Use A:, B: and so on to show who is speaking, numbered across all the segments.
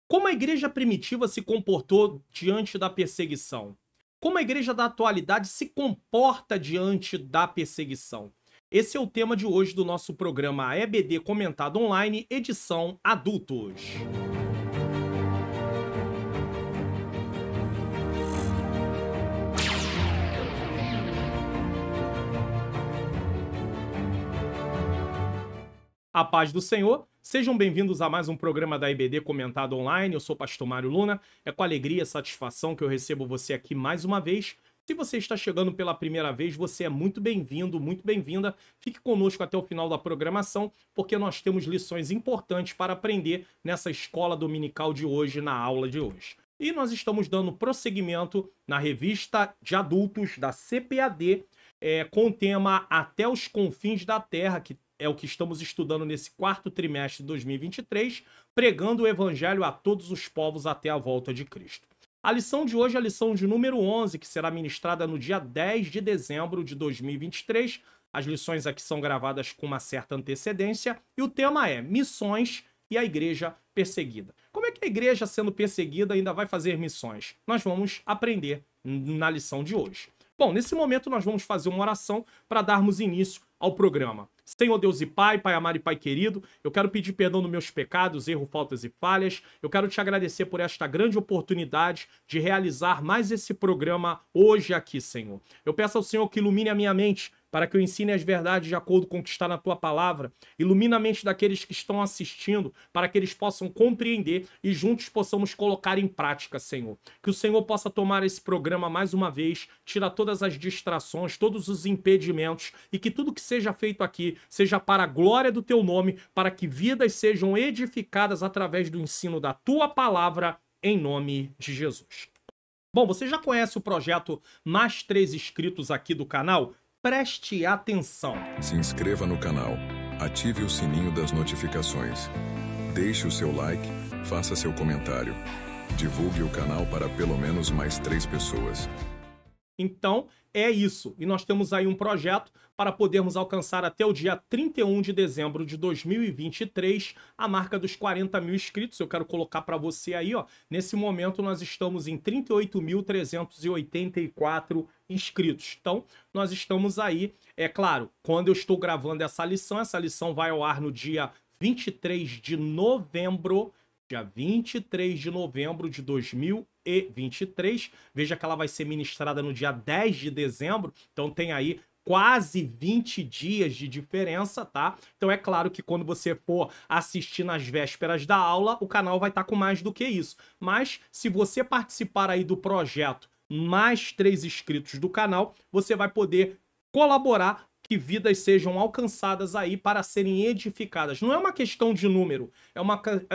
A: Como a igreja primitiva se comportou diante da perseguição? Como a igreja da atualidade se comporta diante da perseguição? Esse é o tema de hoje do nosso programa EBD Comentado Online, edição Adultos. A paz do Senhor, sejam bem-vindos a mais um programa da EBD Comentado Online. Eu sou o pastor Mário Luna, é com alegria e satisfação que eu recebo você aqui mais uma vez. Se você está chegando pela primeira vez, você é muito bem-vindo, muito bem-vinda. Fique conosco até o final da programação, porque nós temos lições importantes para aprender nessa escola dominical de hoje, na aula de hoje. E nós estamos dando prosseguimento na revista de adultos da CPAD, com o tema Até os Confins da Terra, que é o que estamos estudando nesse quarto trimestre de 2023, pregando o evangelho a todos os povos até a volta de Cristo. A lição de hoje é a lição de número 11, que será ministrada no dia 10 de dezembro de 2023. As lições aqui são gravadas com uma certa antecedência e o tema é Missões e a Igreja Perseguida. Como é que a igreja, sendo perseguida, ainda vai fazer missões? Nós vamos aprender na lição de hoje. Bom, nesse momento nós vamos fazer uma oração para darmos início ao programa. Senhor Deus e Pai, Pai amado e Pai querido, eu quero pedir perdão dos meus pecados, erros, faltas e falhas. Eu quero te agradecer por esta grande oportunidade de realizar mais esse programa hoje aqui, Senhor. Eu peço ao Senhor que ilumine a minha mente para que eu ensine as verdades de acordo com o que está na Tua palavra. Ilumina a mente daqueles que estão assistindo para que eles possam compreender e juntos possamos colocar em prática, Senhor. Que o Senhor possa tomar esse programa mais uma vez, tirar todas as distrações, todos os impedimentos e que tudo que seja feito aqui seja para a glória do Teu nome, para que vidas sejam edificadas através do ensino da Tua palavra, em nome de Jesus. Bom, você já conhece o projeto Mais 3 Inscritos aqui do canal? Preste atenção.
B: Se inscreva no canal, ative o sininho das notificações, deixe o seu like, faça seu comentário, divulgue o canal para pelo menos mais 3 pessoas.
A: Então, é isso. E nós temos aí um projeto para podermos alcançar até o dia 31 de dezembro de 2023 a marca dos 40 mil inscritos. Eu quero colocar para você aí, ó. Nesse momento nós estamos em 38.384 inscritos. Então, nós estamos aí. É claro, quando eu estou gravando essa lição vai ao ar no dia 23 de novembro. Dia 23 de novembro de 2023. Veja que ela vai ser ministrada no dia 10 de dezembro. Então tem aí quase 20 dias de diferença, tá? Então é claro que quando você for assistir nas vésperas da aula, o canal vai estar com mais do que isso. Mas se você participar aí do projeto Mais 3 inscritos do canal, você vai poder colaborar que vidas sejam alcançadas aí para serem edificadas. Não é uma questão de número, é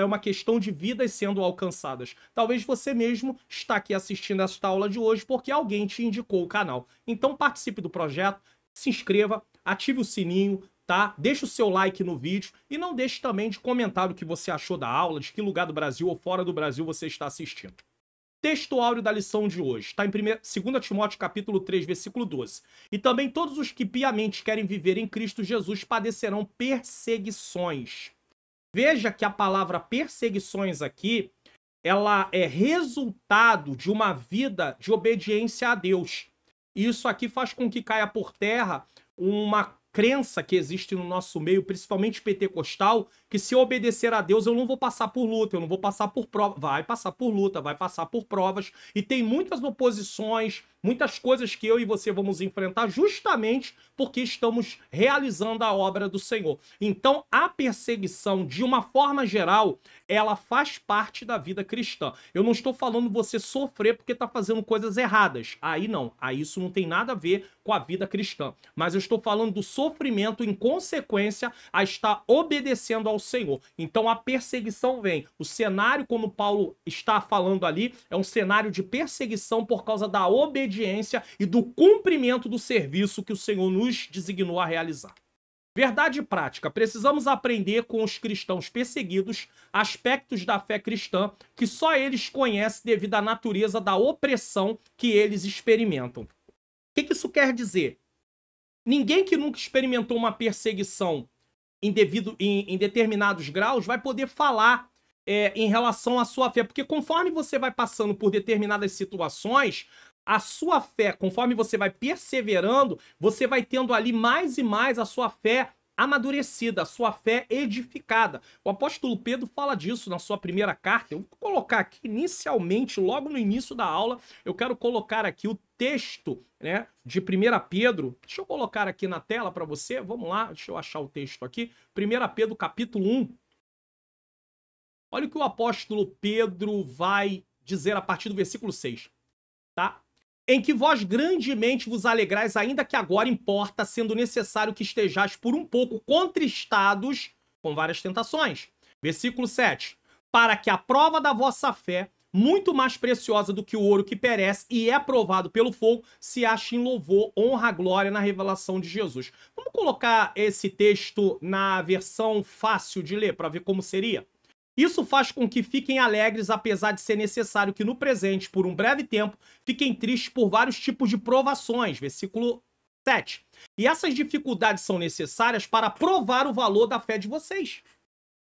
A: uma questão de vidas sendo alcançadas. Talvez você mesmo está aqui assistindo esta aula de hoje porque alguém te indicou o canal. Então participe do projeto, se inscreva, ative o sininho, tá? Deixe o seu like no vídeo e não deixe também de comentar o que você achou da aula, de que lugar do Brasil ou fora do Brasil você está assistindo. Texto áureo da lição de hoje, está em 2 Timóteo capítulo 3, versículo 12. E também todos os que piamente querem viver em Cristo Jesus padecerão perseguições. Veja que a palavra perseguições aqui, ela é resultado de uma vida de obediência a Deus. E isso aqui faz com que caia por terra uma crença que existe no nosso meio, principalmente pentecostal, que se eu obedecer a Deus eu não vou passar por luta, eu não vou passar por prova. Vai passar por luta, vai passar por provas. E tem muitas oposições, muitas coisas que eu e você vamos enfrentar justamente porque estamos realizando a obra do Senhor. Então, a perseguição, de uma forma geral, ela faz parte da vida cristã. Eu não estou falando você sofrer porque está fazendo coisas erradas. Aí não. Aí isso não tem nada a ver com a vida cristã. Mas eu estou falando do sofrimento em consequência a estar obedecendo ao Senhor. Então a perseguição vem. O cenário, como Paulo está falando ali, é um cenário de perseguição por causa da obediência e do cumprimento do serviço que o Senhor nos designou a realizar. Verdade prática, precisamos aprender com os cristãos perseguidos aspectos da fé cristã que só eles conhecem devido à natureza da opressão que eles experimentam. O que isso quer dizer? Ninguém que nunca experimentou uma perseguição em determinados graus vai poder falar em relação à sua fé. Porque conforme você vai passando por determinadas situações, a sua fé, conforme você vai perseverando, você vai tendo ali mais e mais a sua fé amadurecida, a sua fé edificada. O apóstolo Pedro fala disso na sua primeira carta. Eu vou colocar aqui inicialmente, logo no início da aula, eu quero colocar aqui o texto, né, de 1 Pedro. Deixa eu colocar aqui na tela para você. Vamos lá, deixa eu achar o texto aqui. 1 Pedro, capítulo 1. Olha o que o apóstolo Pedro vai dizer a partir do versículo 6, tá? Em que vós grandemente vos alegrais, ainda que agora importa, sendo necessário que estejais por um pouco contristados com várias tentações. Versículo 7. Para que a prova da vossa fé, muito mais preciosa do que o ouro que perece e é provado pelo fogo, se ache em louvor, honra, glória na revelação de Jesus. Vamos colocar esse texto na versão fácil de ler, para ver como seria? Isso faz com que fiquem alegres, apesar de ser necessário que no presente, por um breve tempo, fiquem tristes por vários tipos de provações. Versículo 7. E essas dificuldades são necessárias para provar o valor da fé de vocês.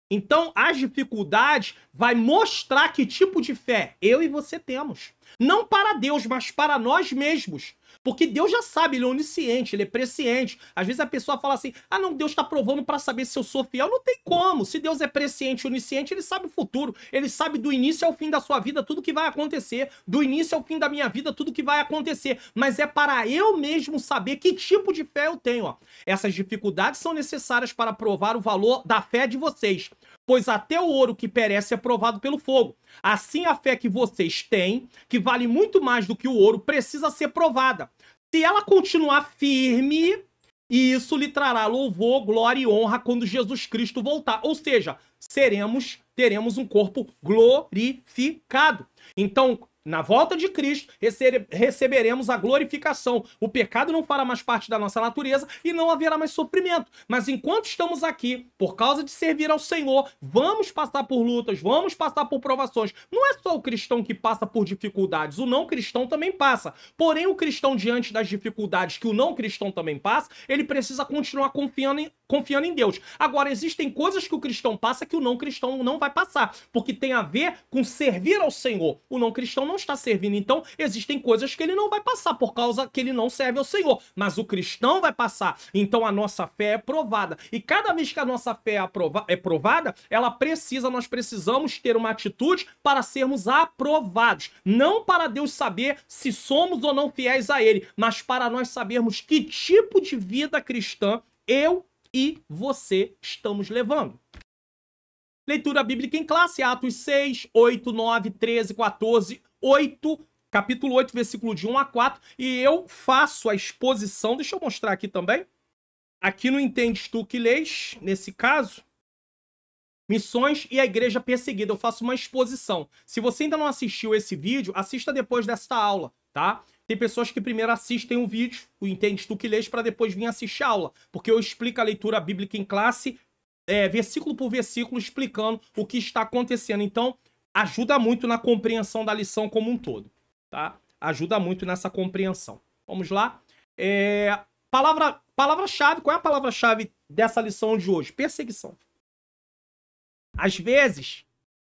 A: Então, as dificuldades vai mostrar que tipo de fé eu e você temos. Não para Deus, mas para nós mesmos. Porque Deus já sabe, ele é onisciente, ele é presciente. Às vezes a pessoa fala assim, ah não, Deus está provando para saber se eu sou fiel. Não tem como. Se Deus é presciente, onisciente, ele sabe o futuro. Ele sabe do início ao fim da sua vida tudo que vai acontecer. Do início ao fim da minha vida tudo que vai acontecer. Mas é para eu mesmo saber que tipo de fé eu tenho. Ó. Essas dificuldades são necessárias para provar o valor da fé de vocês. Pois até o ouro que perece é provado pelo fogo. Assim a fé que vocês têm, que vale muito mais do que o ouro, precisa ser provada. Se ela continuar firme, isso lhe trará louvor, glória e honra quando Jesus Cristo voltar. Ou seja, teremos um corpo glorificado. Então, na volta de Cristo, receberemos a glorificação. O pecado não fará mais parte da nossa natureza e não haverá mais sofrimento. Mas enquanto estamos aqui, por causa de servir ao Senhor, vamos passar por lutas, vamos passar por provações. Não é só o cristão que passa por dificuldades, o não cristão também passa. Porém, o cristão, diante das dificuldades que o não cristão também passa, ele precisa continuar confiando em Deus. Agora, existem coisas que o cristão passa que o não cristão não vai passar, porque tem a ver com servir ao Senhor. O não cristão não está servindo, então existem coisas que ele não vai passar por causa que ele não serve ao Senhor, mas o cristão vai passar. Então a nossa fé é provada, e cada vez que a nossa fé é provada, nós precisamos ter uma atitude para sermos aprovados, não para Deus saber se somos ou não fiéis a Ele, mas para nós sabermos que tipo de vida cristã eu e você estamos levando. Leitura bíblica em classe, Atos 6, 8, 9, 13, 14, 8, capítulo 8, versículo de 1 a 4, e eu faço a exposição, deixa eu mostrar aqui também, aqui no Entendes Tu que Lês, nesse caso, Missões e a Igreja Perseguida, eu faço uma exposição. Se você ainda não assistiu esse vídeo, assista depois desta aula, tá? Tem pessoas que primeiro assistem o vídeo, o Entendes Tu que Lês, para depois vir assistir a aula, porque eu explico a leitura bíblica em classe, versículo por versículo, explicando o que está acontecendo. Então, ajuda muito na compreensão da lição como um todo, tá? Ajuda muito nessa compreensão. Vamos lá? Palavra-chave, qual é a palavra-chave dessa lição de hoje? Perseguição. Às vezes,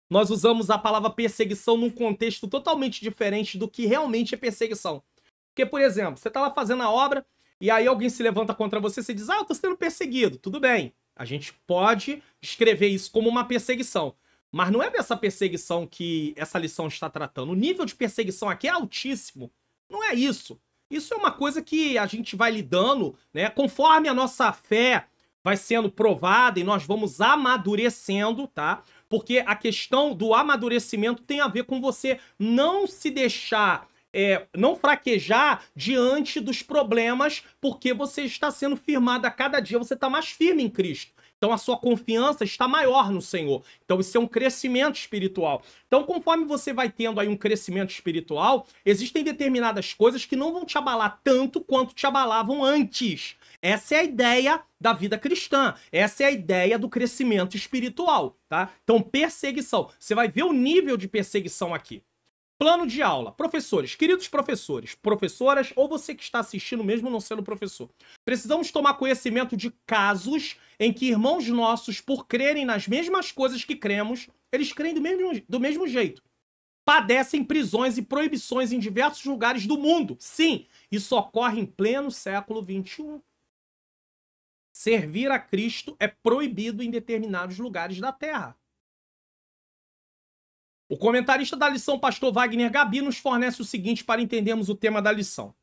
A: nós usamos a palavra perseguição num contexto totalmente diferente do que realmente é perseguição. Porque, por exemplo, você está lá fazendo a obra e aí alguém se levanta contra você e você diz, ah, eu estou sendo perseguido. Tudo bem, a gente pode descrever isso como uma perseguição. Mas não é dessa perseguição que essa lição está tratando. O nível de perseguição aqui é altíssimo. Não é isso. Isso é uma coisa que a gente vai lidando, né? Conforme a nossa fé vai sendo provada e nós vamos amadurecendo, tá? Porque a questão do amadurecimento tem a ver com você não se deixar, não fraquejar diante dos problemas, porque você está sendo firmado a cada dia, você está mais firme em Cristo. Então a sua confiança está maior no Senhor. Então isso é um crescimento espiritual. Então conforme você vai tendo aí um crescimento espiritual, existem determinadas coisas que não vão te abalar tanto quanto te abalavam antes. Essa é a ideia da vida cristã. Essa é a ideia do crescimento espiritual, tá? Então perseguição. Você vai ver o nível de perseguição aqui. Plano de aula. Professores, queridos professores, professoras, ou você que está assistindo mesmo não sendo professor. Precisamos tomar conhecimento de casos em que irmãos nossos, por crerem nas mesmas coisas que cremos, eles creem do mesmo jeito. Padecem prisões e proibições em diversos lugares do mundo. Sim, isso ocorre em pleno século XXI. Servir a Cristo é proibido em determinados lugares da Terra. O comentarista da lição, pastor Wagner Gabi, nos fornece o seguinte para entendermos o tema da lição.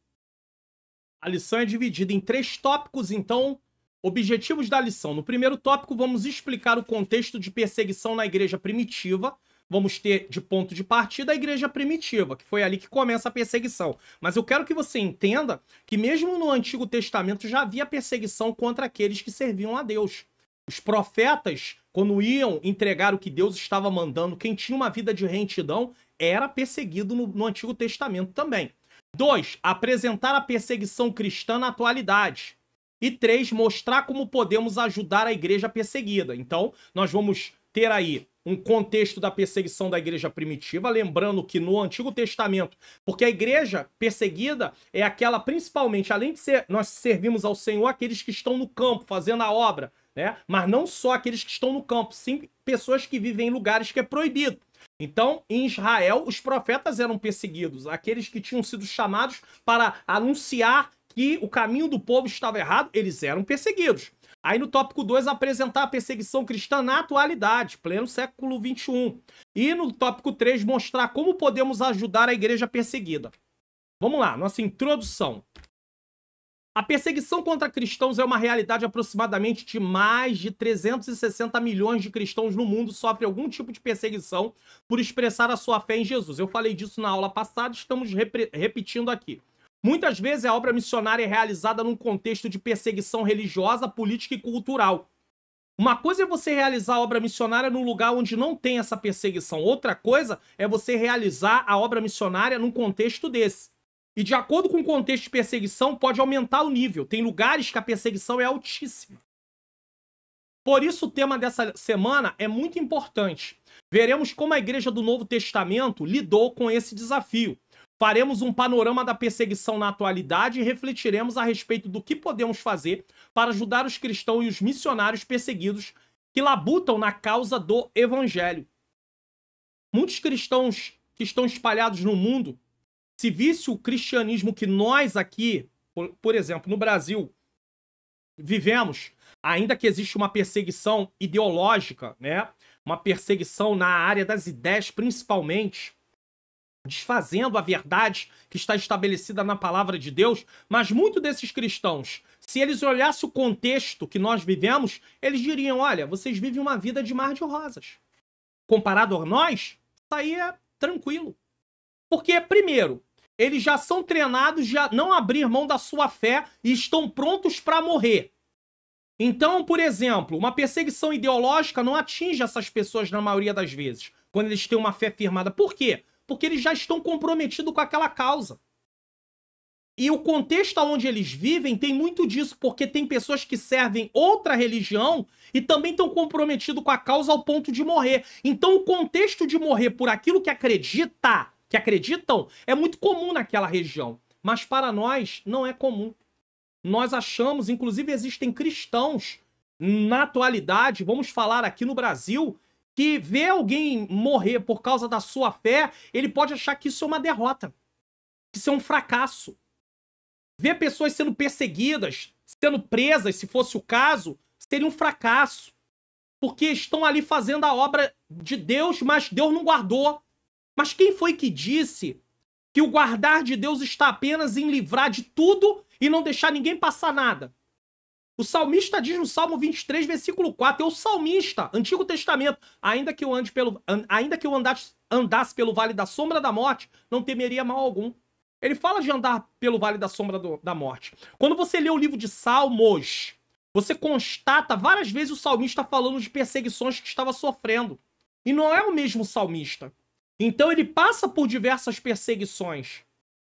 A: A lição é dividida em 3 tópicos, então, objetivos da lição. No primeiro tópico, vamos explicar o contexto de perseguição na igreja primitiva. Vamos ter de ponto de partida a igreja primitiva, que foi ali que começa a perseguição. Mas eu quero que você entenda que mesmo no Antigo Testamento já havia perseguição contra aqueles que serviam a Deus. Os profetas, quando iam entregar o que Deus estava mandando, quem tinha uma vida de retidão, era perseguido no Antigo Testamento também. 2, apresentar a perseguição cristã na atualidade. E 3, mostrar como podemos ajudar a igreja perseguida. Então, nós vamos ter aí um contexto da perseguição da igreja primitiva, lembrando que no Antigo Testamento, porque a igreja perseguida é aquela, principalmente, além de nós servimos ao Senhor, aqueles que estão no campo, fazendo a obra, né? Mas não só aqueles que estão no campo, sim pessoas que vivem em lugares que é proibido. Então, em Israel, os profetas eram perseguidos, aqueles que tinham sido chamados para anunciar que o caminho do povo estava errado, eles eram perseguidos. Aí no tópico 2, apresentar a perseguição cristã na atualidade, pleno século XXI. E no tópico 3, mostrar como podemos ajudar a igreja perseguida. Vamos lá, nossa introdução. A perseguição contra cristãos é uma realidade aproximadamente de mais de 360 milhões de cristãos no mundo sofrem algum tipo de perseguição por expressar a sua fé em Jesus. Eu falei disso na aula passada, estamos repetindo aqui. Muitas vezes a obra missionária é realizada num contexto de perseguição religiosa, política e cultural. Uma coisa é você realizar a obra missionária num lugar onde não tem essa perseguição. Outra coisa é você realizar a obra missionária num contexto desse. E de acordo com o contexto de perseguição, pode aumentar o nível. Tem lugares que a perseguição é altíssima. Por isso o tema dessa semana é muito importante. Veremos como a igreja do Novo Testamento lidou com esse desafio. Faremos um panorama da perseguição na atualidade e refletiremos a respeito do que podemos fazer para ajudar os cristãos e os missionários perseguidos que labutam na causa do evangelho. Muitos cristãos que estão espalhados no mundo, se visse o cristianismo que nós aqui, por exemplo, no Brasil, vivemos, ainda que existe uma perseguição ideológica, né? Uma perseguição na área das ideias principalmente, desfazendo a verdade que está estabelecida na palavra de Deus, mas muitos desses cristãos, se eles olhassem o contexto que nós vivemos, eles diriam, olha, vocês vivem uma vida de mar de rosas. Comparado a nós, isso aí é tranquilo. Porque, primeiro, eles já são treinados a não abrir mão da sua fé e estão prontos para morrer. Então, por exemplo, uma perseguição ideológica não atinge essas pessoas na maioria das vezes, quando eles têm uma fé firmada. Por quê? Porque eles já estão comprometidos com aquela causa. E o contexto onde eles vivem tem muito disso, porque tem pessoas que servem outra religião e também estão comprometidos com a causa ao ponto de morrer. Então o contexto de morrer por aquilo que acreditam, é muito comum naquela região. Mas para nós não é comum. Nós achamos, inclusive existem cristãos na atualidade, vamos falar aqui no Brasil, que vê alguém morrer por causa da sua fé, ele pode achar que isso é uma derrota, que isso é um fracasso. Ver pessoas sendo perseguidas, sendo presas, se fosse o caso, seria um fracasso. Porque estão ali fazendo a obra de Deus, mas Deus não guardou. Mas quem foi que disse que o guardar de Deus está apenas em livrar de tudo e não deixar ninguém passar nada? O salmista diz no Salmo 23, versículo 4, é o salmista, Antigo Testamento, ainda que eu andasse pelo vale da sombra da morte, não temeria mal algum. Ele fala de andar pelo vale da sombra da morte. Quando você lê o livro de Salmos, você constata várias vezes o salmista falando de perseguições que estava sofrendo. E não é o mesmo salmista. Então ele passa por diversas perseguições.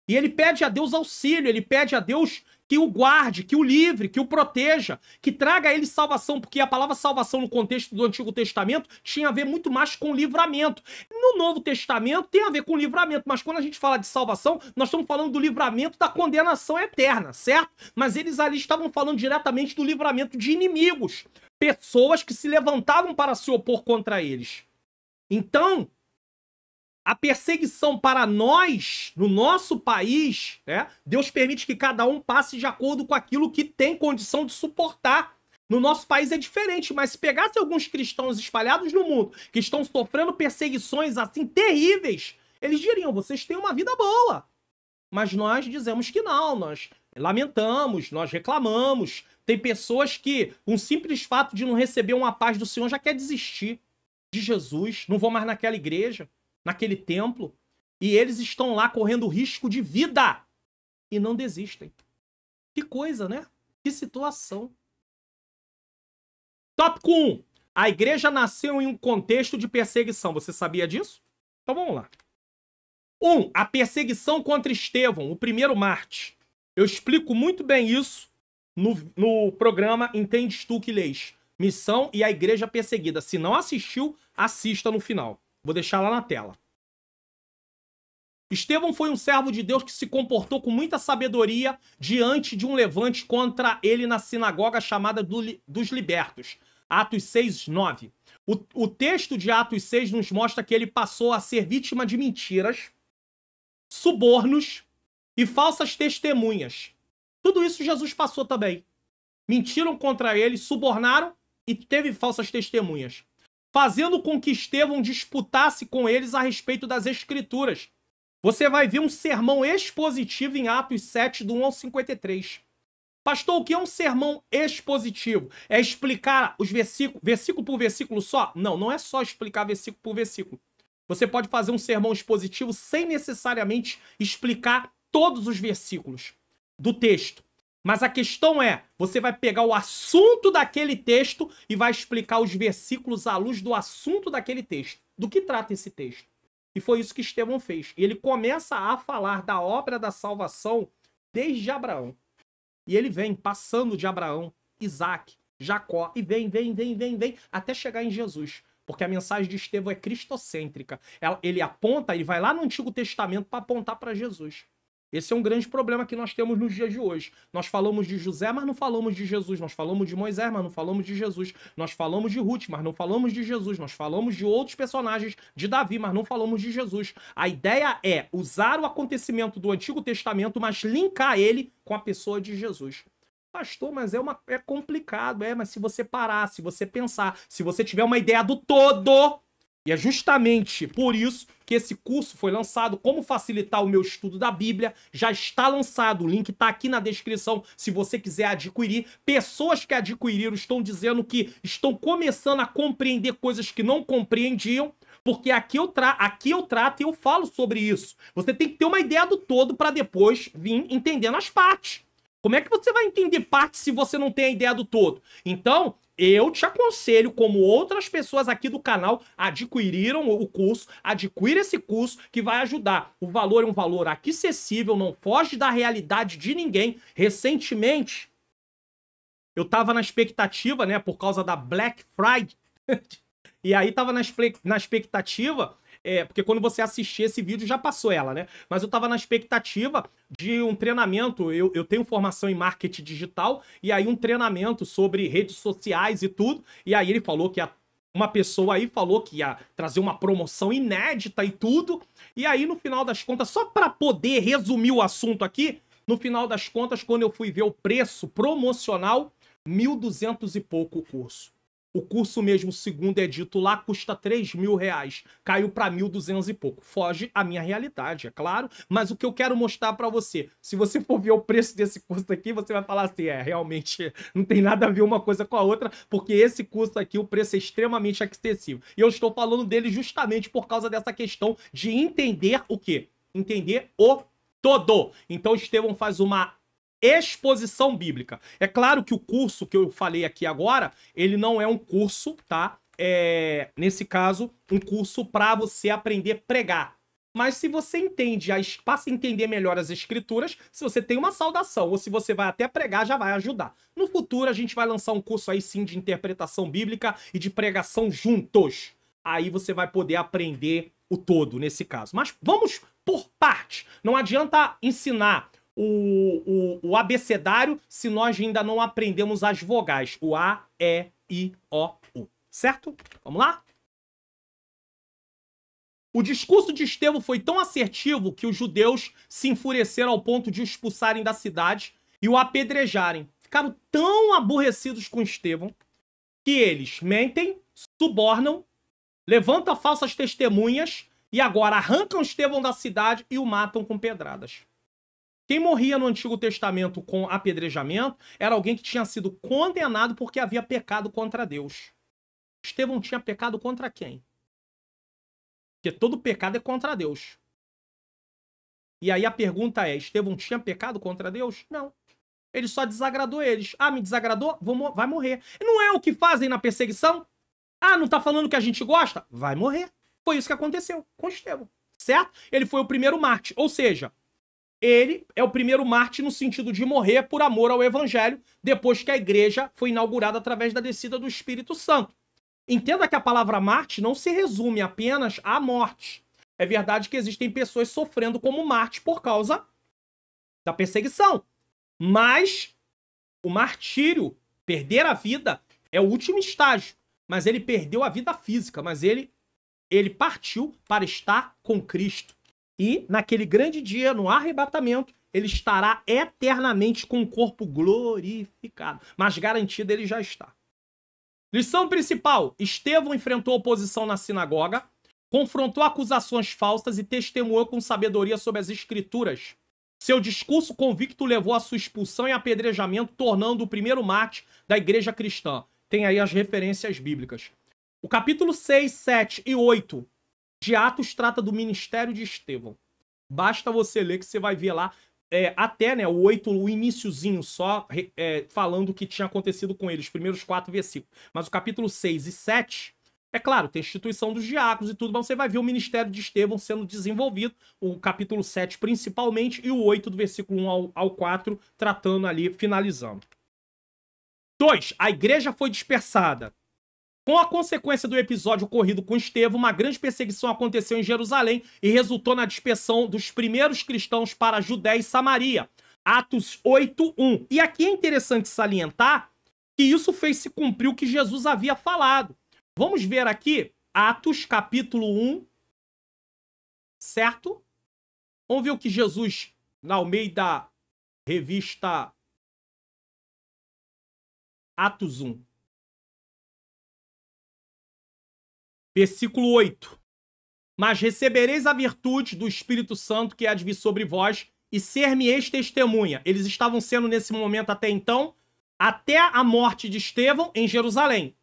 A: E ele pede a Deus auxílio, ele pede a Deus que o guarde, que o livre, que o proteja, que traga a ele salvação, porque a palavra salvação no contexto do Antigo Testamento tinha a ver muito mais com livramento. No Novo Testamento tem a ver com livramento, mas quando a gente fala de salvação, nós estamos falando do livramento da condenação eterna, certo? Mas eles ali estavam falando diretamente do livramento de inimigos, pessoas que se levantavam para se opor contra eles. Então, a perseguição para nós, no nosso país, né? Deus permite que cada um passe de acordo com aquilo que tem condição de suportar. No nosso país é diferente, mas se pegasse alguns cristãos espalhados no mundo que estão sofrendo perseguições assim terríveis, eles diriam, vocês têm uma vida boa. Mas nós dizemos que não, nós lamentamos, nós reclamamos. Tem pessoas que, um simples fato de não receber uma paz do Senhor já quer desistir de Jesus, não vão mais naquela igreja, naquele templo, e eles estão lá correndo risco de vida e não desistem. Que coisa, né? Que situação. Tópico 1. A igreja nasceu em um contexto de perseguição. Você sabia disso? Então vamos lá. 1. A perseguição contra Estevão, o primeiro mártir. Eu explico muito bem isso no programa Entendes Tu que Lês. Missão e a Igreja Perseguida. Se não assistiu, assista no final. Vou deixar lá na tela. Estevão foi um servo de Deus que se comportou com muita sabedoria diante de um levante contra ele na sinagoga chamada dos Libertos. Atos 6, 9. O texto de Atos 6 nos mostra que ele passou a ser vítima de mentiras, subornos e falsas testemunhas. Tudo isso Jesus passou também. Mentiram contra ele, subornaram e teve falsas testemunhas, fazendo com que Estevão disputasse com eles a respeito das Escrituras. Você vai ver um sermão expositivo em Atos 7, do 1 ao 53. Pastor, o que é um sermão expositivo? É explicar os versículos, versículo por versículo só? Não, não é só explicar versículo por versículo. Você pode fazer um sermão expositivo sem necessariamente explicar todos os versículos do texto. Mas a questão é, você vai pegar o assunto daquele texto e vai explicar os versículos à luz do assunto daquele texto. Do que trata esse texto? E foi isso que Estevão fez. E ele começa a falar da obra da salvação desde Abraão. E ele vem passando de Abraão, Isaac, Jacó, e vem, até chegar em Jesus. Porque a mensagem de Estevão é cristocêntrica. Ele aponta, ele vai lá no Antigo Testamento para apontar para Jesus. Esse é um grande problema que nós temos nos dias de hoje. Nós falamos de José, mas não falamos de Jesus. Nós falamos de Moisés, mas não falamos de Jesus. Nós falamos de Ruth, mas não falamos de Jesus. Nós falamos de outros personagens de Davi, mas não falamos de Jesus. A ideia é usar o acontecimento do Antigo Testamento, mas linkar ele com a pessoa de Jesus. Pastor, mas é complicado, mas se você parar, se você pensar, se você tiver uma ideia do todo, e é justamente por isso que esse curso foi lançado, como facilitar o meu estudo da Bíblia, já está lançado, o link está aqui na descrição, se você quiser adquirir. Pessoas que adquiriram estão dizendo que estão começando a compreender coisas que não compreendiam, porque aqui eu trato e eu falo sobre isso. Você tem que ter uma ideia do todo para depois vir entendendo as partes. Como é que você vai entender partes se você não tem a ideia do todo? Então, eu te aconselho, como outras pessoas aqui do canal adquiriram o curso, adquira esse curso que vai ajudar. O valor é um valor acessível, não foge da realidade de ninguém. Recentemente, eu tava na expectativa, né, por causa da Black Friday, e aí tava na expectativa... porque quando você assistir esse vídeo já passou ela, né? Mas eu tava na expectativa de um treinamento, eu tenho formação em marketing digital, e aí um treinamento sobre redes sociais e tudo, e aí ele falou que uma pessoa aí falou que ia trazer uma promoção inédita e tudo, e aí no final das contas, só para poder resumir o assunto aqui, no final das contas, quando eu fui ver o preço promocional, 1.200 e pouco o curso. O curso mesmo, segundo é dito lá, custa R$3.000. Caiu para 1.200 e pouco. Foge a minha realidade, é claro. Mas o que eu quero mostrar para você, se você for ver o preço desse curso aqui, você vai falar assim, realmente não tem nada a ver uma coisa com a outra, porque esse curso aqui, o preço é extremamente acessível. E eu estou falando dele justamente por causa dessa questão de entender o quê? Entender o todo. Então, Estevão faz uma exposição bíblica. É claro que o curso que eu falei aqui agora, ele não é um curso, tá? Nesse caso, um curso para você aprender a pregar. Mas se você entende, passa a entender melhor as escrituras, se você tem uma saudação ou se você vai até pregar, já vai ajudar. No futuro a gente vai lançar um curso aí sim de interpretação bíblica e de pregação juntos. Aí você vai poder aprender o todo nesse caso. Mas vamos por parte. Não adianta ensinar o abecedário se nós ainda não aprendemos as vogais. O A, E, I, O, U. Certo? Vamos lá? O discurso de Estevão foi tão assertivo que os judeus se enfureceram ao ponto de o expulsarem da cidade e o apedrejarem. Ficaram tão aborrecidos com Estevão que eles mentem, subornam, levantam falsas testemunhas e agora arrancam Estevão da cidade e o matam com pedradas. Quem morria no Antigo Testamento com apedrejamento era alguém que tinha sido condenado porque havia pecado contra Deus. Estevão tinha pecado contra quem? Porque todo pecado é contra Deus. E aí a pergunta é, Estevão tinha pecado contra Deus? Não. Ele só desagradou eles. Ah, me desagradou? Vai morrer. E não é o que fazem na perseguição? Ah, não tá falando que a gente gosta? Vai morrer. Foi isso que aconteceu com Estevão. Certo? Ele foi o primeiro mártir. Ou seja, ele é o primeiro mártir no sentido de morrer por amor ao evangelho, depois que a igreja foi inaugurada através da descida do Espírito Santo. Entenda que a palavra mártir não se resume apenas à morte. É verdade que existem pessoas sofrendo como mártir por causa da perseguição. Mas o martírio, perder a vida, é o último estágio. Mas ele perdeu a vida física, mas ele partiu para estar com Cristo. E naquele grande dia, no arrebatamento, ele estará eternamente com o corpo glorificado. Mas garantido ele já está. Lição principal. Estevão enfrentou oposição na sinagoga, confrontou acusações falsas e testemunhou com sabedoria sobre as escrituras. Seu discurso convicto levou à sua expulsão e apedrejamento, tornando o primeiro mártir da igreja cristã. Tem aí as referências bíblicas. O capítulo 6, 7 e 8 de Atos trata do ministério de Estevão. Basta você ler que você vai ver lá, até né, o 8, o iniciozinho só, falando o que tinha acontecido com ele, os primeiros 4 versículos. Mas o capítulo 6 e 7, é claro, tem a instituição dos diáconos e tudo, mas você vai ver o ministério de Estevão sendo desenvolvido, o capítulo 7 principalmente, e o 8 do versículo 1 ao 4, tratando ali, finalizando. 2. A igreja foi dispersada. Com a consequência do episódio ocorrido com Estevão, uma grande perseguição aconteceu em Jerusalém e resultou na dispersão dos primeiros cristãos para a Judéia e Samaria. Atos 8:1. E aqui é interessante salientar que isso fez se cumprir o que Jesus havia falado. Vamos ver aqui, Atos capítulo 1, certo? Vamos ver o que Jesus, na meio da revista Atos 1. Versículo 8. Mas recebereis a virtude do Espírito Santo que há de vir sobre vós e ser-me-eis testemunha. Eles estavam sendo nesse momento até então, até a morte de Estevão em Jerusalém,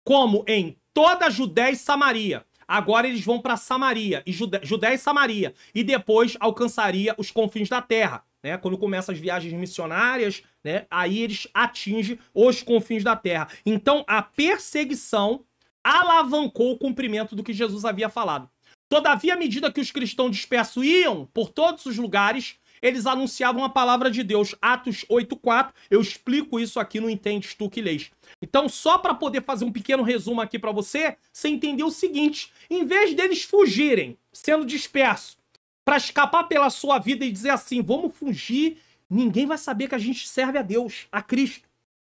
A: como em toda a Judéia e Samaria. Agora eles vão para Samaria, e Judéia e Samaria, e depois alcançaria os confins da terra. Né? Quando começam as viagens missionárias, né? Aí eles atingem os confins da terra. Então a perseguição alavancou o cumprimento do que Jesus havia falado. Todavia, à medida que os cristãos dispersos iam por todos os lugares, eles anunciavam a palavra de Deus. Atos 8:4, eu explico isso aqui no Entendes Tu que Lês. Então, só para poder fazer um pequeno resumo aqui para você entender o seguinte: em vez deles fugirem, sendo dispersos, para escapar pela sua vida e dizer assim, vamos fugir, ninguém vai saber que a gente serve a Deus, a Cristo.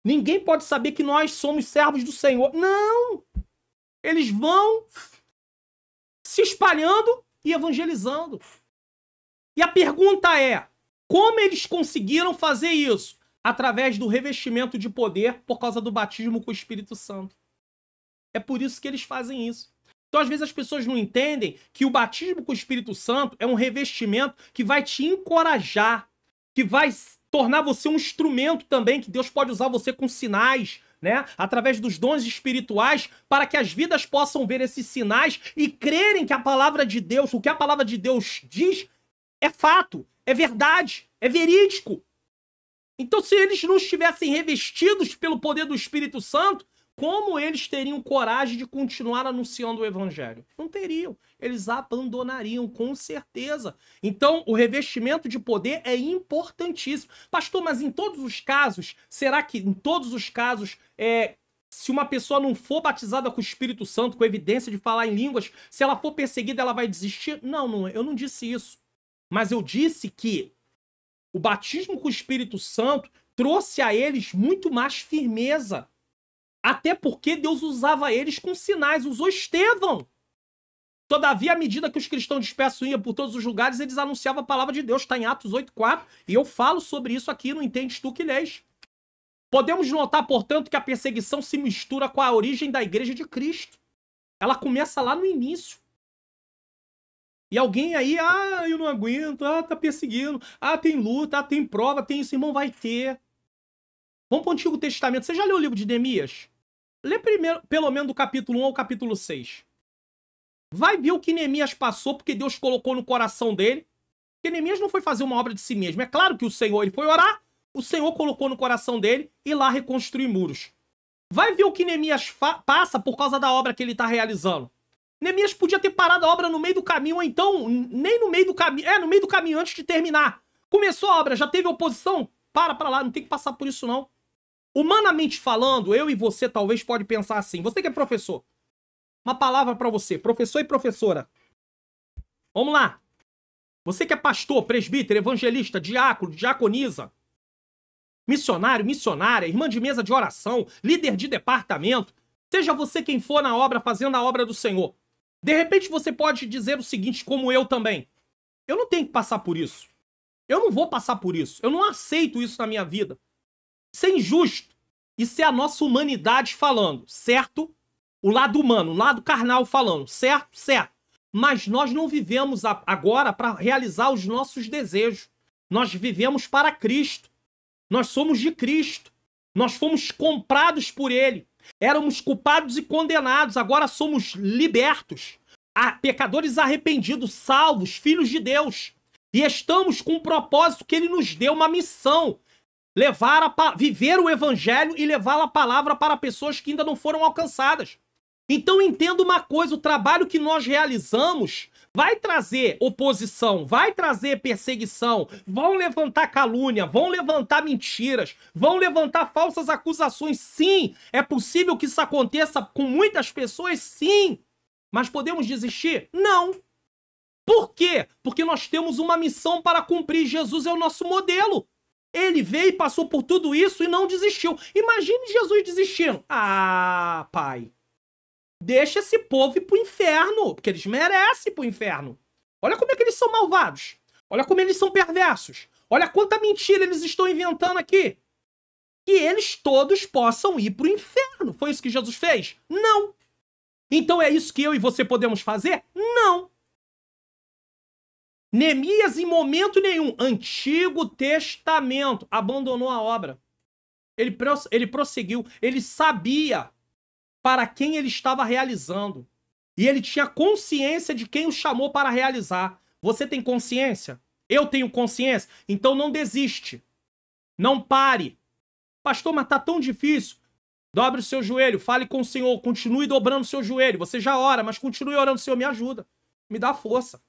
A: Ninguém pode saber que nós somos servos do Senhor. Não! Eles vão se espalhando e evangelizando. E a pergunta é, como eles conseguiram fazer isso? Através do revestimento de poder por causa do batismo com o Espírito Santo. É por isso que eles fazem isso. Então, às vezes, as pessoas não entendem que o batismo com o Espírito Santo é um revestimento que vai te encorajar, que vai tornar você um instrumento também, que Deus pode usar você com sinais, né? Através dos dons espirituais, para que as vidas possam ver esses sinais e crerem que a palavra de Deus, o que a palavra de Deus diz, é fato, é verdade, é verídico. Então, se eles não estivessem revestidos pelo poder do Espírito Santo, como eles teriam coragem de continuar anunciando o Evangelho? Não teriam. eles abandonariam, com certeza. Então, o revestimento de poder é importantíssimo. Pastor, mas em todos os casos, será que em todos os casos, se uma pessoa não for batizada com o Espírito Santo, com evidência de falar em línguas, se ela for perseguida, ela vai desistir? Não, eu não disse isso. Mas eu disse que o batismo com o Espírito Santo trouxe a eles muito mais firmeza. Até porque Deus usava eles com sinais, usou Estevão. Todavia, à medida que os cristãos dispersos iam por todos os lugares, eles anunciavam a palavra de Deus. Está em Atos 8:4. E eu falo sobre isso aqui no Entendes Tu que Lês. Podemos notar, portanto, que a perseguição se mistura com a origem da Igreja de Cristo. Ela começa lá no início. E alguém aí, eu não aguento, tá perseguindo, tem luta, tem prova, tem isso, irmão, vai ter. Vamos para o Antigo Testamento. Você já leu o livro de Neemias? Lê primeiro, pelo menos do capítulo 1 ao capítulo 6. Vai ver o que Neemias passou, porque Deus colocou no coração dele. Porque Neemias não foi fazer uma obra de si mesmo. É claro que o Senhor, ele foi orar, o Senhor colocou no coração dele e lá reconstruir muros. Vai ver o que Neemias passa por causa da obra que ele está realizando. Neemias podia ter parado a obra no meio do caminho, ou então, nem no meio do caminho, no meio do caminho antes de terminar. Começou a obra, já teve oposição? Para lá, não tem que passar por isso não. Humanamente falando, eu e você talvez pode pensar assim, você que é professor, uma palavra para você, professor e professora. Vamos lá. Você que é pastor, presbítero, evangelista, diácono, diaconisa, missionário, missionária, irmã de mesa de oração, líder de departamento, seja você quem for na obra, fazendo a obra do Senhor. De repente você pode dizer o seguinte, como eu também. Eu não tenho que passar por isso. Eu não vou passar por isso. Eu não aceito isso na minha vida. Isso é injusto. Isso é a nossa humanidade falando, certo? O lado humano, o lado carnal falando, certo? Certo. Mas nós não vivemos agora para realizar os nossos desejos. Nós vivemos para Cristo. Nós somos de Cristo. Nós fomos comprados por Ele. Éramos culpados e condenados, agora somos libertos. Pecadores arrependidos, salvos, filhos de Deus. E estamos com um propósito que Ele nos deu, uma missão. Viver o Evangelho e levar a palavra para pessoas que ainda não foram alcançadas. Então entenda uma coisa, o trabalho que nós realizamos vai trazer oposição, vai trazer perseguição, vão levantar calúnia, vão levantar mentiras, vão levantar falsas acusações. Sim, é possível que isso aconteça com muitas pessoas, sim. Mas podemos desistir? Não. Por quê? Porque nós temos uma missão para cumprir. Jesus é o nosso modelo. Ele veio e passou por tudo isso e não desistiu. Imagine Jesus desistindo. Pai, deixa esse povo ir pro inferno, porque eles merecem ir pro inferno. Olha como é que eles são malvados. Olha como eles são perversos. Olha quanta mentira eles estão inventando aqui. Que eles todos possam ir pro inferno. Foi isso que Jesus fez? Não. Então é isso que eu e você podemos fazer? Não. Neemias, em momento nenhum, Antigo Testamento, abandonou a obra. Ele prosseguiu. Ele sabia para quem ele estava realizando. E ele tinha consciência de quem o chamou para realizar. Você tem consciência? Eu tenho consciência? Então não desiste. Não pare. Pastor, mas tá tão difícil. Dobre o seu joelho, fale com o Senhor, continue dobrando o seu joelho. Você já ora, mas continue orando. Senhor, me ajuda. Me dá força.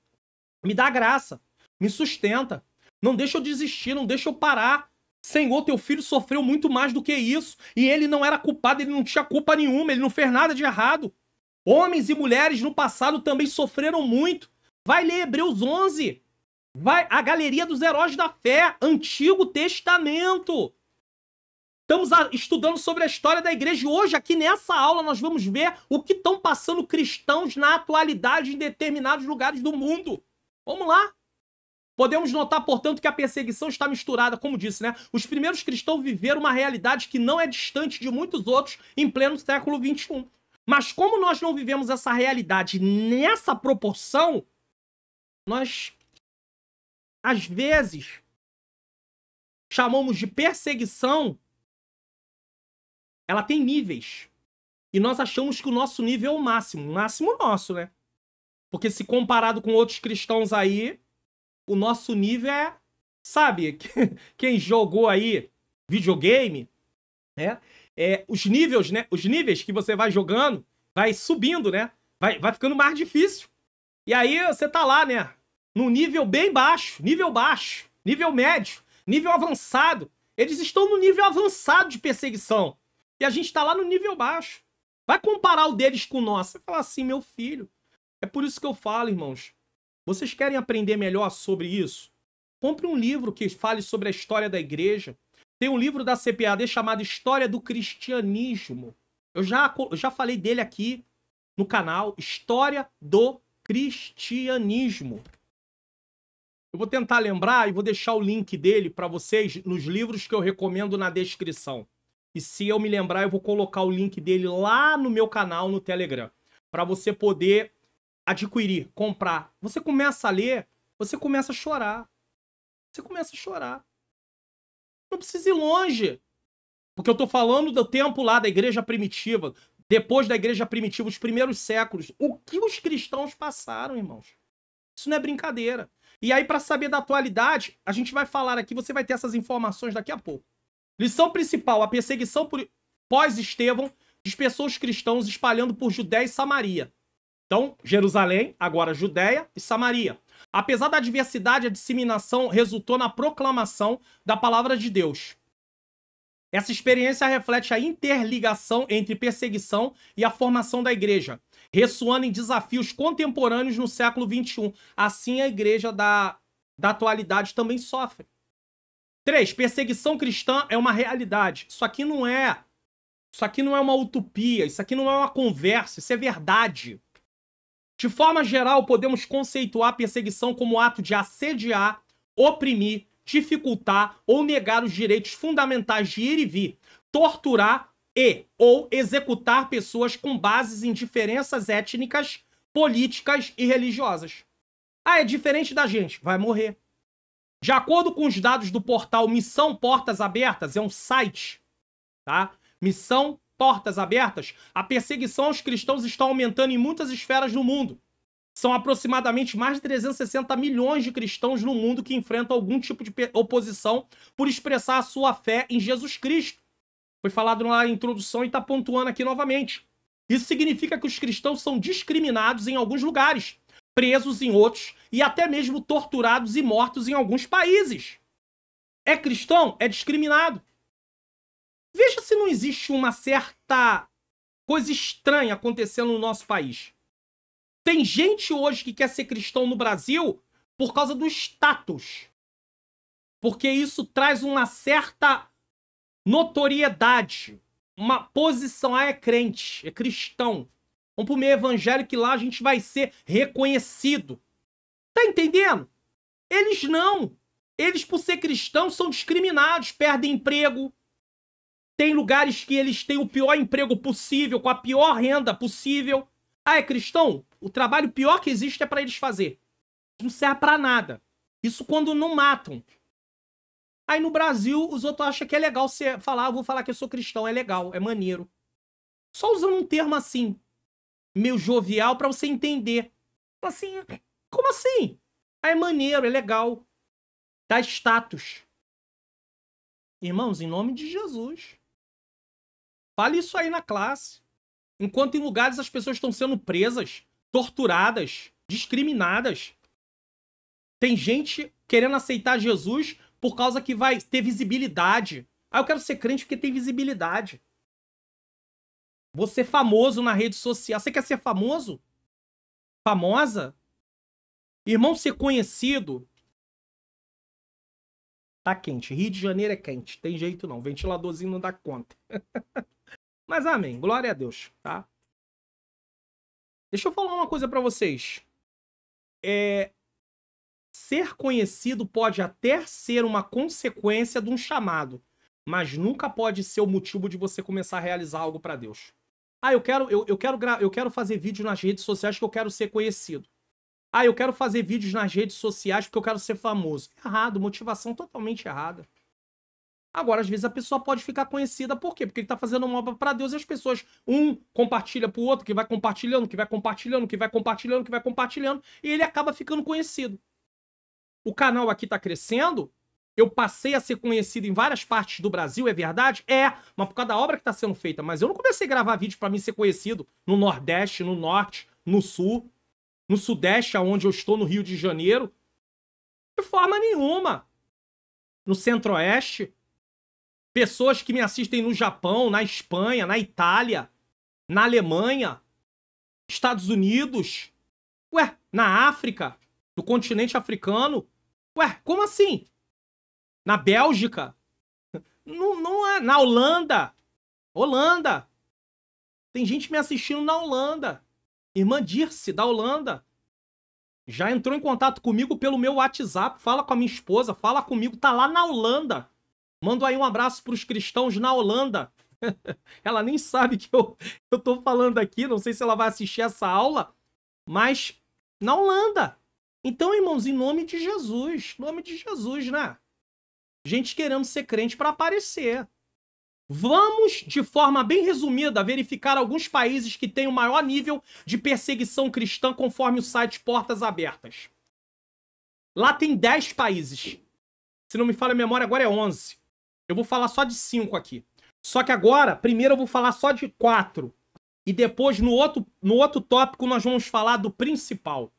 A: Me dá graça. Me sustenta. Não deixa eu desistir, não deixa eu parar. Senhor, teu filho sofreu muito mais do que isso. E ele não era culpado, ele não tinha culpa nenhuma, ele não fez nada de errado. Homens e mulheres no passado também sofreram muito. Vai ler Hebreus 11. Vai a galeria dos heróis da fé, Antigo Testamento. Estamos estudando sobre a história da igreja. E hoje, aqui nessa aula, nós vamos ver o que estão passando cristãos na atualidade em determinados lugares do mundo. Vamos lá. Podemos notar, portanto, que a perseguição está misturada, como disse, né? Os primeiros cristãos viveram uma realidade que não é distante de muitos outros em pleno século XXI. Mas como nós não vivemos essa realidade nessa proporção, nós, às vezes, chamamos de perseguição. Ela tem níveis. E nós achamos que o nosso nível é o máximo nosso, né? Porque se comparado com outros cristãos aí, o nosso nível é, sabe, quem jogou aí videogame, né? Os níveis, né? Os níveis que você vai jogando, vai subindo, né? Vai ficando mais difícil. E aí você tá lá, né? Num nível bem baixo, nível médio, nível avançado. Eles estão no nível avançado de perseguição. E a gente tá lá no nível baixo. Vai comparar o deles com o nosso. Você fala assim, meu filho. É por isso que eu falo, irmãos. Vocês querem aprender melhor sobre isso? Compre um livro que fale sobre a história da igreja. Tem um livro da CPAD chamado História do Cristianismo. Eu já falei dele aqui no canal. História do Cristianismo. Eu vou tentar lembrar e vou deixar o link dele para vocês nos livros que eu recomendo na descrição. E se eu me lembrar, eu vou colocar o link dele lá no meu canal no Telegram. Para você poder adquirir, comprar. Você começa a ler, você começa a chorar. Você começa a chorar. Não precisa ir longe. Porque eu tô falando do tempo lá da igreja primitiva. Depois da igreja primitiva, os primeiros séculos. O que os cristãos passaram, irmãos? Isso não é brincadeira. E aí, para saber da atualidade, a gente vai falar aqui, você vai ter essas informações daqui a pouco. Lição principal, a perseguição pós-Estevão dispersou os cristãos espalhando por Judéia e Samaria. Então, Jerusalém, agora Judéia e Samaria. Apesar da diversidade, a disseminação resultou na proclamação da palavra de Deus. Essa experiência reflete a interligação entre perseguição e a formação da igreja, ressoando em desafios contemporâneos no século XXI. Assim, a igreja da atualidade também sofre. 3. Perseguição cristã é uma realidade. Isso aqui não é uma utopia, isso aqui não é uma conversa, isso é verdade. De forma geral, podemos conceituar a perseguição como ato de assediar, oprimir, dificultar ou negar os direitos fundamentais de ir e vir, torturar ou executar pessoas com bases em diferenças étnicas, políticas e religiosas. Ah, é diferente da gente, vai morrer. De acordo com os dados do portal Missão Portas Abertas, é um site, tá? Missão Portas Abertas, a perseguição aos cristãos está aumentando em muitas esferas do mundo. São aproximadamente mais de 360 milhões de cristãos no mundo que enfrentam algum tipo de oposição por expressar a sua fé em Jesus Cristo. Foi falado na introdução e está pontuando aqui novamente. Isso significa que os cristãos são discriminados em alguns lugares, presos em outros e até mesmo torturados e mortos em alguns países. É cristão? É discriminado. Veja se não existe uma certa coisa estranha acontecendo no nosso país. Tem gente hoje que quer ser cristão no Brasil por causa do status. Porque isso traz uma certa notoriedade, uma posição. Ah, é crente, é cristão. Vamos pro meio evangélico que lá a gente vai ser reconhecido. Tá entendendo? Eles não. Eles, por ser cristãos, são discriminados, perdem emprego. Tem lugares que eles têm o pior emprego possível, com a pior renda possível. Ah, é cristão? O trabalho pior que existe é para eles fazer. Não serve para nada. Isso quando não matam. Aí no Brasil, os outros acham que é legal você falar, vou falar que eu sou cristão, é legal, é maneiro. Só usando um termo assim, meio jovial, para você entender. Assim, como assim? Ah, é maneiro, é legal. Dá status. Irmãos, em nome de Jesus. Fale isso aí na classe. Enquanto em lugares as pessoas estão sendo presas, torturadas, discriminadas. Tem gente querendo aceitar Jesus por causa que vai ter visibilidade. Ah, eu quero ser crente porque tem visibilidade. Vou ser famoso na rede social. Você quer ser famoso? Famosa? Irmão, ser conhecido. Tá quente. Rio de Janeiro é quente. Tem jeito não. Ventiladorzinho não dá conta. Mas amém. Glória a Deus, tá? Deixa eu falar uma coisa pra vocês. Ser conhecido pode até ser uma consequência de um chamado, mas nunca pode ser o motivo de você começar a realizar algo pra Deus. Ah, eu quero fazer vídeo nas redes sociais porque eu quero ser conhecido. Ah, eu quero fazer vídeos nas redes sociais porque eu quero ser famoso. Errado, motivação totalmente errada. Agora, às vezes, a pessoa pode ficar conhecida. Por quê? Porque ele tá fazendo uma obra pra Deus e as pessoas, compartilha pro outro, que vai compartilhando, que vai compartilhando, que vai compartilhando, que vai compartilhando, e ele acaba ficando conhecido. O canal aqui tá crescendo, eu passei a ser conhecido em várias partes do Brasil, é verdade? É, mas por causa da obra que tá sendo feita. Mas eu não comecei a gravar vídeo pra mim ser conhecido no Nordeste, no Norte, no Sul. no Sudeste, onde eu estou, no Rio de Janeiro. De forma nenhuma. No Centro-Oeste. Pessoas que me assistem no Japão, na Espanha, na Itália, na Alemanha, Estados Unidos, ué, na África, no continente africano. Ué, como assim? Na Bélgica? Não é. Na Holanda. Holanda. Tem gente me assistindo na Holanda. Irmã Dirce, da Holanda. Já entrou em contato comigo pelo meu WhatsApp. Fala com a minha esposa, fala comigo. Tá lá na Holanda. Mando aí um abraço pros cristãos na Holanda. Ela nem sabe que eu tô falando aqui. Não sei se ela vai assistir essa aula. Mas na Holanda. Então, irmãos, em nome de Jesus. Em nome de Jesus, né? Gente querendo ser crente para aparecer. Vamos, de forma bem resumida, verificar alguns países que têm o maior nível de perseguição cristã conforme o site Portas Abertas. Lá tem 10 países. Se não me falha a memória, agora é 11. Eu vou falar só de 5 aqui. Só que agora, primeiro eu vou falar só de 4. E depois, no outro tópico, nós vamos falar do principal.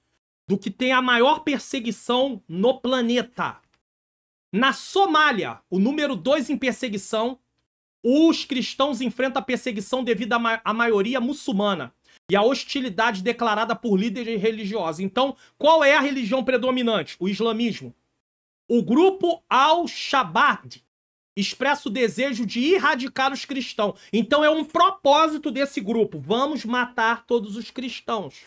A: Do que tem a maior perseguição no planeta. Na Somália, o número 2 em perseguição, os cristãos enfrentam a perseguição devido à maioria muçulmana e à hostilidade declarada por líderes religiosos. Então, qual é a religião predominante? O islamismo. O grupo Al-Shabaab expressa o desejo de erradicar os cristãos. Então, é um propósito desse grupo. Vamos matar todos os cristãos.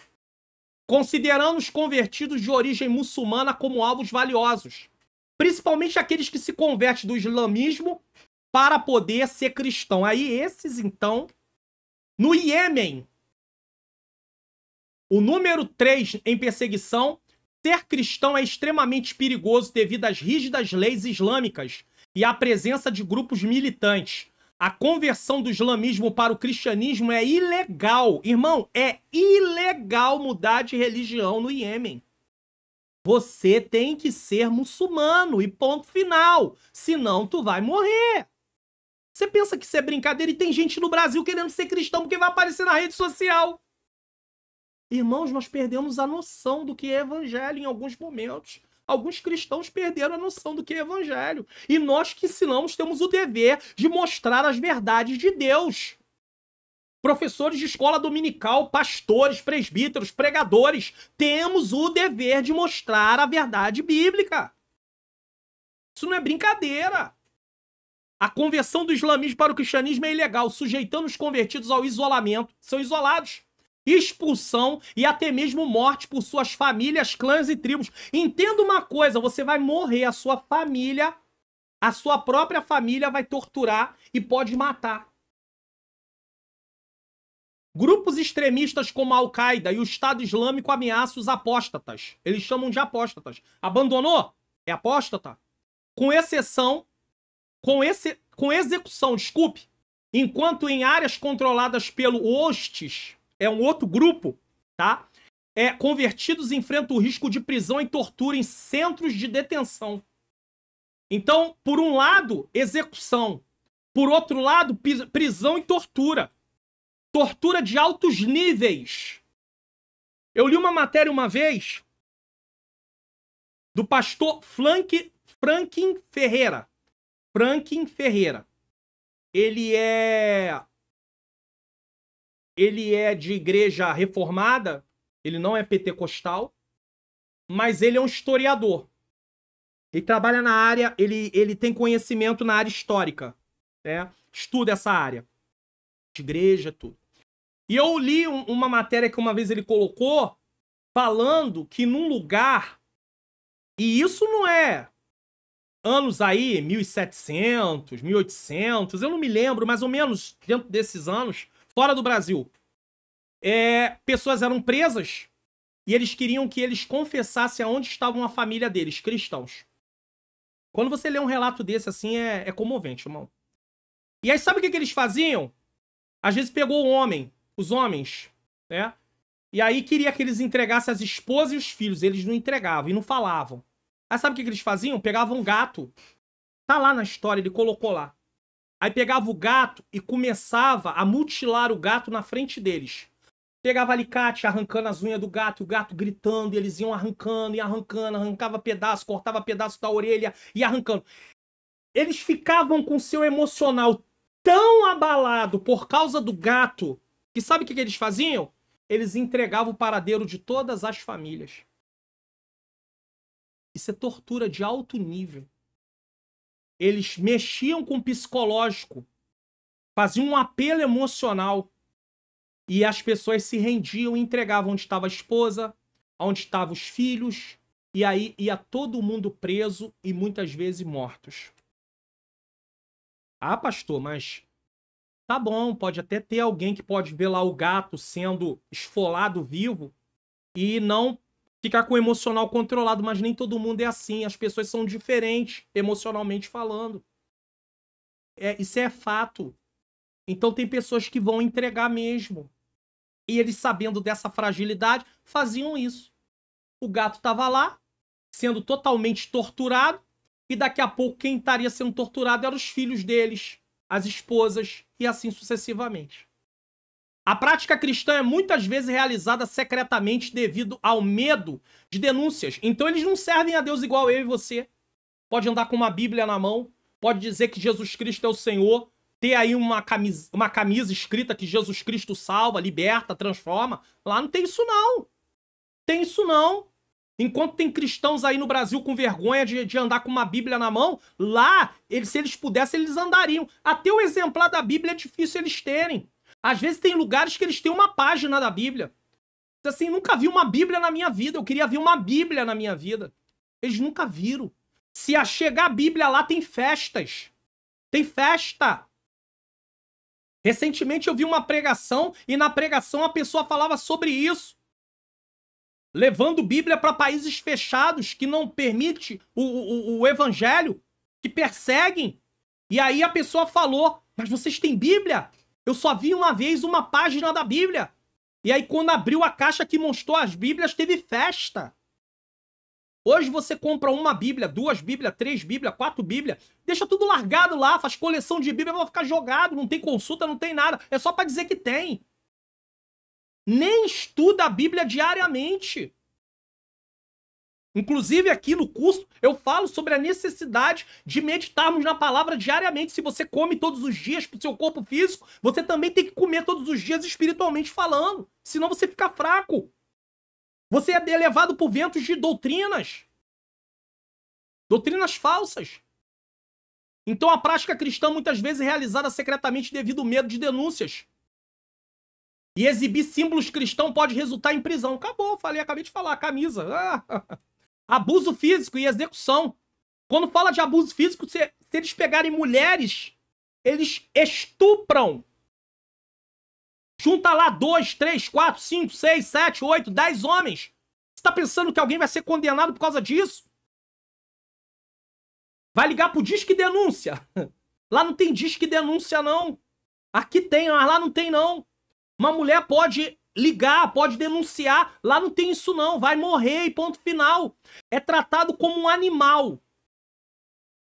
A: Considerando os convertidos de origem muçulmana como alvos valiosos. Principalmente aqueles que se convertem do islamismo para poder ser cristão. Aí esses, então... No Iêmen, o número 3 em perseguição, ser cristão é extremamente perigoso devido às rígidas leis islâmicas e à presença de grupos militantes. A conversão do islamismo para o cristianismo é ilegal. Irmão, é ilegal mudar de religião no Iêmen. Você tem que ser muçulmano e ponto final. Senão tu vai morrer. Você pensa que isso é brincadeira e tem gente no Brasil querendo ser cristão porque vai aparecer na rede social. Irmãos, nós perdemos a noção do que é evangelho em alguns momentos. Alguns cristãos perderam a noção do que é evangelho. E nós que ensinamos temos o dever de mostrar as verdades de Deus. Professores de escola dominical, pastores, presbíteros, pregadores, temos o dever de mostrar a verdade bíblica. Isso não é brincadeira. A conversão do islamismo para o cristianismo é ilegal, sujeitando os convertidos ao isolamento. São isolados. Expulsão e até mesmo morte por suas famílias, clãs e tribos. Entenda uma coisa, você vai morrer, a sua família, a sua própria família vai torturar e pode matar. Grupos extremistas como a Al-Qaeda e o Estado Islâmico ameaçam os apóstatas. Eles chamam de apóstatas. Abandonou? É apóstata. Com execução, desculpe. Enquanto em áreas controladas pelo hostes, é um outro grupo, tá? Convertidos enfrentam o risco de prisão e tortura em centros de detenção. Então, por um lado, execução. Por outro lado, prisão e tortura. Tortura de altos níveis. Eu li uma matéria uma vez do pastor Franklin Ferreira. Franklin Ferreira. Ele é de igreja reformada, ele não é pentecostal, mas ele é um historiador. Ele trabalha na área, ele tem conhecimento na área histórica, né? Estuda essa área de igreja, tudo. E eu li uma matéria que uma vez ele colocou, falando que num lugar, e isso não é anos aí, 1700, 1800, eu não me lembro, mais ou menos dentro desses anos, fora do Brasil, pessoas eram presas e eles queriam que eles confessassem aonde estavam a família deles, cristãos. Quando você lê um relato desse assim, é comovente, irmão. E aí sabe o que eles faziam? Às vezes pegou os homens, né? E aí queria que eles entregassem as esposas e os filhos. Eles não entregavam e não falavam. Aí sabe o que eles faziam? Pegavam um gato. Tá lá na história, ele colocou lá. Aí pegava o gato e começava a mutilar o gato na frente deles. Pegava alicate, arrancando as unhas do gato, e o gato gritando, e eles iam arrancando e arrancando, arrancava pedaço, cortava pedaço da orelha e arrancando. Eles ficavam com seu emocional tão abalado por causa do gato, que sabe o que eles faziam? Eles entregavam o paradeiro de todas as famílias. Isso é tortura de alto nível. Eles mexiam com o psicológico, faziam um apelo emocional. E as pessoas se rendiam e entregavam onde estava a esposa, onde estavam os filhos, e aí ia todo mundo preso e muitas vezes mortos. Ah, pastor, mas tá bom, pode até ter alguém que pode ver lá o gato sendo esfolado vivo e não ficar com o emocional controlado, mas nem todo mundo é assim, as pessoas são diferentes emocionalmente falando. Isso é fato. Então tem pessoas que vão entregar mesmo. E eles, sabendo dessa fragilidade, faziam isso. O gato estava lá, sendo totalmente torturado, e daqui a pouco quem estaria sendo torturado eram os filhos deles, as esposas, e assim sucessivamente. A prática cristã é muitas vezes realizada secretamente devido ao medo de denúncias. Então eles não servem a Deus igual eu e você. Pode andar com uma Bíblia na mão, pode dizer que Jesus Cristo é o Senhor, ter aí uma camisa escrita que Jesus Cristo salva, liberta, transforma. Lá não tem isso não. Tem isso não. Enquanto tem cristãos aí no Brasil com vergonha de andar com uma Bíblia na mão, lá, se eles pudessem, eles andariam. Até o exemplar da Bíblia é difícil eles terem. Às vezes tem lugares que eles têm uma página da Bíblia. Assim, nunca vi uma Bíblia na minha vida. Eu queria ver uma Bíblia na minha vida. Eles nunca viram. Se a chegar a Bíblia lá, tem festas. Tem festa. Recentemente eu vi uma pregação e na pregação a pessoa falava sobre isso. Levando Bíblia para países fechados que não permite o evangelho, que perseguem. E aí a pessoa falou, mas vocês têm Bíblia? Eu só vi uma vez uma página da Bíblia. E aí quando abriu a caixa que mostrou as Bíblias, teve festa. Hoje você compra uma Bíblia, 2 Bíblias, 3 Bíblias, 4 Bíblias, deixa tudo largado lá, faz coleção de Bíblia, vai ficar jogado, não tem consulta, não tem nada. É só para dizer que tem. Nem estuda a Bíblia diariamente. Inclusive aqui no curso eu falo sobre a necessidade de meditarmos na palavra diariamente. Se você come todos os dias para o seu corpo físico, você também tem que comer todos os dias espiritualmente falando. Senão você fica fraco. Você é levado por ventos de doutrinas. Doutrinas falsas. Então a prática cristã muitas vezes é realizada secretamente devido ao medo de denúncias. E exibir símbolos cristãos pode resultar em prisão. Acabou, acabei de falar, camisa. Abuso físico e execução. Quando fala de abuso físico, se eles pegarem mulheres, eles estupram. Junta lá 2, 3, 4, 5, 6, 7, 8, 10 homens. Você tá pensando que alguém vai ser condenado por causa disso? Vai ligar pro Disque Denúncia. Lá não tem Disque Denúncia, não. Aqui tem, mas lá não tem, não. Uma mulher pode ligar, pode denunciar. Lá não tem isso, não. Vai morrer e ponto final. É tratado como um animal.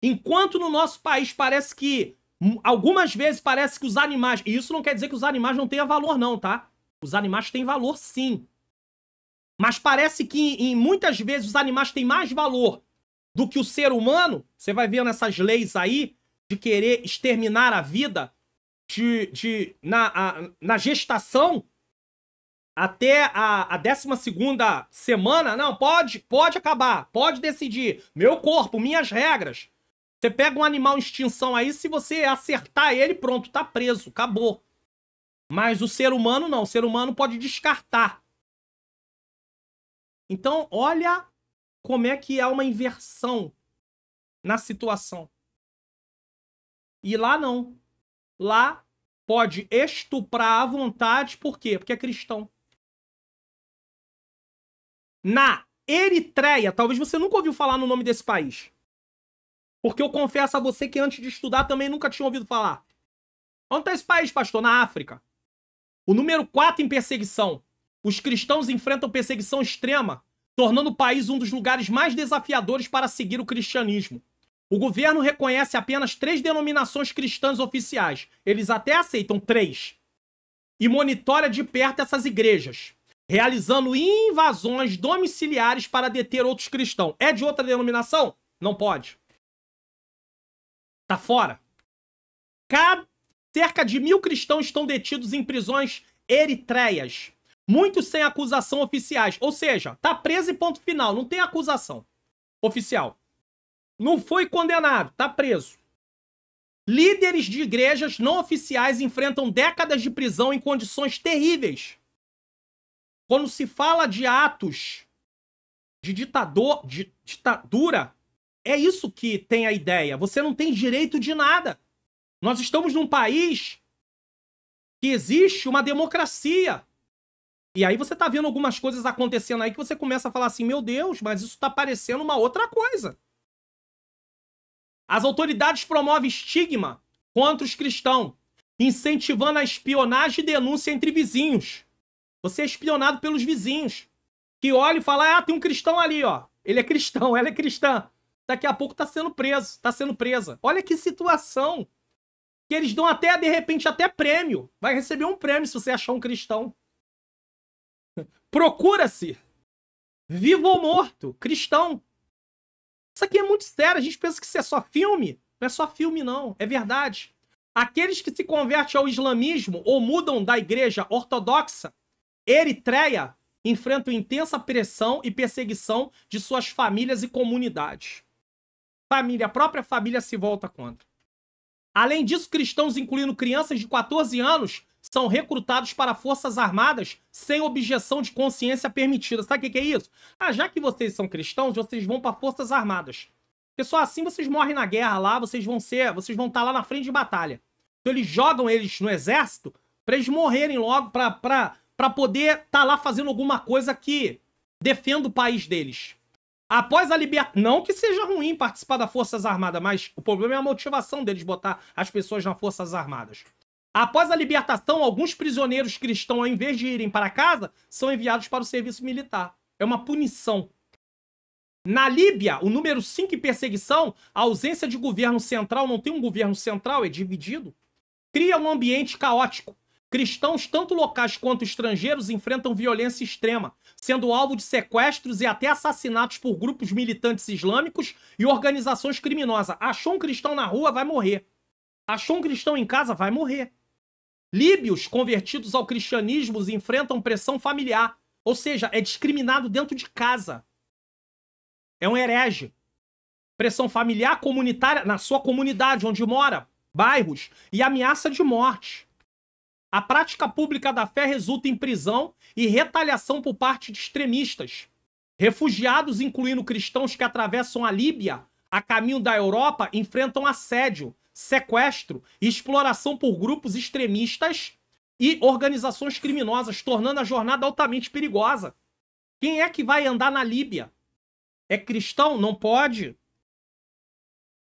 A: Enquanto no nosso país parece que algumas vezes parece que os animais... E isso não quer dizer que os animais não tenham valor, não, tá? Os animais têm valor, sim. Mas parece que muitas vezes os animais têm mais valor do que o ser humano. Você vai ver nessas leis aí de querer exterminar a vida na gestação até a 12ª semana. Não, pode acabar. Pode decidir. Meu corpo, minhas regras. Você pega um animal em extinção aí, se você acertar ele, pronto, tá preso, acabou. Mas o ser humano não, o ser humano pode descartar. Então, olha como é que há uma inversão na situação. E lá não. Lá pode estuprar à vontade, por quê? Porque é cristão. Na Eritreia, talvez você nunca ouviu falar no nome desse país. Porque eu confesso a você que antes de estudar também nunca tinha ouvido falar. Onde está esse país, pastor? Na África. O número 4 em perseguição. Os cristãos enfrentam perseguição extrema, tornando o país um dos lugares mais desafiadores para seguir o cristianismo. O governo reconhece apenas 3 denominações cristãs oficiais. Eles até aceitam 3. e monitora de perto essas igrejas, realizando invasões domiciliares para deter outros cristãos. É de outra denominação? Não pode. Tá fora. Cerca de 1.000 cristãos estão detidos em prisões eritreias, muitos sem acusação oficiais. Ou seja, tá preso e ponto final, não tem acusação oficial. Não foi condenado, tá preso. Líderes de igrejas não oficiais enfrentam décadas de prisão em condições terríveis. Quando se fala de atos de ditadura, é isso que tem a ideia. Você não tem direito de nada. Nós estamos num país que existe uma democracia. E aí você tá vendo algumas coisas acontecendo aí que você começa a falar assim, meu Deus, mas isso tá parecendo uma outra coisa. As autoridades promovem estigma contra os cristãos, incentivando a espionagem e denúncia entre vizinhos. Você é espionado pelos vizinhos, que olham e falam, ah, tem um cristão ali, ó. Ele é cristão, ela é cristã. Daqui a pouco tá sendo preso, tá sendo presa. Olha que situação. Que eles dão até, de repente, até prêmio. Vai receber um prêmio se você achar um cristão. Procura-se. Vivo ou morto, cristão. Isso aqui é muito sério. A gente pensa que isso é só filme. Não é só filme, não. É verdade. Aqueles que se convertem ao islamismo ou mudam da igreja ortodoxa, Eritreia, enfrentam intensa pressão e perseguição de suas famílias e comunidades. A própria família se volta contra. Além disso, cristãos, incluindo crianças de 14 anos, são recrutados para forças armadas sem objeção de consciência permitida. Sabe o que é isso? Ah, já que vocês são cristãos, vocês vão para forças armadas. Porque só assim vocês morrem na guerra lá, vocês vão estar lá na frente de batalha. Então eles jogam eles no exército para eles morrerem logo, para poder estar lá fazendo alguma coisa que defenda o país deles. Após a libertação, não que seja ruim participar das Forças Armadas, mas o problema é a motivação deles botar as pessoas nas Forças Armadas. Após a libertação, alguns prisioneiros cristãos, ao invés de irem para casa, são enviados para o serviço militar. É uma punição. Na Líbia, o número 5 em perseguição, a ausência de governo central, não tem um governo central, é dividido, cria um ambiente caótico. Cristãos, tanto locais quanto estrangeiros, enfrentam violência extrema, sendo alvo de sequestros e até assassinatos por grupos militantes islâmicos e organizações criminosas. Achou um cristão na rua, vai morrer. Achou um cristão em casa, vai morrer. Líbios convertidos ao cristianismo enfrentam pressão familiar, ou seja, é discriminado dentro de casa. É um herege. Pressão familiar comunitária na sua comunidade, onde mora, bairros, e ameaça de morte. A prática pública da fé resulta em prisão e retaliação por parte de extremistas. Refugiados, incluindo cristãos que atravessam a Líbia a caminho da Europa, enfrentam assédio, sequestro e exploração por grupos extremistas e organizações criminosas, tornando a jornada altamente perigosa. Quem é que vai andar na Líbia? É cristão? Não pode.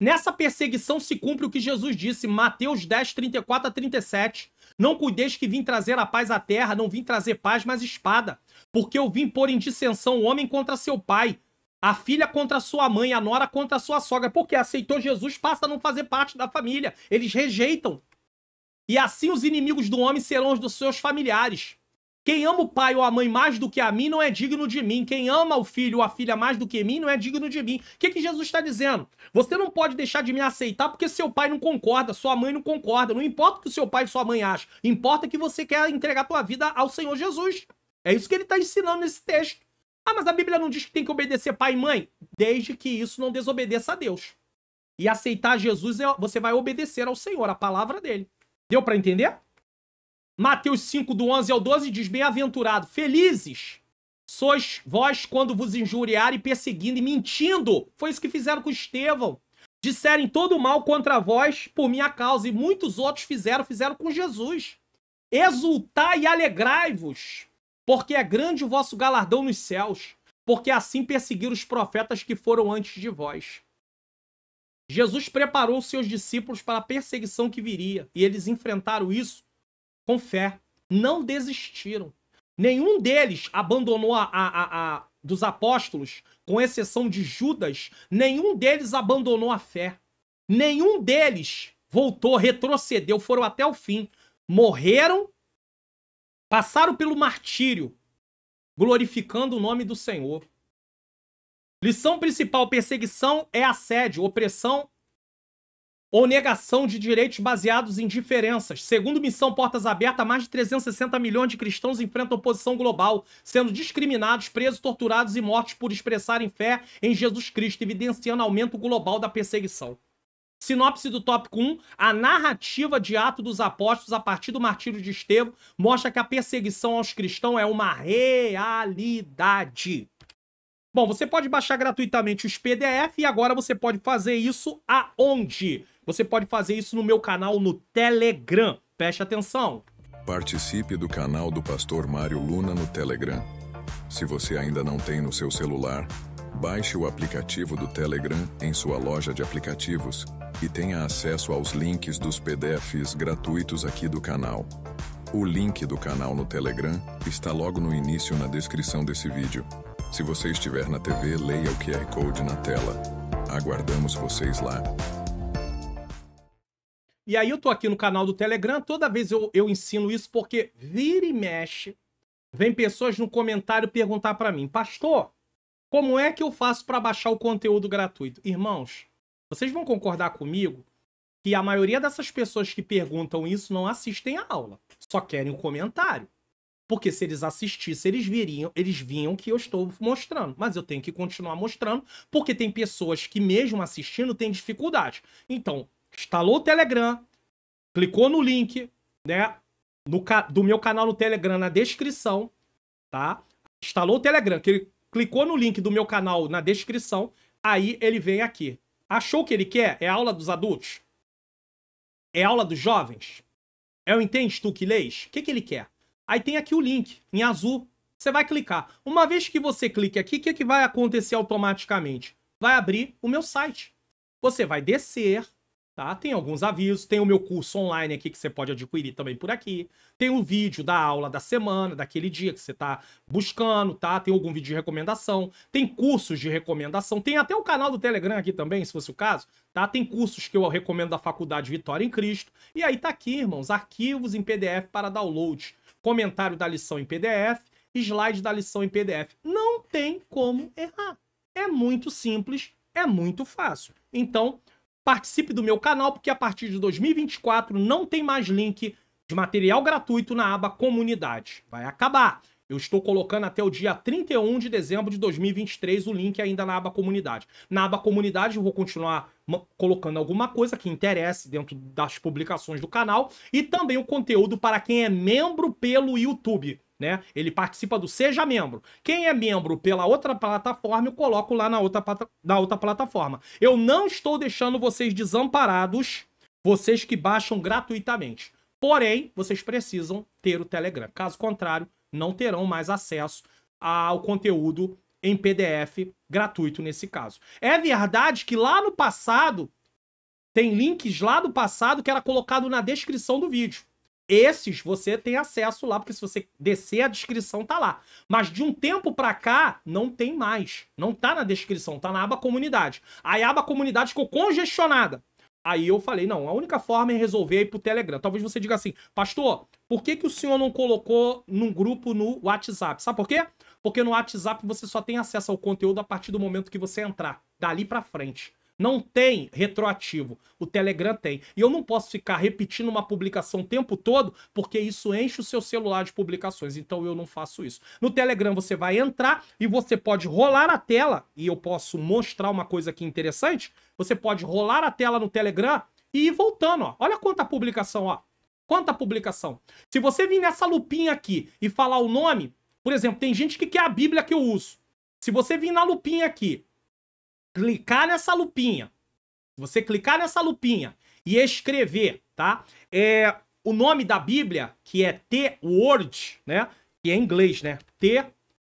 A: Nessa perseguição se cumpre o que Jesus disse, Mateus 10, 34 a 37. Não cuideis que vim trazer a paz à terra, não vim trazer paz, mas espada. Porque eu vim pôr em dissensão o homem contra seu pai, a filha contra sua mãe, a nora contra sua sogra. Porque aceitou Jesus, passa a não fazer parte da família. Eles rejeitam. E assim os inimigos do homem serão os dos seus familiares. Quem ama o pai ou a mãe mais do que a mim não é digno de mim. Quem ama o filho ou a filha mais do que mim não é digno de mim. O que Jesus está dizendo? Você não pode deixar de me aceitar porque seu pai não concorda, sua mãe não concorda. Não importa o que o seu pai e sua mãe acham. Importa que você quer entregar a tua vida ao Senhor Jesus. É isso que ele está ensinando nesse texto. Ah, mas a Bíblia não diz que tem que obedecer pai e mãe? Desde que isso não desobedeça a Deus. E aceitar Jesus, você vai obedecer ao Senhor, a palavra dele. Deu para entender? Mateus 5, do 11 ao 12, diz, bem-aventurado, felizes sois vós quando vos injuriarem, perseguindo e mentindo. Foi isso que fizeram com Estevão. Disserem todo mal contra vós por minha causa. E muitos outros fizeram com Jesus. Exultai e alegrai-vos, porque é grande o vosso galardão nos céus, porque assim perseguiram os profetas que foram antes de vós. Jesus preparou os seus discípulos para a perseguição que viria, e eles enfrentaram isso com fé, não desistiram. Nenhum deles abandonou dos apóstolos, com exceção de Judas, nenhum deles abandonou a fé. Nenhum deles voltou, retrocedeu, foram até o fim. Morreram passaram pelo martírio, glorificando o nome do Senhor. Lição principal: perseguição é assédio, opressão ou negação de direitos baseados em diferenças. Segundo Missão Portas Abertas, mais de 360 milhões de cristãos enfrentam oposição global, sendo discriminados, presos, torturados e mortos por expressarem fé em Jesus Cristo, evidenciando aumento global da perseguição. Sinopse do tópico 1, a narrativa de Atos dos Apóstolos a partir do martírio de Estevão mostra que a perseguição aos cristãos é uma realidade. Bom, você pode baixar gratuitamente os PDF e agora você pode fazer isso aonde? Você pode fazer isso no meu canal no Telegram. Preste atenção.
B: Participe do canal do Pastor Mário Luna no Telegram. Se você ainda não tem no seu celular, baixe o aplicativo do Telegram em sua loja de aplicativos e tenha acesso aos links dos PDFs gratuitos aqui do canal. O link do canal no Telegram está logo no início na descrição desse vídeo. Se você estiver na TV, leia o QR Code na tela. Aguardamos vocês lá.
A: E aí eu tô aqui no canal do Telegram, toda vez eu ensino isso porque vira e mexe, vem pessoas no comentário perguntar pra mim, pastor, como é que eu faço pra baixar o conteúdo gratuito? Irmãos, vocês vão concordar comigo que a maioria dessas pessoas que perguntam isso não assistem a aula, só querem o comentário. Porque se eles assistissem, eles viam que eu estou mostrando. Mas eu tenho que continuar mostrando, porque tem pessoas que mesmo assistindo têm dificuldade. Então, instalou o Telegram, clicou no link, né, do meu canal no Telegram na descrição, tá? Instalou o Telegram, clicou no link do meu canal na descrição, aí ele vem aqui. Achou o que ele quer? É aula dos adultos? É aula dos jovens? É o Entende Tu Que Lês? O que ele quer? Aí tem aqui o link, em azul. Você vai clicar. Uma vez que você clique aqui, o que vai acontecer automaticamente? Vai abrir o meu site. Você vai descer, tá? Tem alguns avisos. Tem o meu curso online aqui que você pode adquirir também por aqui. Tem o vídeo da aula da semana, daquele dia que você está buscando, tá? Tem algum vídeo de recomendação. Tem cursos de recomendação. Tem até o canal do Telegram aqui também, se fosse o caso, tá? Tem cursos que eu recomendo da Faculdade Vitória em Cristo. E aí tá aqui, irmãos, arquivos em PDF para download. Comentário da lição em PDF, slide da lição em PDF. Não tem como errar. É muito simples, é muito fácil. Então, participe do meu canal, porque a partir de 2024 não tem mais link de material gratuito na aba Comunidade. Vai acabar. Eu estou colocando até o dia 31 de dezembro de 2023 o link ainda na aba Comunidade. Na aba Comunidade eu vou continuar colocando alguma coisa que interesse dentro das publicações do canal e também o conteúdo para quem é membro pelo YouTube, né? Ele participa do Seja Membro. Quem é membro pela outra plataforma, eu coloco lá na outra plataforma. Eu não estou deixando vocês desamparados, vocês que baixam gratuitamente. Porém, vocês precisam ter o Telegram. Caso contrário, não terão mais acesso ao conteúdo em PDF gratuito nesse caso. É verdade que lá no passado, tem links lá do passado que era colocado na descrição do vídeo. Esses você tem acesso lá, porque se você descer a descrição tá lá. Mas de um tempo pra cá, não tem mais. Não tá na descrição, tá na aba Comunidade. Aí a aba Comunidade ficou congestionada. Aí eu falei, não, a única forma é resolver ir pro Telegram. Talvez você diga assim, pastor, por que o senhor não colocou num grupo no WhatsApp? Sabe por quê? Porque no WhatsApp você só tem acesso ao conteúdo a partir do momento que você entrar. Dali pra frente. Não tem retroativo. O Telegram tem. E eu não posso ficar repetindo uma publicação o tempo todo, porque isso enche o seu celular de publicações. Então eu não faço isso. No Telegram você vai entrar e você pode rolar a tela. E eu posso mostrar uma coisa aqui interessante. Você pode rolar a tela no Telegram e ir voltando, ó. Olha quanta publicação, ó. Quanta publicação. Se você vir nessa lupinha aqui e falar o nome, por exemplo, tem gente que quer a Bíblia que eu uso. Se você vir na lupinha aqui, clicar nessa lupinha, você clicar nessa lupinha e escrever, tá? O nome da Bíblia, que é The Word, né? Que é em inglês, né?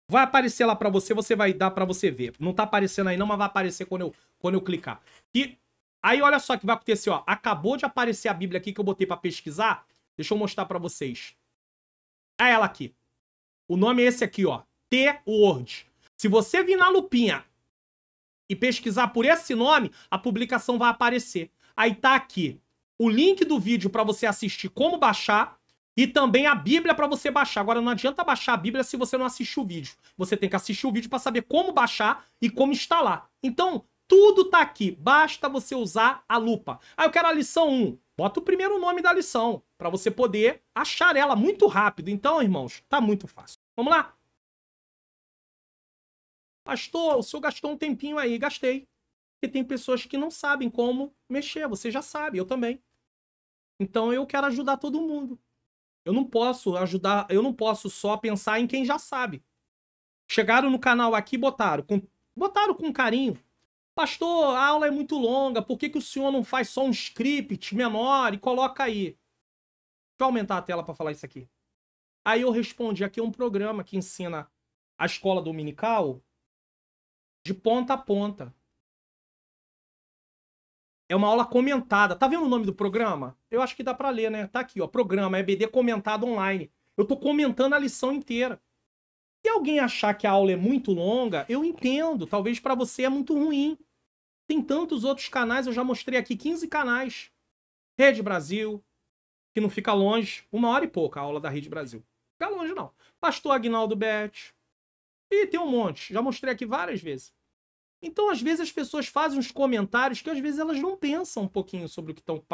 A: Vai aparecer lá pra você, você vai dar pra você ver. Não tá aparecendo aí não, mas vai aparecer quando eu clicar. E aí olha só o que vai acontecer, ó. Acabou de aparecer a Bíblia aqui que eu botei pra pesquisar. Deixa eu mostrar pra vocês. É ela aqui. O nome é esse aqui, ó. The Word. Se você vir na lupinha e pesquisar por esse nome, a publicação vai aparecer. Aí tá aqui o link do vídeo para você assistir como baixar E também a Bíblia para você baixar. Agora, não adianta baixar a Bíblia se você não assistiu o vídeo. Você tem que assistir o vídeo para saber como baixar e como instalar. Então, tudo tá aqui. Basta você usar a lupa. Ah, eu quero a lição 1. Bota o primeiro nome da lição, para você poder achar ela muito rápido. Então, irmãos, tá muito fácil. Vamos lá? Pastor, o senhor gastou um tempinho aí. Gastei. Porque tem pessoas que não sabem como mexer. Você já sabe, eu também. Então, eu quero ajudar todo mundo. Eu não posso ajudar, eu não posso só pensar em quem já sabe. Chegaram no canal aqui e botaram com carinho. Pastor, a aula é muito longa, por que o senhor não faz só um script menor e coloca aí? Deixa eu aumentar a tela para falar isso aqui. Aí eu respondi, aqui é um programa que ensina a escola dominical de ponta a ponta. É uma aula comentada. Tá vendo o nome do programa? Eu acho que dá para ler, né? Tá aqui, ó. Programa EBD comentado online. Eu tô comentando a lição inteira. Se alguém achar que a aula é muito longa, eu entendo. Talvez para você é muito ruim. Tem tantos outros canais, eu já mostrei aqui 15 canais. Rede Brasil, que não fica longe. 1h e pouca a aula da Rede Brasil. Não fica longe, não. Pastor Aguinaldo Bet. E tem um monte. Já mostrei aqui várias vezes. Então, às vezes, as pessoas fazem uns comentários que, às vezes, elas não pensam um pouquinho sobre o que estão...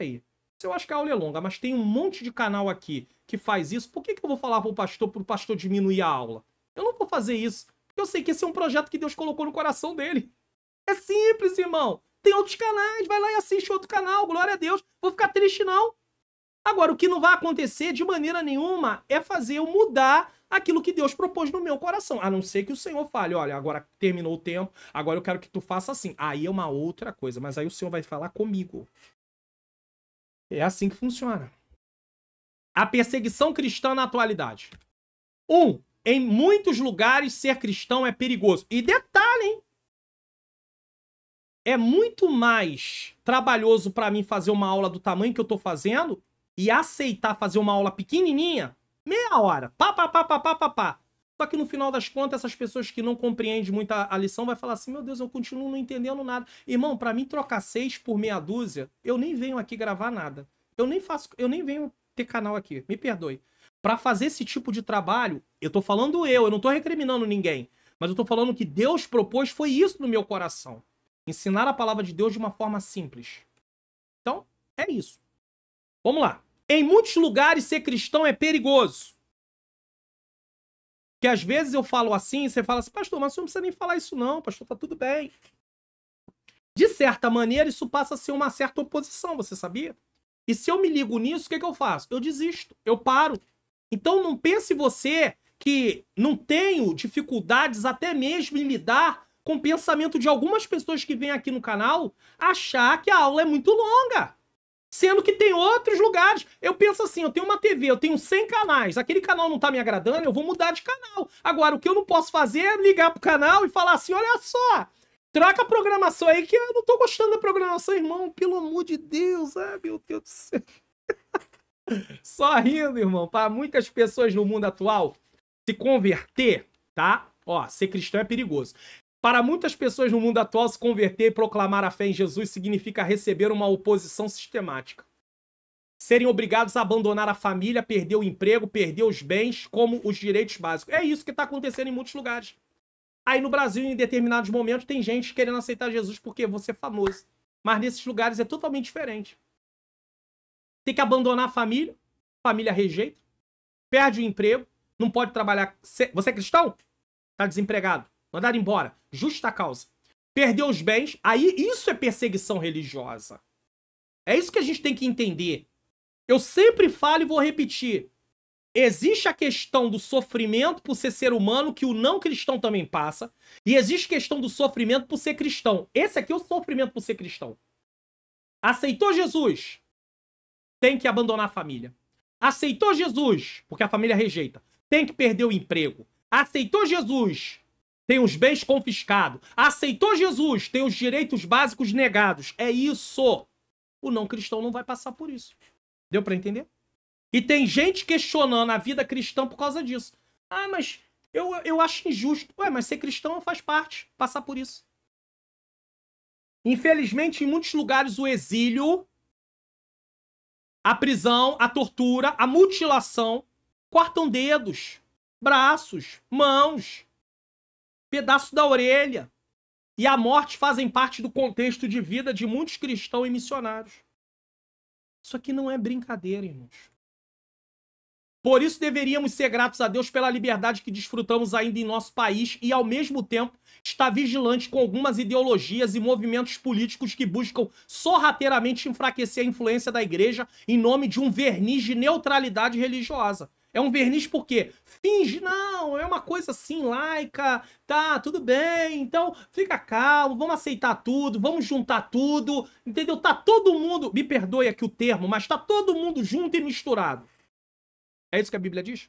A: Aí, eu acho que a aula é longa, mas tem um monte de canal aqui que faz isso. Por que eu vou falar pro pastor diminuir a aula? Eu não vou fazer isso. Porque eu sei que esse é um projeto que Deus colocou no coração dele. É simples, irmão. Tem outros canais, vai lá e assiste outro canal. Glória a Deus. Vou ficar triste, não. Agora, o que não vai acontecer, de maneira nenhuma, é fazer eu mudar aquilo que Deus propôs no meu coração. A não ser que o Senhor fale, olha, agora terminou o tempo, agora eu quero que tu faça assim. Aí é uma outra coisa, mas aí o Senhor vai falar comigo. É assim que funciona. A perseguição cristã na atualidade. Em muitos lugares ser cristão é perigoso. E detalhe, hein? É muito mais trabalhoso para mim fazer uma aula do tamanho que eu tô fazendo e aceitar fazer uma aula pequenininha, meia hora, pá. Só que no final das contas, essas pessoas que não compreendem muito a lição vai falar assim, meu Deus, eu continuo não entendendo nada. Irmão, para mim trocar 6 por meia dúzia, eu nem venho aqui gravar nada. Eu nem venho ter canal aqui, me perdoe. Para fazer esse tipo de trabalho, eu tô falando eu não tô recriminando ninguém, mas eu tô falando que Deus propôs, foi isso no meu coração. Ensinar a palavra de Deus de uma forma simples. Então, é isso. Vamos lá. Em muitos lugares, ser cristão é perigoso. Porque às vezes eu falo assim, e você fala assim, pastor, mas você não precisa nem falar isso não, pastor, tá tudo bem. De certa maneira, isso passa a ser uma certa oposição, você sabia? E se eu me ligo nisso, o que eu faço? Eu desisto, eu paro. Então não pense você que não tenho dificuldades até mesmo em lidar com o pensamento de algumas pessoas que vêm aqui no canal achar que a aula é muito longa. Sendo que tem outros lugares. Eu penso assim, eu tenho uma TV, eu tenho 100 canais. Aquele canal não tá me agradando, eu vou mudar de canal. Agora, o que eu não posso fazer é ligar pro canal e falar assim, olha só, troca a programação aí que eu não tô gostando da programação, irmão. Pelo amor de Deus, meu Deus do céu. Só rindo, irmão. Para muitas pessoas no mundo atual, se converter, tá? Ó, ser cristão é perigoso. Para muitas pessoas no mundo atual, se converter e proclamar a fé em Jesus significa receber uma oposição sistemática. Serem obrigados a abandonar a família, perder o emprego, perder os bens, como os direitos básicos. É isso que está acontecendo em muitos lugares. Aí no Brasil, em determinados momentos, tem gente querendo aceitar Jesus porque você é famoso. Mas nesses lugares é totalmente diferente. Tem que abandonar a família rejeita, perde o emprego, não pode trabalhar. Você é cristão? Tá desempregado. Mandar embora. Justa causa. Perdeu os bens. Aí isso é perseguição religiosa. É isso que a gente tem que entender. Eu sempre falo e vou repetir. Existe a questão do sofrimento por ser humano, que o não cristão também passa. E existe a questão do sofrimento por ser cristão. Esse aqui é o sofrimento por ser cristão. Aceitou Jesus? Tem que abandonar a família. Aceitou Jesus? Porque a família rejeita. Tem que perder o emprego. Aceitou Jesus? Tem os bens confiscados. Aceitou Jesus? Tem os direitos básicos negados. É isso. O não cristão não vai passar por isso. Deu pra entender? E tem gente questionando a vida cristã por causa disso. Ah, mas eu acho injusto. Ué, mas ser cristão faz parte. Passar por isso. Infelizmente, em muitos lugares, o exílio a prisão, a tortura, a mutilação, cortam dedos, braços, mãos, pedaço da orelha. E a morte fazem parte do contexto de vida de muitos cristãos e missionários. Isso aqui não é brincadeira, irmãos. Por isso deveríamos ser gratos a Deus pela liberdade que desfrutamos ainda em nosso país e, ao mesmo tempo, estar vigilantes com algumas ideologias e movimentos políticos que buscam sorrateiramente enfraquecer a influência da igreja em nome de um verniz de neutralidade religiosa. É um verniz porque finge, não, é uma coisa assim, laica, tá, tudo bem, então fica calmo, vamos aceitar tudo, vamos juntar tudo, entendeu? Tá todo mundo, me perdoe aqui o termo, mas tá todo mundo junto e misturado. É isso que a Bíblia diz?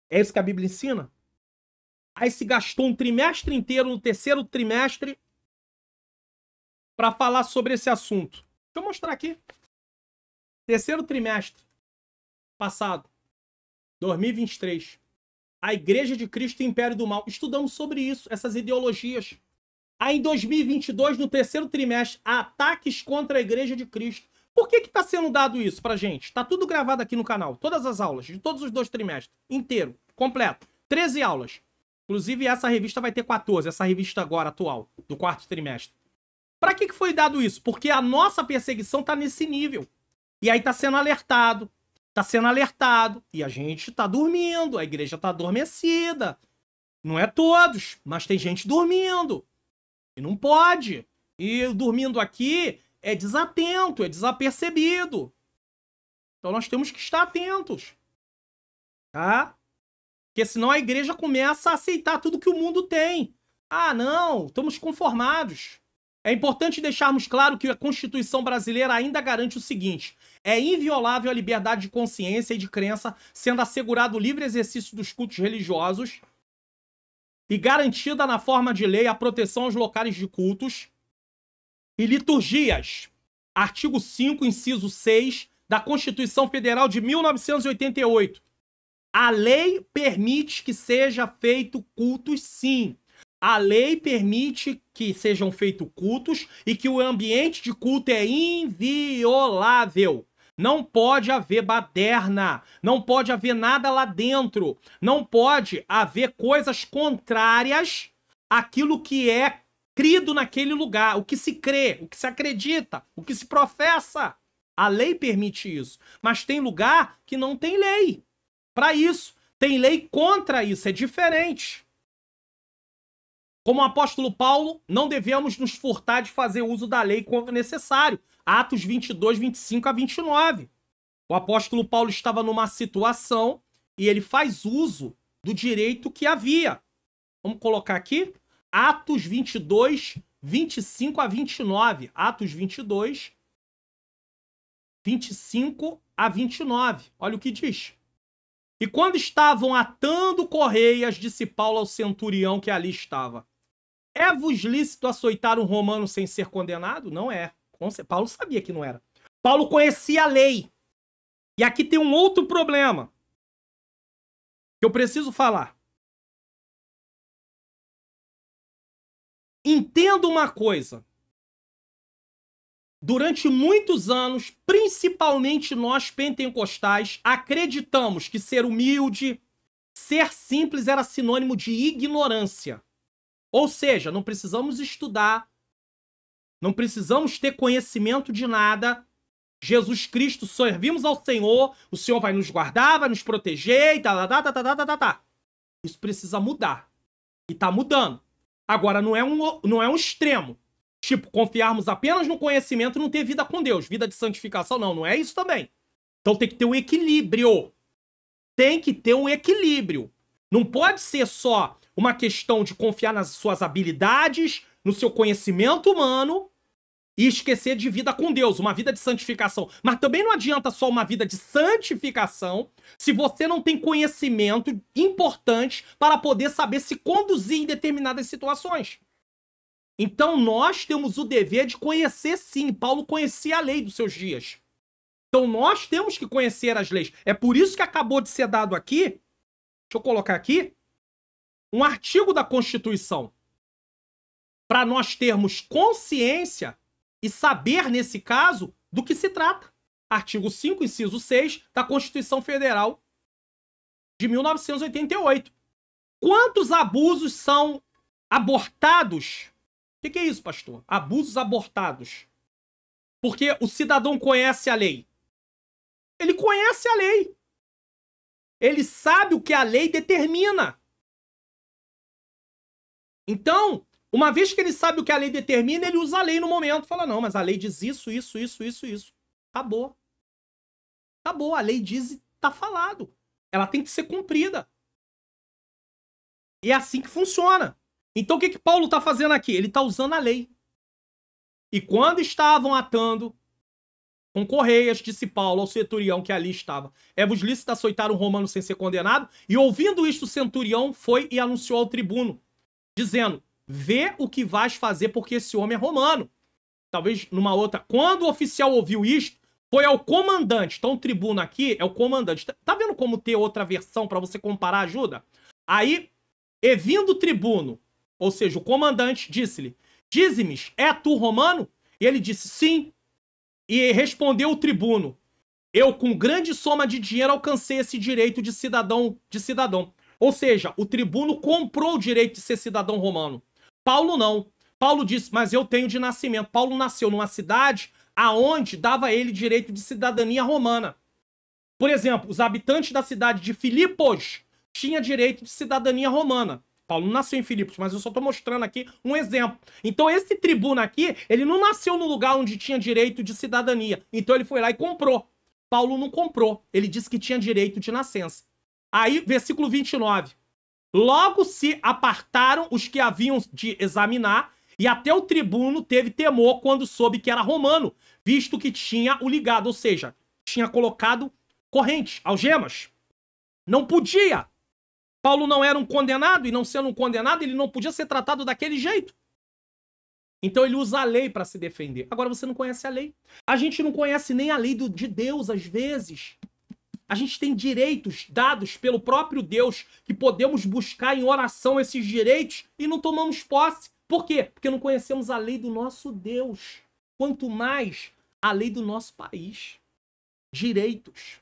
A: É isso que a Bíblia ensina? Aí se gastou um trimestre inteiro, no terceiro trimestre, para falar sobre esse assunto. Deixa eu mostrar aqui. Terceiro trimestre passado, 2023. A Igreja de Cristo e o Império do Mal. Estudamos sobre isso, essas ideologias. Aí em 2022, no terceiro trimestre, ataques contra a Igreja de Cristo. Por que está sendo dado isso pra gente? Tá tudo gravado aqui no canal. Todas as aulas, de todos os 2 trimestres. Inteiro, completo. 13 aulas. Inclusive, essa revista vai ter 14. Essa revista agora, atual, do 4º trimestre. Pra que foi dado isso? Porque a nossa perseguição tá nesse nível. E aí tá sendo alertado. Tá sendo alertado. E a gente tá dormindo. A igreja tá adormecida. Não é todos, mas tem gente dormindo. E não pode. E dormindo aqui é desatento, é desapercebido. Então nós temos que estar atentos. Tá? Porque senão a igreja começa a aceitar tudo que o mundo tem. Ah, não, estamos conformados. É importante deixarmos claro que a Constituição brasileira ainda garante o seguinte: é inviolável a liberdade de consciência e de crença, sendo assegurado o livre exercício dos cultos religiosos e garantida na forma de lei a proteção aos locais de cultos e liturgias. Artigo 5, inciso 6 da Constituição Federal de 1988. A lei permite que seja feito cultos, sim. A lei permite que sejam feitos cultos e que o ambiente de culto é inviolável. Não pode haver baderna, não pode haver nada lá dentro, não pode haver coisas contrárias àquilo que é crido naquele lugar, o que se crê, o que se acredita, o que se professa. A lei permite isso, mas tem lugar que não tem lei para isso. Tem lei contra isso, é diferente. Como o apóstolo Paulo, não devemos nos furtar de fazer uso da lei quando necessário. Atos 22, 25 a 29. O apóstolo Paulo estava numa situação e ele faz uso do direito que havia. Vamos colocar aqui? Atos 22, 25 a 29. Atos 22, 25 a 29. Olha o que diz. E quando estavam atando correias, disse Paulo ao centurião que ali estava: é-vos lícito açoitar um romano sem ser condenado? Não é. Paulo sabia que não era. Paulo conhecia a lei. E aqui tem um outro problema que eu preciso falar. Entenda uma coisa. Durante muitos anos, principalmente nós pentecostais, acreditamos que ser humilde, ser simples era sinônimo de ignorância. Ou seja, não precisamos estudar, não precisamos ter conhecimento de nada. Jesus Cristo, servimos ao Senhor, o Senhor vai nos guardar, vai nos proteger e tá. Isso precisa mudar. E tá mudando. Agora, não é um extremo. Tipo, confiarmos apenas no conhecimento e não ter vida com Deus. Vida de santificação, não é isso também. Então tem que ter um equilíbrio. Tem que ter um equilíbrio. Não pode ser só uma questão de confiar nas suas habilidades, no seu conhecimento humano e esquecer de vida com Deus, uma vida de santificação. Mas também não adianta só uma vida de santificação se você não tem conhecimento importante para poder saber se conduzir em determinadas situações. Então nós temos o dever de conhecer, sim. Paulo conhecia a lei dos seus dias. Então nós temos que conhecer as leis. É por isso que acabou de ser dado aqui, deixa eu colocar aqui, um artigo da Constituição, para nós termos consciência e saber, nesse caso, do que se trata. artigo 5, inciso 6, da Constituição Federal de 1988. Quantos abusos são abortados? O que é isso, pastor? Abusos abortados. Porque o cidadão conhece a lei. Ele conhece a lei. Ele sabe o que a lei determina. Então, uma vez que ele sabe o que a lei determina, ele usa a lei no momento. Fala, não, mas a lei diz isso, isso, isso, isso, isso. Acabou. Acabou. A lei diz e tá falado. Ela tem que ser cumprida. E é assim que funciona. Então, o que Paulo tá fazendo aqui? Ele tá usando a lei. E quando estavam atando com correias, disse Paulo ao centurião que ali estava: é-vos lícito açoitar um romano sem ser condenado? E ouvindo isto, o centurião foi e anunciou ao tribuno, dizendo: vê o que vais fazer, porque esse homem é romano. Talvez numa outra. Quando o oficial ouviu isto, foi ao comandante. Então o tribuno aqui é o comandante. Tá vendo como ter outra versão para você comparar? Ajuda? Aí, e vindo o tribuno, ou seja, o comandante, disse-lhe: dize-me, é tu romano? E ele disse: sim. E respondeu o tribuno: eu com grande soma de dinheiro alcancei esse direito de cidadão. Ou seja, o tribuno comprou o direito de ser cidadão romano. Paulo não. Paulo disse: mas eu tenho de nascimento. Paulo nasceu numa cidade aonde dava a ele direito de cidadania romana. Por exemplo, os habitantes da cidade de Filipos tinham direito de cidadania romana. Paulo não nasceu em Filipos, mas eu só estou mostrando aqui um exemplo. Então esse tribuno aqui, ele não nasceu no lugar onde tinha direito de cidadania. Então ele foi lá e comprou. Paulo não comprou. Ele disse que tinha direito de nascença. Aí, versículo 29. Logo se apartaram os que haviam de examinar, e até o tribuno teve temor quando soube que era romano, visto que tinha o ligado, ou seja, tinha colocado correntes, algemas. Não podia. Paulo não era um condenado, e não sendo um condenado, ele não podia ser tratado daquele jeito. Então ele usa a lei para se defender. Agora você não conhece a lei. A gente não conhece nem a lei de Deus, às vezes. A gente tem direitos dados pelo próprio Deus, que podemos buscar em oração esses direitos e não tomamos posse. Por quê? Porque não conhecemos a lei do nosso Deus. Quanto mais a lei do nosso país. Direitos.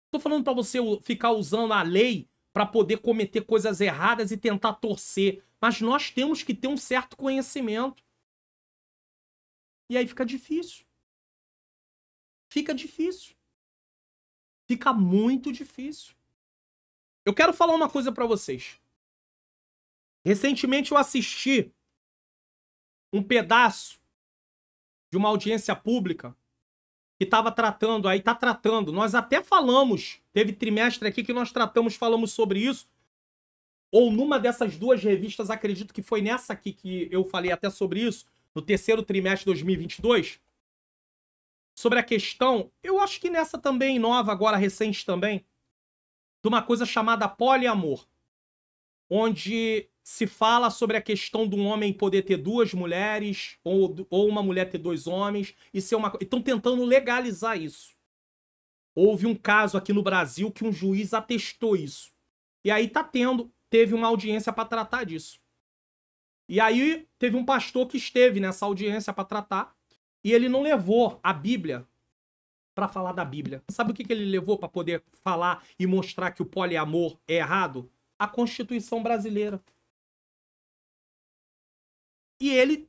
A: Estou falando para você ficar usando a lei para poder cometer coisas erradas e tentar torcer. Mas nós temos que ter um certo conhecimento. E aí fica difícil. Fica difícil. Fica muito difícil. Eu quero falar uma coisa para vocês. Recentemente eu assisti um pedaço de uma audiência pública que estava tratando, aí tá tratando, nós até falamos, teve trimestre aqui que nós falamos sobre isso, ou numa dessas duas revistas, acredito que foi nessa aqui que eu falei até sobre isso, no terceiro trimestre de 2022, sobre a questão, eu acho que nessa também, nova, agora recente também, de uma coisa chamada poliamor, onde se fala sobre a questão de um homem poder ter duas mulheres, ou uma mulher ter dois homens, e ser uma... Estão tentando legalizar isso. Houve um caso aqui no Brasil que um juiz atestou isso. E aí teve uma audiência para tratar disso. E aí teve um pastor que esteve nessa audiência para tratar, e ele não levou a Bíblia para falar da Bíblia. Sabe o que ele levou para poder falar e mostrar que o poliamor é errado? A Constituição brasileira. E ele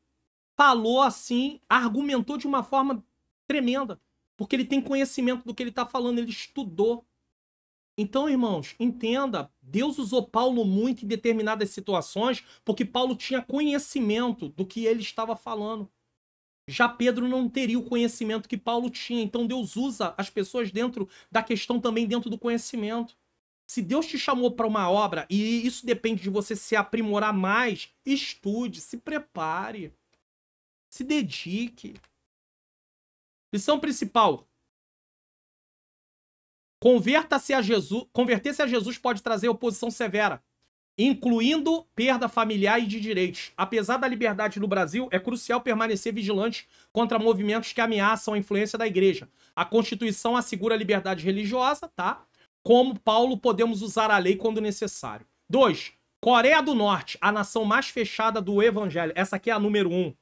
A: falou assim, argumentou de uma forma tremenda, porque ele tem conhecimento do que ele está falando, ele estudou. Então, irmãos, entenda, Deus usou Paulo muito em determinadas situações, porque Paulo tinha conhecimento do que ele estava falando. Já Pedro não teria o conhecimento que Paulo tinha, então Deus usa as pessoas dentro da questão também, dentro do conhecimento. Se Deus te chamou para uma obra, e isso depende de você se aprimorar mais, estude, se prepare, se dedique. Lição principal. Converter-se a Jesus pode trazer oposição severa, incluindo perda familiar e de direitos. Apesar da liberdade no Brasil, é crucial permanecer vigilante contra movimentos que ameaçam a influência da igreja. A Constituição assegura a liberdade religiosa, tá? Como Paulo, podemos usar a lei quando necessário. 2. Coreia do Norte, a nação mais fechada do evangelho. Essa aqui é a número 1.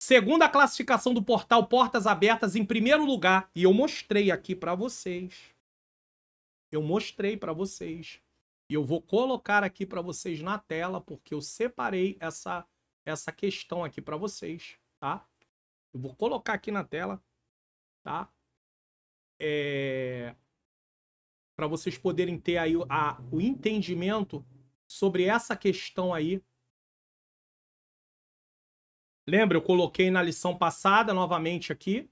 A: Segunda classificação do portal Portas Abertas em primeiro lugar. E eu mostrei aqui para vocês. Eu mostrei para vocês. E eu vou colocar aqui para vocês na tela, porque eu separei essa questão aqui para vocês, tá? Eu vou colocar aqui na tela, tá? Para vocês poderem ter aí o entendimento sobre essa questão aí. Lembra, eu coloquei na lição passada, novamente aqui.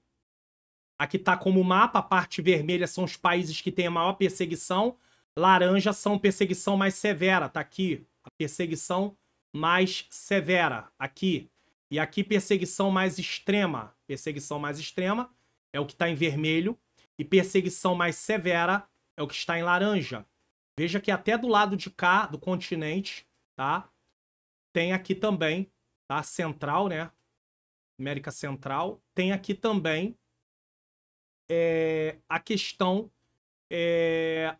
A: Aqui tá como mapa, a parte vermelha são os países que têm a maior perseguição. Laranja são perseguição mais severa, tá aqui. A perseguição mais severa, aqui. E aqui perseguição mais extrema. Perseguição mais extrema é o que tá em vermelho. E perseguição mais severa é o que está em laranja. Veja que até do lado de cá, do continente, tá? Tem aqui também, tá? Central, né? América Central. Tem aqui também a questão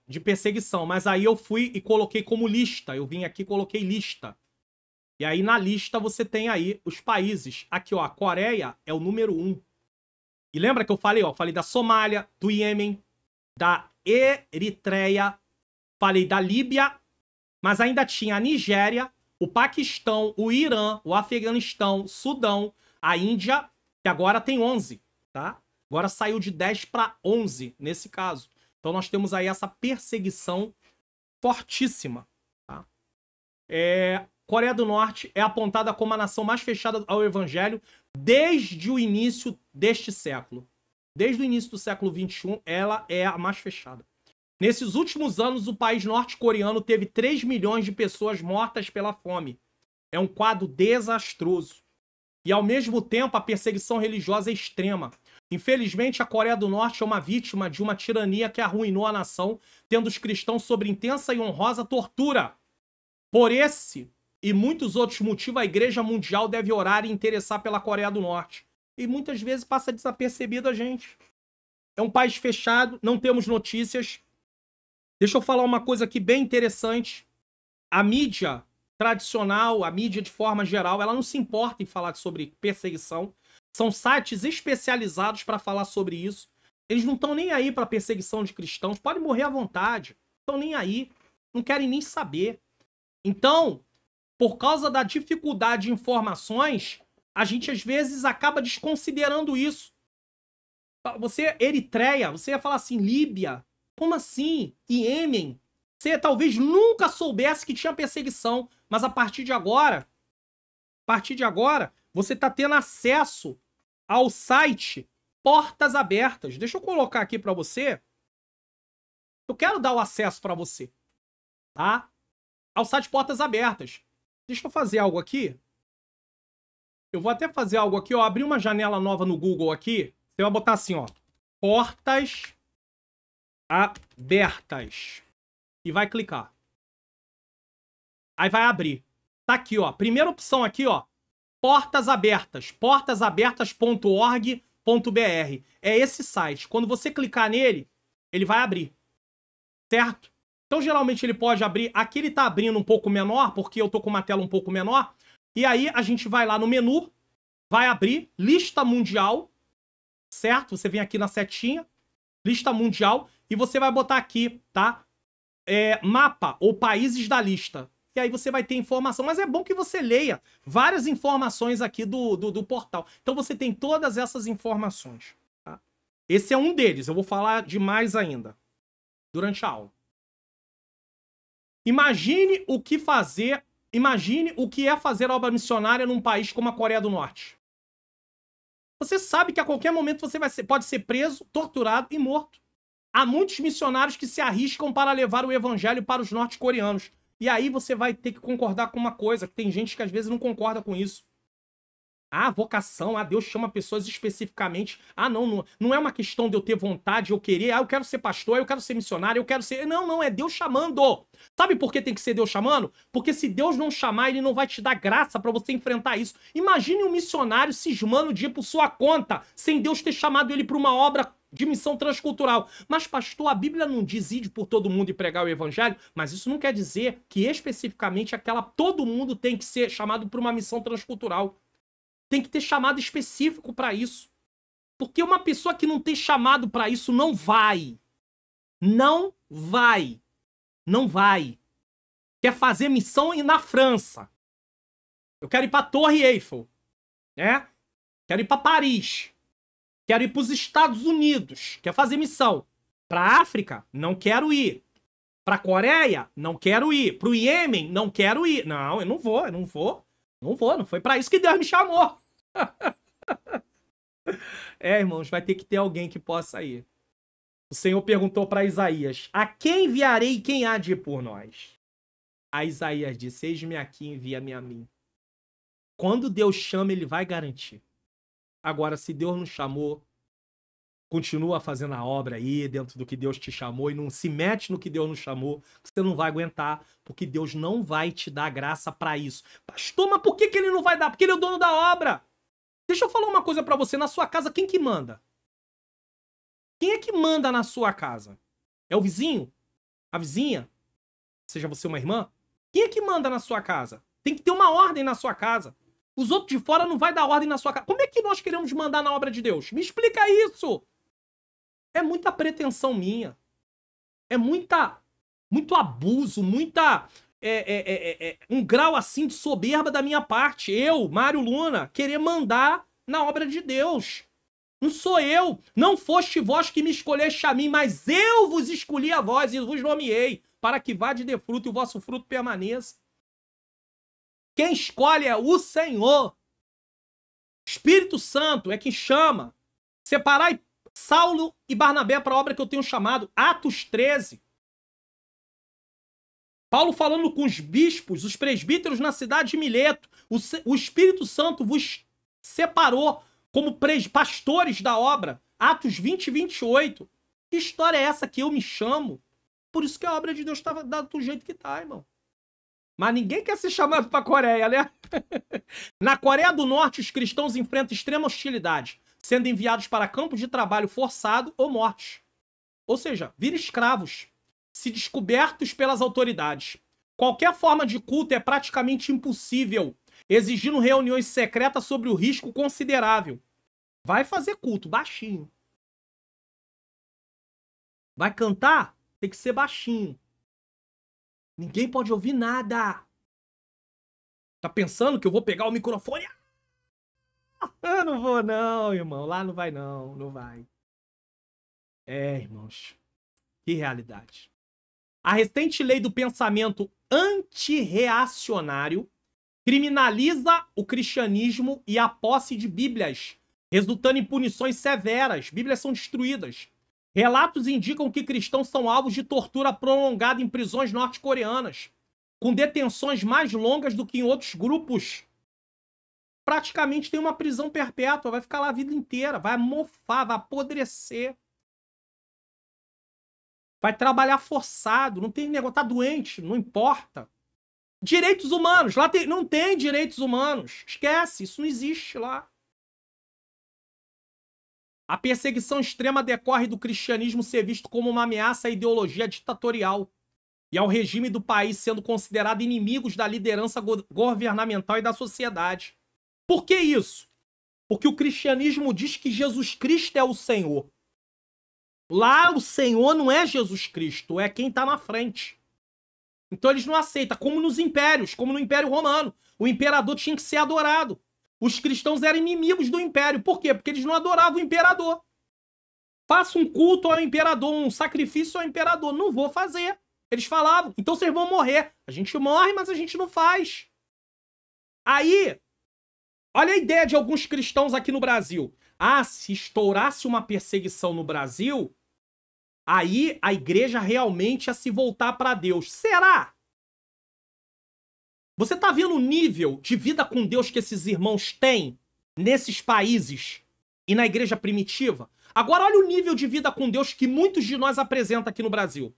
A: de perseguição. Mas aí eu fui e coloquei como lista. Eu vim aqui e coloquei lista. E aí na lista você tem aí os países. Aqui, ó, a Coreia é o número 1. E lembra que eu falei, ó? Falei da Somália, do Iêmen, da Eritreia, falei da Líbia, mas ainda tinha a Nigéria, o Paquistão, o Irã, o Afeganistão, Sudão, a Índia, que agora tem 11, tá? Agora saiu de 10 para 11 nesse caso. Então nós temos aí essa perseguição fortíssima, tá? Coreia do Norte é apontada como a nação mais fechada ao evangelho desde o início deste século. Desde o início do século XXI, ela é a mais fechada. Nesses últimos anos, o país norte-coreano teve 3 milhões de pessoas mortas pela fome. É um quadro desastroso. E, ao mesmo tempo, a perseguição religiosa é extrema. Infelizmente, a Coreia do Norte é uma vítima de uma tirania que arruinou a nação, tendo os cristãos sob intensa e honrosa tortura. Por esse e muitos outros motivos, a Igreja Mundial deve orar e interessar pela Coreia do Norte. E muitas vezes passa desapercebido a gente. É um país fechado, não temos notícias. Deixa eu falar uma coisa aqui bem interessante. A mídia tradicional, a mídia de forma geral, ela não se importa em falar sobre perseguição. São sites especializados para falar sobre isso. Eles não estão nem aí para perseguição de cristãos. Podem morrer à vontade. Não estão nem aí. Não querem nem saber. Então, por causa da dificuldade de informações, a gente às vezes acaba desconsiderando isso. Você, Eritreia, você ia falar assim, Líbia, como assim? Iêmen? Você talvez nunca soubesse que tinha perseguição, mas a partir de agora, você está tendo acesso ao site Portas Abertas. Deixa eu colocar aqui para você. Eu quero dar o acesso para você, tá? Ao site Portas Abertas. Deixa eu fazer algo aqui. Eu vou até fazer algo aqui, ó. Abrir uma janela nova no Google aqui. Você vai botar assim, ó. Portas Abertas. E vai clicar. Aí vai abrir. Tá aqui, ó. Primeira opção aqui, ó. Portas Abertas. portasabertas.org.br. É esse site. Quando você clicar nele, ele vai abrir. Certo? Então, geralmente, ele pode abrir... Aqui ele tá abrindo um pouco menor, porque eu tô com uma tela um pouco menor. E aí, a gente vai lá no menu, vai abrir lista mundial, certo? Você vem aqui na setinha, lista mundial, e você vai botar aqui, tá? Mapa ou países da lista. E aí você vai ter informação. Mas é bom que você leia várias informações aqui do portal. Então, você tem todas essas informações, tá? Esse é um deles. Eu vou falar de mais ainda durante a aula. Imagine o que fazer... Imagine o que é fazer obra missionária num país como a Coreia do Norte. Você sabe que a qualquer momento você pode ser preso, torturado e morto. Há muitos missionários que se arriscam para levar o evangelho para os norte-coreanos. E aí você vai ter que concordar com uma coisa, que tem gente que às vezes não concorda com isso. Ah, vocação, Deus chama pessoas especificamente. Não é uma questão de eu ter vontade, eu querer, eu quero ser pastor, eu quero ser missionário, eu quero ser... Não, é Deus chamando. Sabe por que tem que ser Deus chamando? Porque se Deus não chamar, ele não vai te dar graça pra você enfrentar isso. Imagine um missionário cismando de ir por sua conta, sem Deus ter chamado ele pra uma obra de missão transcultural. Mas, pastor, a Bíblia não diz ir por todo mundo e pregar o evangelho, mas isso não quer dizer que especificamente todo mundo tem que ser chamado pra uma missão transcultural. tem que ter chamado específico para isso. Porque uma pessoa que não tem chamado para isso não vai. Não vai. Não vai. Quer fazer missão na França. Eu quero ir pra Torre Eiffel. Né? Quero ir pra Paris. Quero ir pros Estados Unidos. Quer fazer missão. Pra África? Não quero ir. Pra Coreia? Não quero ir. Pro Iêmen? Não quero ir. Não, eu não vou. Não foi pra isso que Deus me chamou. Irmãos, vai ter que ter alguém que possa ir. O Senhor perguntou para Isaías: a quem enviarei e quem há de ir por nós? A Isaías disse: eis-me aqui, envia-me a mim. Quando Deus chama, ele vai garantir. Agora, se Deus não chamou, continua fazendo a obra aí, dentro do que Deus te chamou, e não se mete no que Deus não chamou, você não vai aguentar, porque Deus não vai te dar graça para isso. Pastor, mas por que ele não vai dar? Porque ele é o dono da obra. Deixa eu falar uma coisa para você. Na sua casa, quem que manda? Quem é que manda na sua casa? É o vizinho? A vizinha? Seja você uma irmã? Quem é que manda na sua casa? Tem que ter uma ordem na sua casa. Os outros de fora não vai dar ordem na sua casa. Como é que nós queremos mandar na obra de Deus? Me explica isso. É muita pretensão minha. É muito abuso, um grau assim de soberba da minha parte. Eu, Mário Luna, querer mandar na obra de Deus. Não sou eu. Não foste vós que me escolheste a mim, mas eu vos escolhi a vós e vos nomeei, para que vá de dê fruto e o vosso fruto permaneça. Quem escolhe é o Senhor. Espírito Santo é quem chama. Separai Saulo e Barnabé para a obra que eu tenho chamado. Atos 13. Paulo falando com os bispos, os presbíteros na cidade de Mileto. O Espírito Santo vos separou como pastores da obra. Atos 20 e 28. Que história é essa que eu me chamo? Por isso que a obra de Deus estava dada do jeito que está, irmão. Mas ninguém quer ser chamado para a Coreia, né? Na Coreia do Norte, os cristãos enfrentam extrema hostilidade, sendo enviados para campos de trabalho forçado ou mortos. Ou seja, viram escravos, se descobertos pelas autoridades. Qualquer forma de culto é praticamente impossível, exigindo reuniões secretas sobre o risco considerável. Vai fazer culto baixinho. Vai cantar? Tem que ser baixinho. Ninguém pode ouvir nada. Tá pensando que eu vou pegar o microfone? Ah, não vou não, irmão. Lá não vai não, não vai. Irmãos. Que realidade. A recente lei do pensamento antirreacionário criminaliza o cristianismo e a posse de Bíblias, resultando em punições severas. Bíblias são destruídas. Relatos indicam que cristãos são alvos de tortura prolongada em prisões norte-coreanas, com detenções mais longas do que em outros grupos. Praticamente tem uma prisão perpétua, vai ficar lá a vida inteira, vai mofar, vai apodrecer. Vai trabalhar forçado, não tem negócio, tá doente, não importa. Direitos humanos, lá não tem direitos humanos. Esquece, isso não existe lá. A perseguição extrema decorre do cristianismo ser visto como uma ameaça à ideologia ditatorial e ao regime do país sendo considerado inimigos da liderança governamental e da sociedade. Por que isso? Porque o cristianismo diz que Jesus Cristo é o Senhor. Lá o Senhor não é Jesus Cristo, é quem está na frente. Então eles não aceitam, como nos impérios, como no Império Romano. O imperador tinha que ser adorado. Os cristãos eram inimigos do império. Por quê? Porque eles não adoravam o imperador. Faça um culto ao imperador, um sacrifício ao imperador. Não vou fazer. Eles falavam, então vocês vão morrer. A gente morre, mas a gente não faz. Aí, olha a ideia de alguns cristãos aqui no Brasil. Ah, se estourasse uma perseguição no Brasil, aí a igreja realmente ia se voltar para Deus. Será? Você tá vendo o nível de vida com Deus que esses irmãos têm nesses países e na igreja primitiva? Agora olha o nível de vida com Deus que muitos de nós apresentam aqui no Brasil.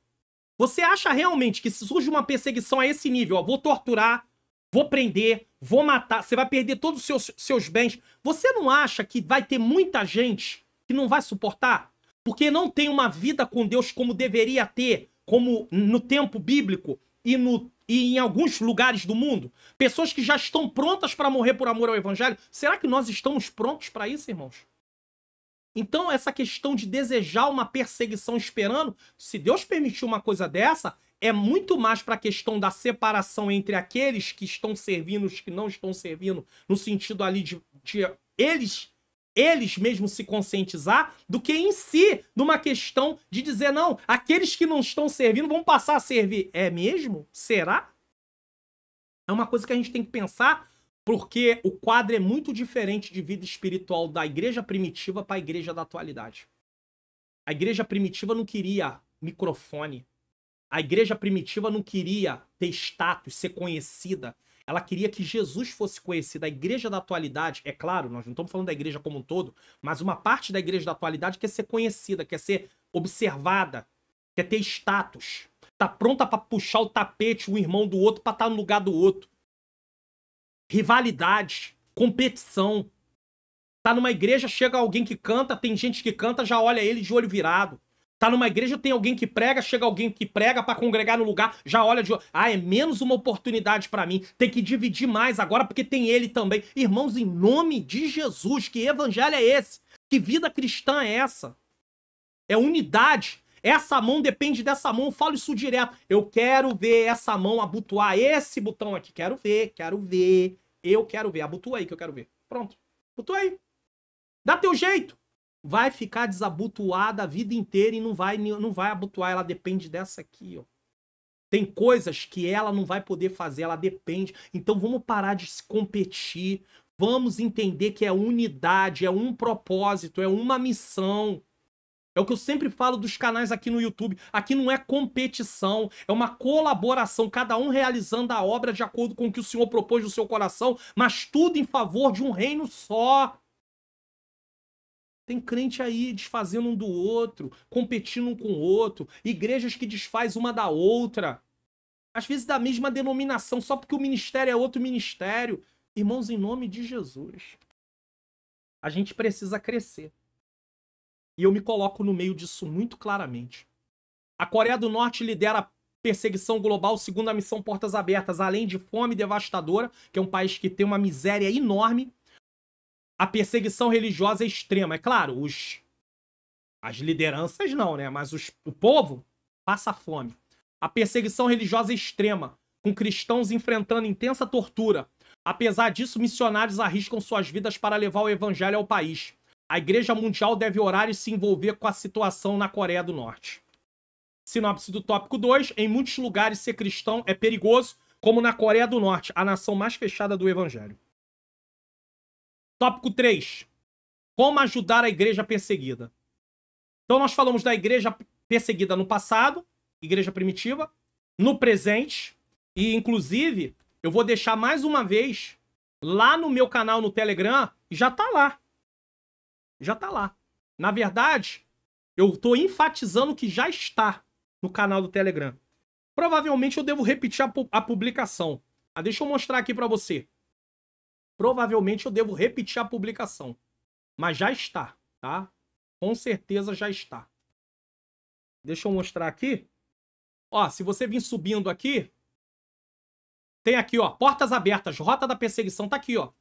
A: Você acha realmente que se surge uma perseguição a esse nível, ó, vou torturar, vou prender, vou matar, você vai perder todos os seus bens, você não acha que vai ter muita gente que não vai suportar? Porque não tem uma vida com Deus como deveria ter, como no tempo bíblico e no e em alguns lugares do mundo, pessoas que já estão prontas para morrer por amor ao evangelho. Será que nós estamos prontos para isso, irmãos? Então, essa questão de desejar uma perseguição esperando, se Deus permitiu uma coisa dessa, é muito mais para a questão da separação entre aqueles que estão servindo e os que não estão servindo, no sentido ali de eles mesmos se conscientizar, do que em si, numa questão de dizer, não, aqueles que não estão servindo vão passar a servir. É mesmo? Será? É uma coisa que a gente tem que pensar, porque o quadro é muito diferente de vida espiritual da igreja primitiva para a igreja da atualidade. A igreja primitiva não queria microfone. A igreja primitiva não queria ter status, ser conhecida. Ela queria que Jesus fosse conhecido. A igreja da atualidade, é claro, nós não estamos falando da igreja como um todo, mas uma parte da igreja da atualidade quer ser conhecida, quer ser observada, quer ter status. Tá pronta para puxar o tapete um irmão do outro para estar no lugar do outro. Rivalidade, competição. Tá numa igreja, chega alguém que canta, tem gente que canta, já olha ele de olho virado. Tá numa igreja, tem alguém que prega, chega alguém que prega pra congregar no lugar, já olha de... Ah, é menos uma oportunidade pra mim. Tem que dividir mais agora porque tem ele também. Irmãos, em nome de Jesus, que evangelho é esse? Que vida cristã é essa? É unidade. Essa mão depende dessa mão. Eu falo isso direto. Eu quero ver essa mão abotoar esse botão aqui. Quero ver, quero ver. Eu quero ver. Abotua aí que eu quero ver. Pronto. Abotua aí. Dá teu jeito. Vai ficar desabotoada a vida inteira e não vai abotoar. Ela depende dessa aqui, ó. Tem coisas que ela não vai poder fazer, ela depende. Então vamos parar de se competir. Vamos entender que é unidade, é um propósito, é uma missão. É o que eu sempre falo dos canais aqui no YouTube. Aqui não é competição, é uma colaboração. Cada um realizando a obra de acordo com o que o Senhor propôs no seu coração, mas tudo em favor de um reino só. Tem crente aí desfazendo um do outro, competindo um com o outro, igrejas que desfaz uma da outra, às vezes da mesma denominação, só porque o ministério é outro ministério. Irmãos, em nome de Jesus, a gente precisa crescer. E eu me coloco no meio disso muito claramente. A Coreia do Norte lidera a perseguição global segundo a missão Portas Abertas, além de fome devastadora, que é um país que tem uma miséria enorme. A perseguição religiosa é extrema. É claro, as lideranças não, né? Mas o povo passa fome. A perseguição religiosa é extrema, com cristãos enfrentando intensa tortura. Apesar disso, missionários arriscam suas vidas para levar o evangelho ao país. A Igreja Mundial deve orar e se envolver com a situação na Coreia do Norte. Sinopse do tópico 2. Em muitos lugares, ser cristão é perigoso, como na Coreia do Norte, a nação mais fechada do evangelho. Tópico 3. Como ajudar a igreja perseguida. Então nós falamos da igreja perseguida no passado, igreja primitiva, no presente, e inclusive eu vou deixar mais uma vez lá no meu canal no Telegram, e já tá lá. Já tá lá. Na verdade, eu tô enfatizando que já está no canal do Telegram. Provavelmente eu devo repetir a publicação. Deixa eu mostrar aqui para você. Provavelmente eu devo repetir a publicação. Mas já está, tá? Com certeza já está. Deixa eu mostrar aqui. Ó, se você vir subindo aqui, tem aqui, ó, Portas Abertas, Rota da Perseguição, tá aqui, ó.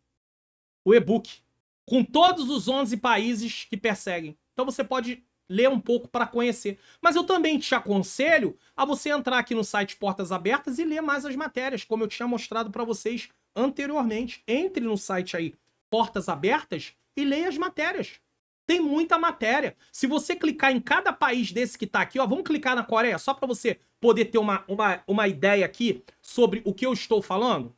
A: O e-book. Com todos os 11 países que perseguem. Então você pode ler um pouco para conhecer. Mas eu também te aconselho a você entrar aqui no site Portas Abertas e ler mais as matérias, como eu tinha mostrado para vocês anteriormente. Entre no site aí, Portas Abertas, e leia as matérias. Tem muita matéria. Se você clicar em cada país desse que tá aqui, ó, vamos clicar na Coreia, só para você poder ter uma ideia aqui sobre o que eu estou falando.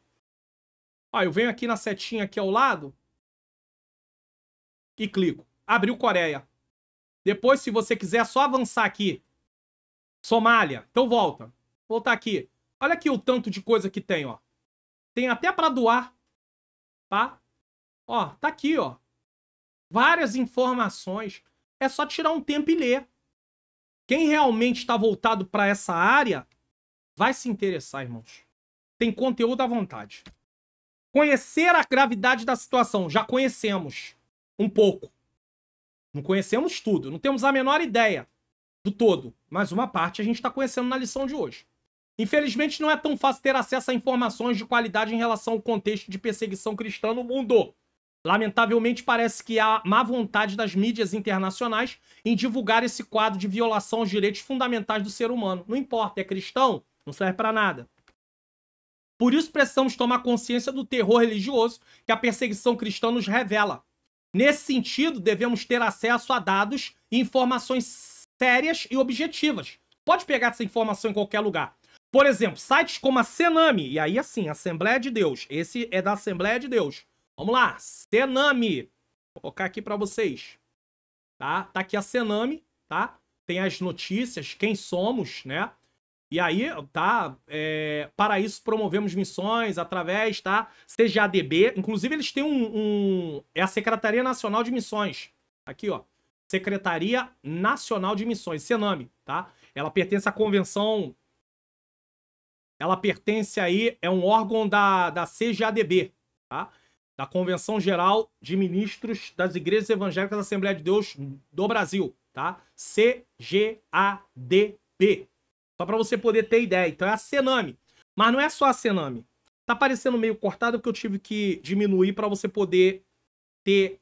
A: Ó, eu venho aqui na setinha aqui ao lado e clico. Abriu Coreia. Depois, se você quiser, é só avançar aqui. Somália. Então volta. Voltar aqui. Olha aqui o tanto de coisa que tem, ó. Tem até para doar, tá? Ó, tá aqui, ó. Várias informações. É só tirar um tempo e ler. Quem realmente está voltado para essa área vai se interessar, irmãos. Tem conteúdo à vontade. Conhecer a gravidade da situação. Já conhecemos um pouco. Não conhecemos tudo. Não temos a menor ideia do todo. Mas uma parte a gente está conhecendo na lição de hoje. Infelizmente, não é tão fácil ter acesso a informações de qualidade em relação ao contexto de perseguição cristã no mundo. Lamentavelmente, parece que há má vontade das mídias internacionais em divulgar esse quadro de violação aos direitos fundamentais do ser humano. Não importa, é cristão, não serve para nada. Por isso, precisamos tomar consciência do terror religioso que a perseguição cristã nos revela. Nesse sentido, devemos ter acesso a dados e informações sérias e objetivas. Pode pegar essa informação em qualquer lugar. Por exemplo, sites como a Cename, e aí assim, Assembleia de Deus. Esse é da Assembleia de Deus. Vamos lá, Cename. Vou colocar aqui para vocês. Tá aqui a Cename, tá? Tem as notícias, quem somos, né? E aí, tá? Para isso, promovemos missões através, tá? CGADB. Inclusive, eles têm é a Secretaria Nacional de Missões. Aqui, ó. Secretaria Nacional de Missões, Cename, tá? Ela pertence à convenção... Ela pertence aí, é um órgão da CGADB, tá? Da Convenção Geral de Ministros das Igrejas Evangélicas da Assembleia de Deus do Brasil, tá? CGADB. Só para você poder ter ideia. Então é a Cename. Mas não é só a Cename. Tá parecendo meio cortado porque eu tive que diminuir para você poder ter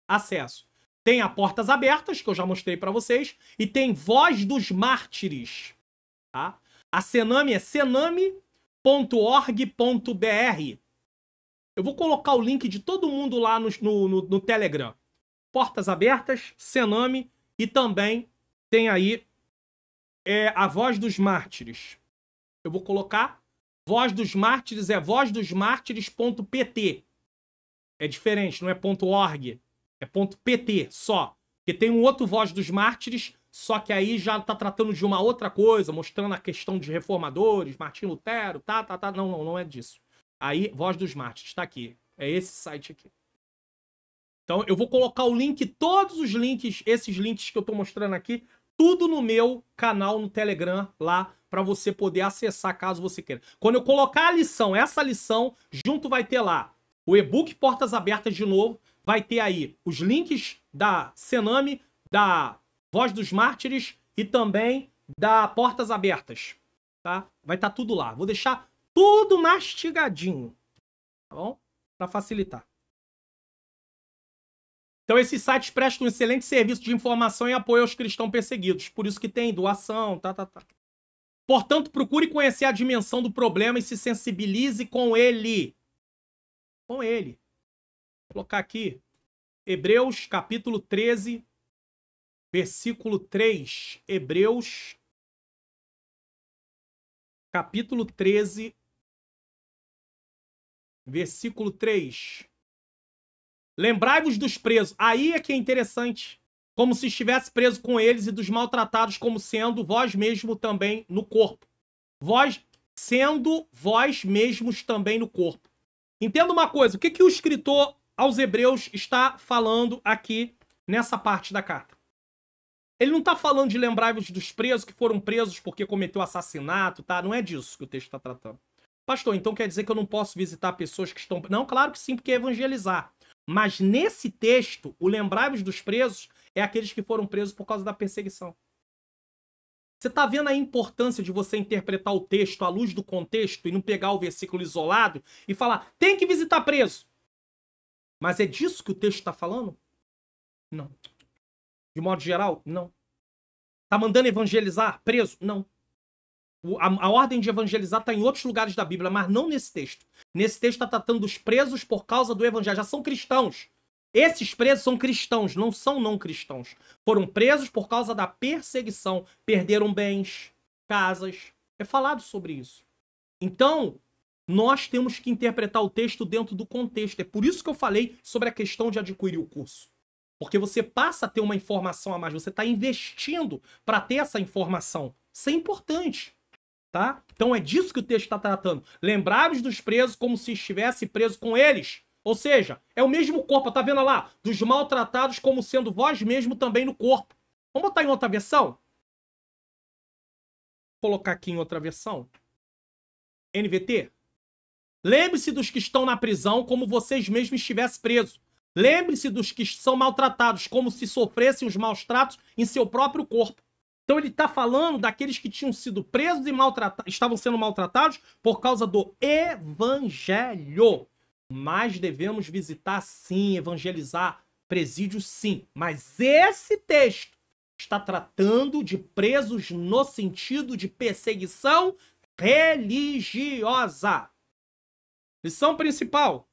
A: acesso. Tem a Portas Abertas, que eu já mostrei para vocês, e tem Voz dos Mártires, tá? A Cename é cename.org.br. Eu vou colocar o link de todo mundo lá no Telegram. Portas Abertas, Cename, e também tem aí a Voz dos Mártires. Eu vou colocar Voz dos Mártires, é vozdosmartires.pt. É diferente, não é .org, é .pt só. Porque tem um outro Voz dos Mártires, só que aí já tá tratando de uma outra coisa, mostrando a questão de reformadores, Martinho Lutero, não é disso. Aí, Voz dos Mártires, tá aqui. É esse site aqui. Então, eu vou colocar o link, todos os links, esses links que eu tô mostrando aqui, tudo no meu canal no Telegram, lá, para você poder acessar, caso você queira. Quando eu colocar a lição, essa lição, junto vai ter lá o e-book Portas Abertas de novo, vai ter aí os links da Cename, da Voz dos Mártires e também da Portas Abertas, tá? Vai estar tudo lá. Vou deixar tudo mastigadinho, tá bom? Para facilitar. Então esses sites prestam um excelente serviço de informação e apoio aos cristãos perseguidos. Por isso que tem doação, Portanto, procure conhecer a dimensão do problema e se sensibilize com ele. Com ele. Vou colocar aqui. Hebreus, capítulo 13, versículo 3. Hebreus, capítulo 13, versículo 3. Lembrai-vos dos presos. Aí é que é interessante. Como se estivesse preso com eles e dos maltratados, como sendo vós mesmo também no corpo. Sendo vós mesmos também no corpo. Entenda uma coisa. O que o escritor aos Hebreus está falando aqui nessa parte da carta? Ele não está falando de lembrai-vos dos presos que foram presos porque cometeu assassinato, tá? Não é disso que o texto está tratando. Pastor, então quer dizer que eu não posso visitar pessoas que estão... Não, claro que sim, porque é evangelizar. Mas nesse texto, o lembrai-vos dos presos é aqueles que foram presos por causa da perseguição. Você está vendo a importância de você interpretar o texto à luz do contexto e não pegar o versículo isolado e falar, tem que visitar preso. Mas é disso que o texto está falando? Não. De modo geral, não. Tá mandando evangelizar preso? Não. A ordem de evangelizar está em outros lugares da Bíblia, mas não nesse texto. Nesse texto está tratando dos presos por causa do evangelho. Já são cristãos. Esses presos são cristãos, não são não cristãos. Foram presos por causa da perseguição. Perderam bens, casas. É falado sobre isso. Então, nós temos que interpretar o texto dentro do contexto. É por isso que eu falei sobre a questão de adquirir o curso. Porque você passa a ter uma informação a mais. Você está investindo para ter essa informação. Isso é importante. Tá? Então é disso que o texto está tratando. Lembrai-vos dos presos como se estivesse preso com eles. Ou seja, é o mesmo corpo. Tá vendo lá? Dos maltratados como sendo vós mesmo também no corpo. Vamos botar em outra versão? Vou colocar aqui em outra versão. NVT. Lembre-se dos que estão na prisão como vocês mesmos estivessem presos. Lembre-se dos que são maltratados como se sofressem os maus tratos em seu próprio corpo. Então ele está falando daqueles que tinham sido presos e estavam sendo maltratados por causa do evangelho. Mas devemos visitar sim, evangelizar presídios sim. Mas esse texto está tratando de presos no sentido de perseguição religiosa. Lição principal.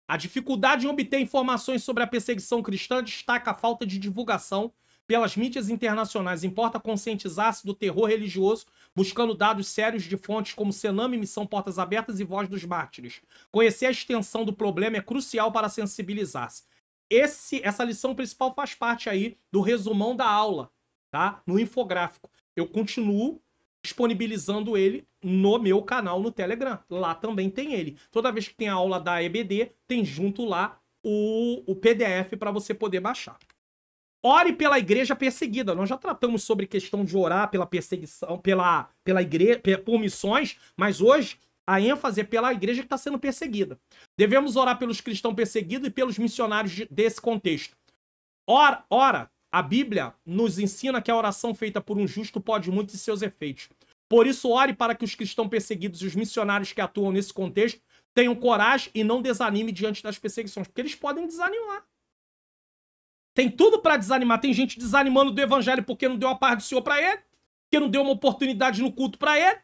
A: A dificuldade em obter informações sobre a perseguição cristã destaca a falta de divulgação pelas mídias internacionais. Importa conscientizar-se do terror religioso, buscando dados sérios de fontes como Sename, Missão Portas Abertas e Voz dos Mártires. Conhecer a extensão do problema é crucial para sensibilizar-se. Essa lição principal faz parte aí do resumão da aula, tá? No infográfico. Eu continuo disponibilizando ele no meu canal no Telegram. Lá também tem ele. Toda vez que tem a aula da EBD, tem junto lá o PDF para você poder baixar. Ore pela igreja perseguida. Nós já tratamos sobre questão de orar pela perseguição, pela igreja, por missões, mas hoje a ênfase é pela igreja que está sendo perseguida. Devemos orar pelos cristãos perseguidos e pelos missionários desse contexto. Ora, a Bíblia nos ensina que a oração feita por um justo pode muito em seus efeitos. Por isso, ore para que os cristãos perseguidos e os missionários que atuam nesse contexto tenham coragem e não desanime diante das perseguições, porque eles podem desanimar. Tem tudo para desanimar. Tem gente desanimando do evangelho porque não deu a paz do Senhor para ele, porque não deu uma oportunidade no culto para ele.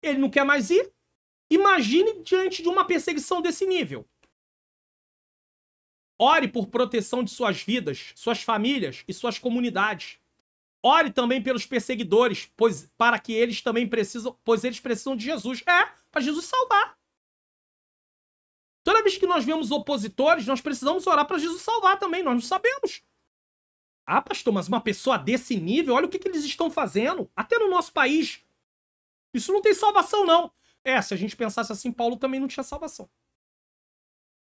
A: Ele não quer mais ir. Imagine diante de uma perseguição desse nível. Ore por proteção de suas vidas, suas famílias e suas comunidades. Ore também pelos perseguidores, pois eles precisam de Jesus. Para Jesus salvar. Toda vez que nós vemos opositores, nós precisamos orar para Jesus salvar também, nós não sabemos. Ah, pastor, mas uma pessoa desse nível, olha o que eles estão fazendo, até no nosso país. Isso não tem salvação, não. Se a gente pensasse assim, Paulo também não tinha salvação.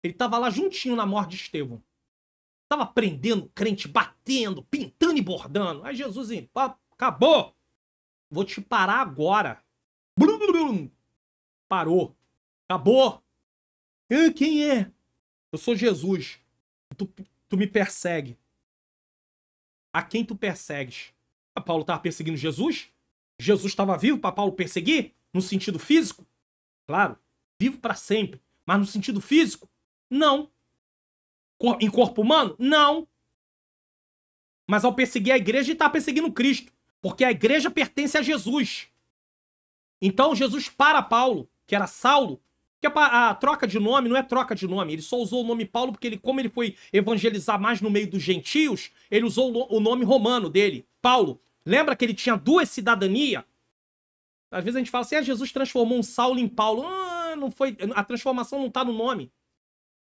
A: Ele estava lá juntinho na morte de Estevão. Estava prendendo crente, batendo, pintando e bordando. Aí Jesus, acabou. Vou te parar agora. Blum, blum, blum. Parou. Acabou. Quem é? Eu sou Jesus. Tu me persegue. A quem tu persegues? Paulo estava perseguindo Jesus? Jesus estava vivo para Paulo perseguir? No sentido físico? Claro, vivo para sempre. Mas no sentido físico? Não. Em corpo humano? Não. Mas ao perseguir a igreja, ele está perseguindo Cristo. Porque a igreja pertence a Jesus. Então Jesus para Paulo, que era Saulo, que a troca de nome não é troca de nome. Ele só usou o nome Paulo porque como ele foi evangelizar mais no meio dos gentios, ele usou o nome romano dele, Paulo. Lembra que ele tinha duas cidadanias? Às vezes a gente fala assim, Jesus transformou um Saulo em Paulo. Não foi. A transformação não está no nome.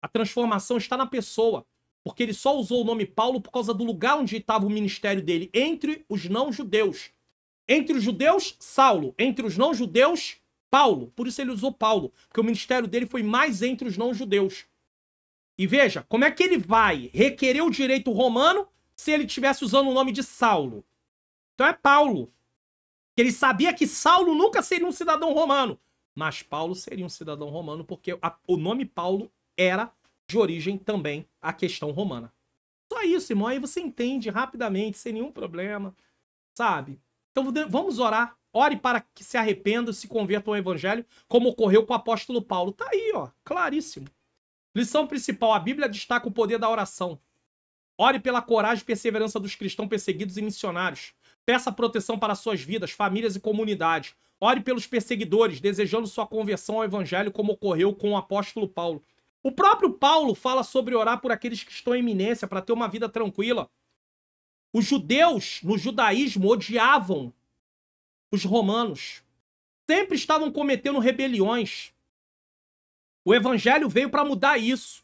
A: A transformação está na pessoa. Porque ele só usou o nome Paulo por causa do lugar onde estava o ministério dele, entre os não-judeus. Entre os judeus, Saulo. Entre os não-judeus, Paulo. Por isso ele usou Paulo. Porque o ministério dele foi mais entre os não-judeus. E veja, como é que ele vai requerer o direito romano se ele estivesse usando o nome de Saulo? Então é Paulo. Ele sabia que Saulo nunca seria um cidadão romano. Mas Paulo seria um cidadão romano porque o nome Paulo era de origem também a questão romana. Só isso, irmão. Aí você entende rapidamente, sem nenhum problema. Sabe? Então vamos orar. Ore para que se arrependa, se converta ao evangelho, como ocorreu com o apóstolo Paulo. Tá aí, ó. Claríssimo. Lição principal. A Bíblia destaca o poder da oração. Ore pela coragem e perseverança dos cristãos perseguidos e missionários. Peça proteção para suas vidas, famílias e comunidades. Ore pelos perseguidores, desejando sua conversão ao evangelho, como ocorreu com o apóstolo Paulo. O próprio Paulo fala sobre orar por aqueles que estão em eminência, para ter uma vida tranquila. Os judeus, no judaísmo, odiavam os romanos. Sempre estavam cometendo rebeliões. O evangelho veio para mudar isso.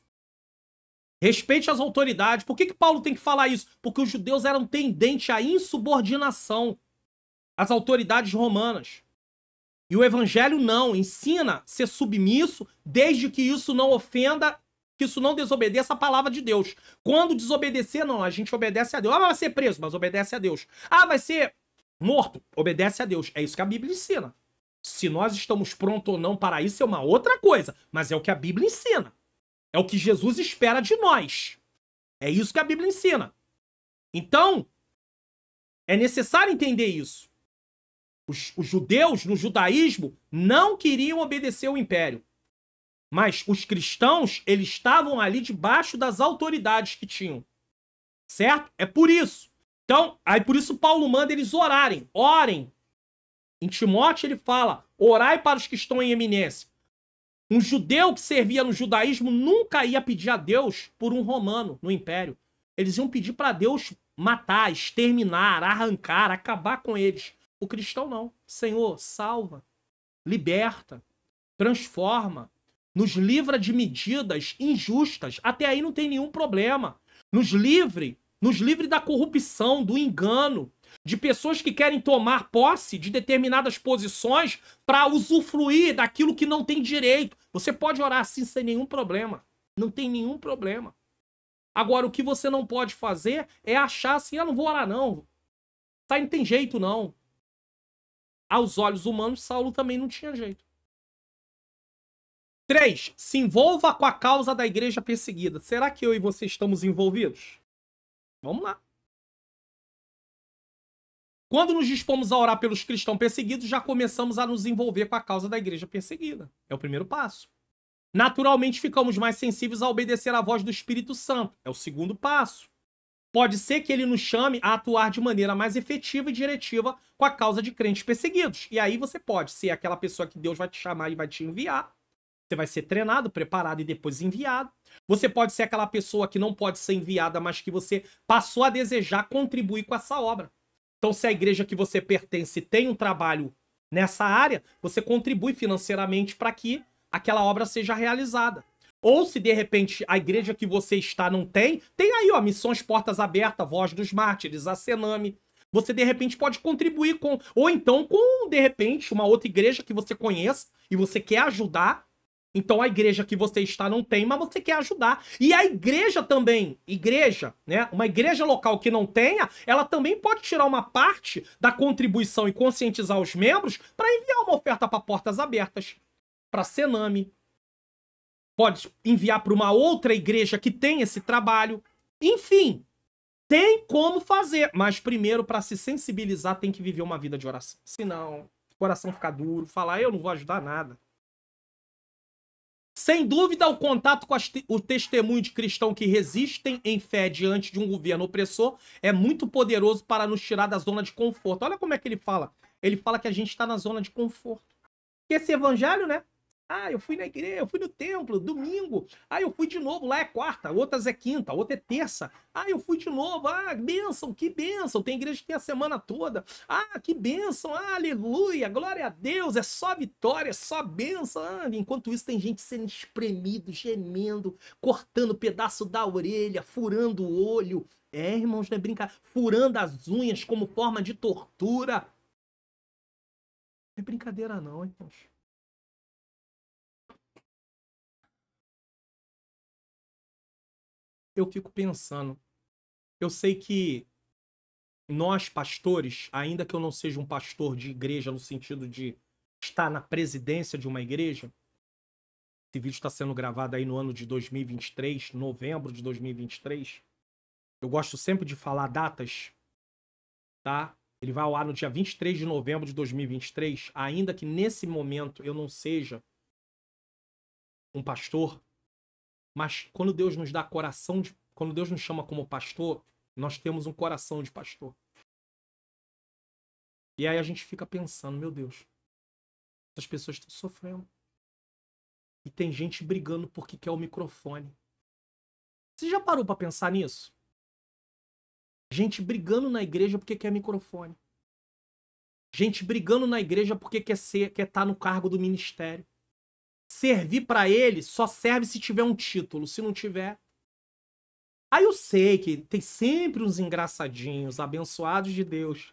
A: Respeite as autoridades. Por que Paulo tem que falar isso? Porque os judeus eram tendentes à insubordinação às autoridades romanas. E o evangelho não. Ensina a ser submisso desde que isso não ofenda, que isso não desobedeça a palavra de Deus. Quando desobedecer, não. A gente obedece a Deus. Vai ser preso, mas obedece a Deus. Vai ser morto. Obedece a Deus. É isso que a Bíblia ensina. Se nós estamos prontos ou não para isso é uma outra coisa. Mas é o que a Bíblia ensina. É o que Jesus espera de nós. É isso que a Bíblia ensina. Então, É necessário entender isso. Os judeus, no judaísmo, não queriam obedecer ao império. Mas os cristãos, eles estavam ali debaixo das autoridades que tinham. Certo? É por isso. Então, aí por isso Paulo manda eles orarem. Orem. Em Timóteo ele fala, orai para os que estão em eminência. Um judeu que servia no judaísmo nunca ia pedir a Deus por um romano no império. Eles iam pedir para Deus matar, exterminar, arrancar, acabar com eles. O cristão não. Senhor, salva, liberta, transforma, nos livra de medidas injustas. Até aí não tem nenhum problema. Nos livre da corrupção, do engano, de pessoas que querem tomar posse de determinadas posições para usufruir daquilo que não tem direito. Você pode orar assim sem nenhum problema. Não tem nenhum problema. Agora, o que você não pode fazer é achar assim, não vou orar não. Tá, não tem jeito não. Aos olhos humanos, Saulo também não tinha jeito. 3. Se envolva com a causa da igreja perseguida. Será que eu e você estamos envolvidos? Vamos lá. Quando nos dispomos a orar pelos cristãos perseguidos, já começamos a nos envolver com a causa da igreja perseguida. É o primeiro passo. Naturalmente, ficamos mais sensíveis a obedecer à voz do Espírito Santo. É o segundo passo. Pode ser que ele nos chame a atuar de maneira mais efetiva e diretiva com a causa de crentes perseguidos. E aí você pode ser aquela pessoa que Deus vai te chamar e vai te enviar. Você vai ser treinado, preparado e depois enviado. Você pode ser aquela pessoa que não pode ser enviada, mas que você passou a desejar contribuir com essa obra. Então, se a igreja que você pertence tem um trabalho nessa área, você contribui financeiramente para que aquela obra seja realizada. Ou se, de repente, a igreja que você está não tem, tem aí, ó, Missões Portas Abertas, Voz dos Mártires, a Sename. Você, de repente, pode contribuir com... Ou então com, de repente, uma outra igreja que você conheça e você quer ajudar. Então, a igreja que você está não tem, mas você quer ajudar. E a igreja também, né? Uma igreja local que não tenha, ela também pode tirar uma parte da contribuição e conscientizar os membros para enviar uma oferta para Portas Abertas, para Sename. Pode enviar para uma outra igreja que tem esse trabalho. Enfim, tem como fazer. Mas primeiro, para se sensibilizar, tem que viver uma vida de oração. Senão, o coração fica duro, falar, eu não vou ajudar nada. Sem dúvida, o contato com o testemunho de cristãos que resistem em fé diante de um governo opressor é muito poderoso para nos tirar da zona de conforto. Olha como é que ele fala. Ele fala que a gente está na zona de conforto. Esse evangelho, né? Ah, eu fui na igreja, eu fui no templo, domingo. Ah, eu fui de novo, lá é quarta, outras é quinta, outra é terça. Ah, eu fui de novo, ah, bênção, que bênção. Tem igreja que tem a semana toda. Ah, que bênção, ah, aleluia, glória a Deus, é só vitória, é só bênção. Ah, enquanto isso tem gente sendo espremido, gemendo, cortando pedaço da orelha, furando o olho. É, irmãos, não é brincadeira. Furando as unhas como forma de tortura. Não é brincadeira não, irmãos. Eu fico pensando, eu sei que nós pastores, ainda que eu não seja um pastor de igreja no sentido de estar na presidência de uma igreja, esse vídeo está sendo gravado aí no ano de 2023, novembro de 2023, eu gosto sempre de falar datas, tá? Ele vai ao ar no dia 23 de novembro de 2023, ainda que nesse momento eu não seja um pastor, mas quando Deus nos dá coração quando Deus nos chama como pastor, nós temos um coração de pastor. E aí a gente fica pensando, meu Deus, essas pessoas estão sofrendo. E tem gente brigando porque quer o microfone. Você já parou para pensar nisso? Gente brigando na igreja porque quer microfone. Gente brigando na igreja porque quer estar no cargo do ministério. Servir para ele só serve se tiver um título, se não tiver. Aí eu sei que tem sempre uns engraçadinhos, abençoados de Deus.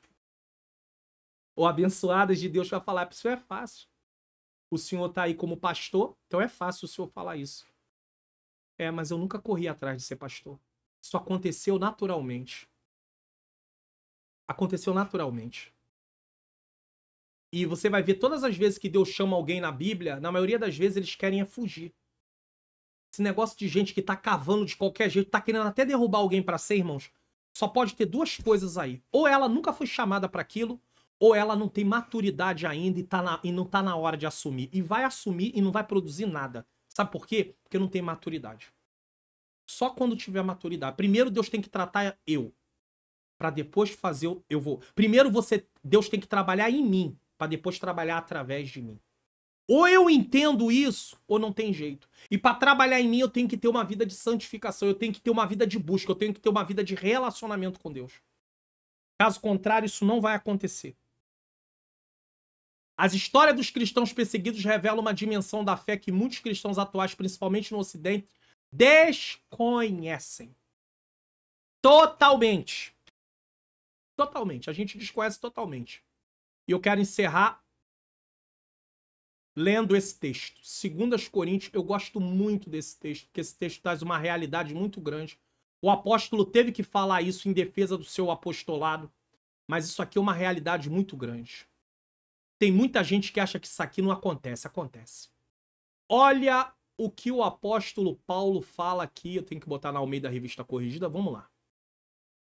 A: Ou abençoadas de Deus para falar, isso é fácil. O senhor tá aí como pastor, então é fácil o senhor falar isso. É, mas eu nunca corri atrás de ser pastor. Isso aconteceu naturalmente. Aconteceu naturalmente. E você vai ver todas as vezes que Deus chama alguém na Bíblia, na maioria das vezes eles querem é fugir. Esse negócio de gente que tá cavando de qualquer jeito, tá querendo até derrubar alguém pra ser, irmãos. só pode ter duas coisas aí. Ou ela nunca foi chamada para aquilo, ou ela não tem maturidade ainda e não tá na hora de assumir. E vai assumir e não vai produzir nada. Sabe por quê? Porque não tem maturidade. Só quando tiver maturidade. Primeiro Deus tem que tratar eu, para depois fazer eu vou. Primeiro Deus tem que trabalhar em mim, para depois trabalhar através de mim. Ou eu entendo isso, ou não tem jeito. E para trabalhar em mim, eu tenho que ter uma vida de santificação, eu tenho que ter uma vida de busca, eu tenho que ter uma vida de relacionamento com Deus. Caso contrário, isso não vai acontecer. As histórias dos cristãos perseguidos revelam uma dimensão da fé que muitos cristãos atuais, principalmente no Ocidente, desconhecem. Totalmente. Totalmente. A gente desconhece totalmente. E eu quero encerrar lendo esse texto. 2 Coríntios, eu gosto muito desse texto, porque esse texto traz uma realidade muito grande. O apóstolo teve que falar isso em defesa do seu apostolado, mas isso aqui é uma realidade muito grande. Tem muita gente que acha que isso aqui não acontece. Acontece. Olha o que o apóstolo Paulo fala aqui. Eu tenho que botar na Almeida Revista Corrigida. Vamos lá.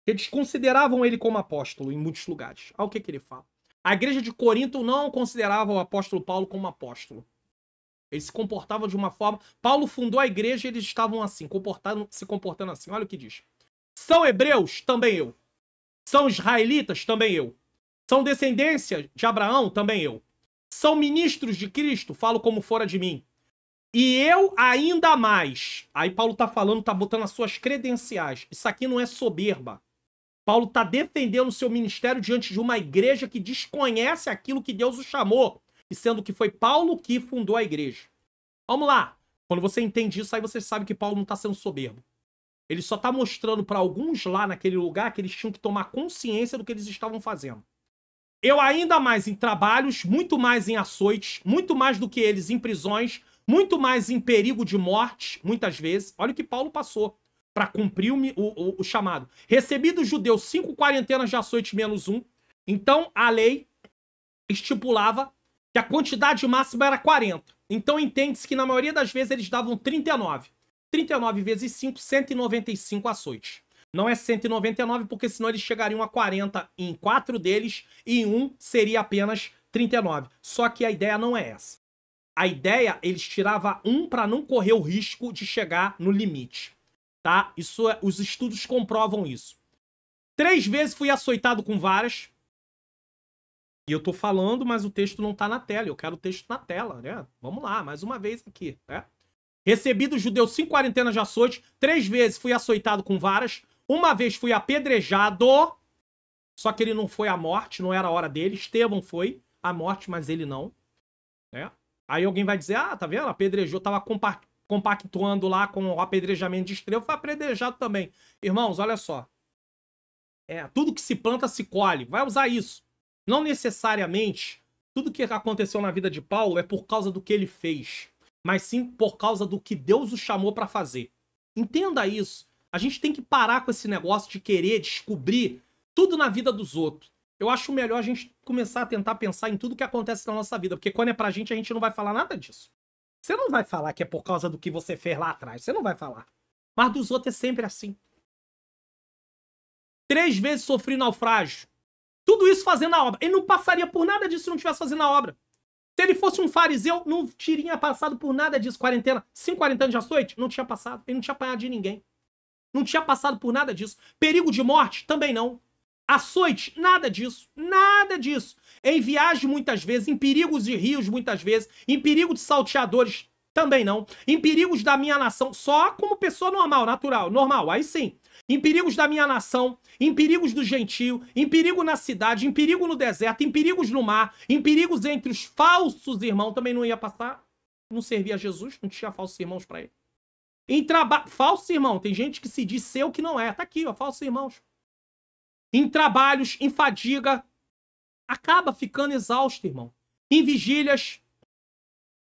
A: Eles consideravam ele como apóstolo em muitos lugares. Olha o que ele fala. A igreja de Corinto não considerava o apóstolo Paulo como apóstolo. Eles se comportavam de uma forma... Paulo fundou a igreja e eles estavam assim, se comportando assim. Olha o que diz. São hebreus? Também eu. São israelitas? Também eu. São descendência de Abraão? Também eu. São ministros de Cristo? Falo como fora de mim. E eu ainda mais. Aí Paulo tá falando, tá botando as suas credenciais. Isso aqui não é soberba. Paulo tá defendendo o seu ministério diante de uma igreja que desconhece aquilo que Deus o chamou. E sendo que foi Paulo que fundou a igreja. Vamos lá. Quando você entende isso, aí você sabe que Paulo não tá sendo soberbo. Ele só tá mostrando para alguns lá naquele lugar que eles tinham que tomar consciência do que eles estavam fazendo. Eu ainda mais em trabalhos, muito mais em açoites, muito mais do que eles em prisões, muito mais em perigo de morte, muitas vezes. Olha o que Paulo passou para cumprir o chamado. Recebi dos judeus 5 quarentenas de açoite menos 1. Então, a lei estipulava que a quantidade máxima era 40. Então, entende-se que na maioria das vezes eles davam 39. 39 vezes 5, 195 açoites. Não é 199, porque senão eles chegariam a 40 em 4 deles e em um seria apenas 39. Só que a ideia não é essa. A ideia, eles tiravam um para não correr o risco de chegar no limite. Tá? Os estudos comprovam isso. 3 vezes fui açoitado com varas. E eu tô falando, mas o texto não tá na tela. Eu quero o texto na tela, né? Vamos lá, mais uma vez aqui, né? Recebi dos judeus 5 quarentenas de açoite. 3 vezes fui açoitado com varas. 1 vez fui apedrejado. Só que ele não foi à morte, não era a hora dele. Estevão foi à morte, mas ele não. Né? Aí alguém vai dizer, ah, tá vendo? Apedrejou, tava compactuando lá com o apedrejamento de Estevão. Foi apedrejado também. Irmãos, olha só. Tudo que se planta se colhe. Vai usar isso. Não necessariamente tudo que aconteceu na vida de Paulo é por causa do que ele fez, mas sim por causa do que Deus o chamou para fazer. Entenda isso. A gente tem que parar com esse negócio de querer descobrir tudo na vida dos outros. Eu acho melhor a gente começar a tentar pensar em tudo que acontece na nossa vida, porque quando é pra gente, a gente não vai falar nada disso. Você não vai falar que é por causa do que você fez lá atrás. Você não vai falar. Mas dos outros é sempre assim. 3 vezes sofri naufrágio. Tudo isso fazendo a obra. Ele não passaria por nada disso se não estivesse fazendo a obra. Se ele fosse um fariseu, não teria passado por nada disso. 5 quarentenas de açoite? Não tinha passado. Ele não tinha apanhado de ninguém. Não tinha passado por nada disso. Perigo de morte? Também não. Açoite? Nada disso. Nada disso. Em viagem, muitas vezes. Em perigos de rios, muitas vezes. Em perigo de salteadores? Também não. Em perigos da minha nação? Só como pessoa normal, natural. Normal, aí sim. Em perigos da minha nação, em perigos do gentio, em perigo na cidade, em perigo no deserto, em perigos no mar, em perigos entre os falsos irmãos, também não ia passar, não servia a Jesus, não tinha falsos irmãos para ele. Em trabalho, falso irmão, tem gente que se diz ser o que não é, tá aqui, ó, falsos irmãos. Em trabalhos, em fadiga, acaba ficando exausto, irmão. Em vigílias,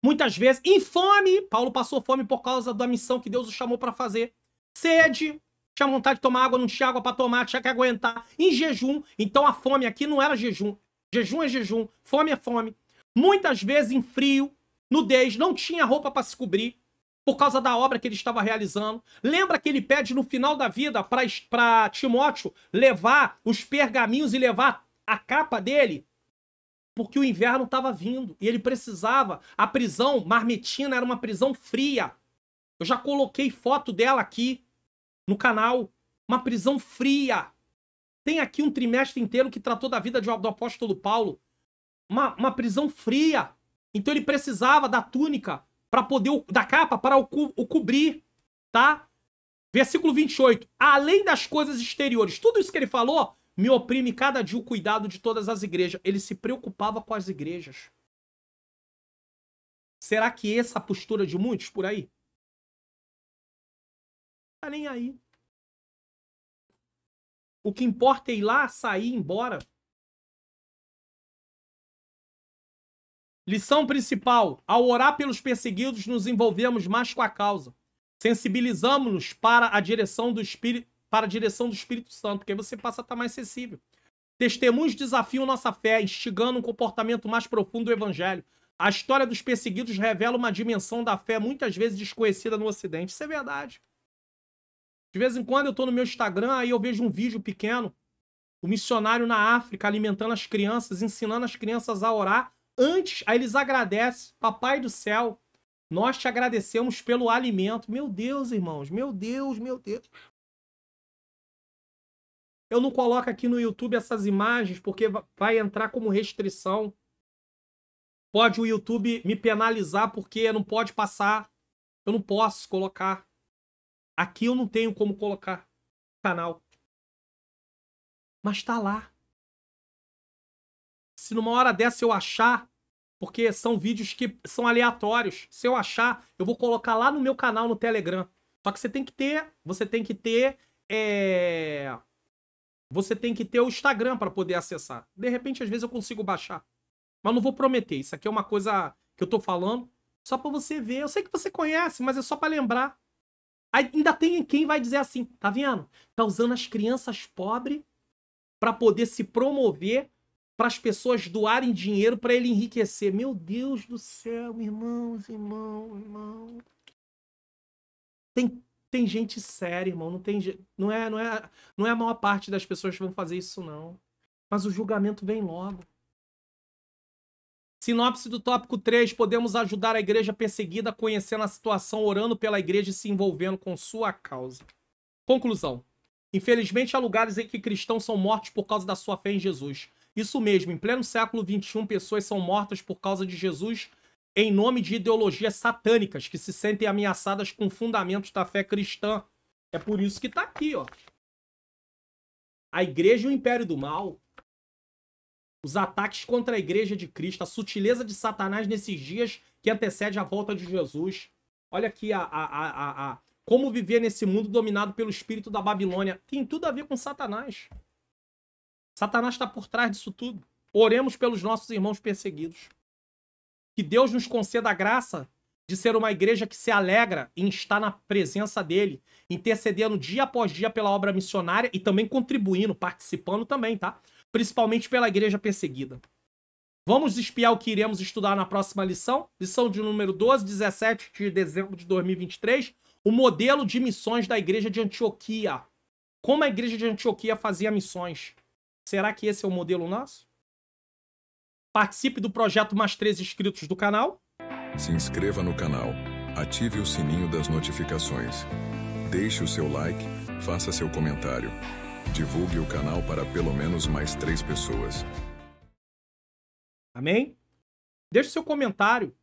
A: muitas vezes, em fome, Paulo passou fome por causa da missão que Deus o chamou para fazer. Sede, tinha vontade de tomar água, não tinha água para tomar, tinha que aguentar. Em jejum, então a fome aqui não era jejum. Jejum é jejum, fome é fome. Muitas vezes em frio, nudez, não tinha roupa para se cobrir. por causa da obra que ele estava realizando. Lembra que ele pede no final da vida para Timóteo levar os pergaminhos e levar a capa dele? Porque o inverno estava vindo e ele precisava. A prisão Marmetina era uma prisão fria. Eu já coloquei foto dela aqui no canal. Uma prisão fria. Tem aqui um trimestre inteiro que tratou da vida do apóstolo Paulo. Uma prisão fria. Então ele precisava da túnica para poder, da capa para o cobrir, tá? Versículo 28. Além das coisas exteriores, tudo isso que ele falou, me oprime cada dia o cuidado de todas as igrejas. Ele se preocupava com as igrejas. Será que essa é a postura de muitos por aí? Tá nem aí. O que importa é ir lá, sair, ir embora. Lição principal. Ao orar pelos perseguidos, nos envolvemos mais com a causa. Sensibilizamos-nos para a direção do Espírito Santo, porque aí você passa a estar mais sensível. Testemunhos desafiam nossa fé, instigando um comportamento mais profundo do Evangelho. A história dos perseguidos revela uma dimensão da fé muitas vezes desconhecida no Ocidente. Isso é verdade. De vez em quando eu estou no meu Instagram, aí eu vejo um vídeo pequeno, o missionário na África alimentando as crianças, ensinando as crianças a orar. Antes, aí eles agradecem. Papai do céu, nós te agradecemos pelo alimento. Meu Deus, irmãos, meu Deus, meu Deus. Eu não coloco aqui no YouTube essas imagens porque vai entrar como restrição. Pode o YouTube me penalizar porque não pode passar. Eu não posso colocar. Aqui eu não tenho como colocar canal. Mas tá lá. Se numa hora dessa eu achar, porque são vídeos que são aleatórios, se eu achar, eu vou colocar lá no meu canal no Telegram. Só que você tem que ter o Instagram para poder acessar. De repente, às vezes eu consigo baixar. Mas não vou prometer. Isso aqui é uma coisa que eu tô falando só para você ver. Eu sei que você conhece, mas é só para lembrar. Ainda tem quem vai dizer assim, tá vendo? Tá usando as crianças pobres para poder se promover, para as pessoas doarem dinheiro para ele enriquecer. Meu Deus do céu, irmãos. Tem gente séria, irmão. Não é a maior parte das pessoas que vão fazer isso, não. Mas o julgamento vem logo. Sinopse do tópico 3. Podemos ajudar a igreja perseguida conhecendo a situação, orando pela igreja e se envolvendo com sua causa. Conclusão. Infelizmente, há lugares em que cristãos são mortos por causa da sua fé em Jesus. Isso mesmo, em pleno século XXI, pessoas são mortas por causa de Jesus em nome de ideologias satânicas que se sentem ameaçadas com fundamentos da fé cristã. É por isso que tá aqui, ó. A igreja e o império do mal. Os ataques contra a igreja de Cristo, a sutileza de Satanás nesses dias que antecede a volta de Jesus. Olha aqui como viver nesse mundo dominado pelo espírito da Babilônia. Tem tudo a ver com Satanás. Satanás está por trás disso tudo. Oremos pelos nossos irmãos perseguidos. Que Deus nos conceda a graça de ser uma igreja que se alegra em estar na presença dele, intercedendo dia após dia pela obra missionária e também contribuindo, participando também, tá? Principalmente pela igreja perseguida. Vamos espiar o que iremos estudar na próxima lição. Lição de número 12, 17 de dezembro de 2023. O modelo de missões da igreja de Antioquia. Como a igreja de Antioquia fazia missões. Será que esse é o modelo nosso? Participe do projeto Mais 3 inscritos do canal.
B: Se inscreva no canal, ative o sininho das notificações. Deixe o seu like, faça seu comentário. Divulgue o canal para pelo menos mais 3 pessoas.
A: Amém? Deixe seu comentário.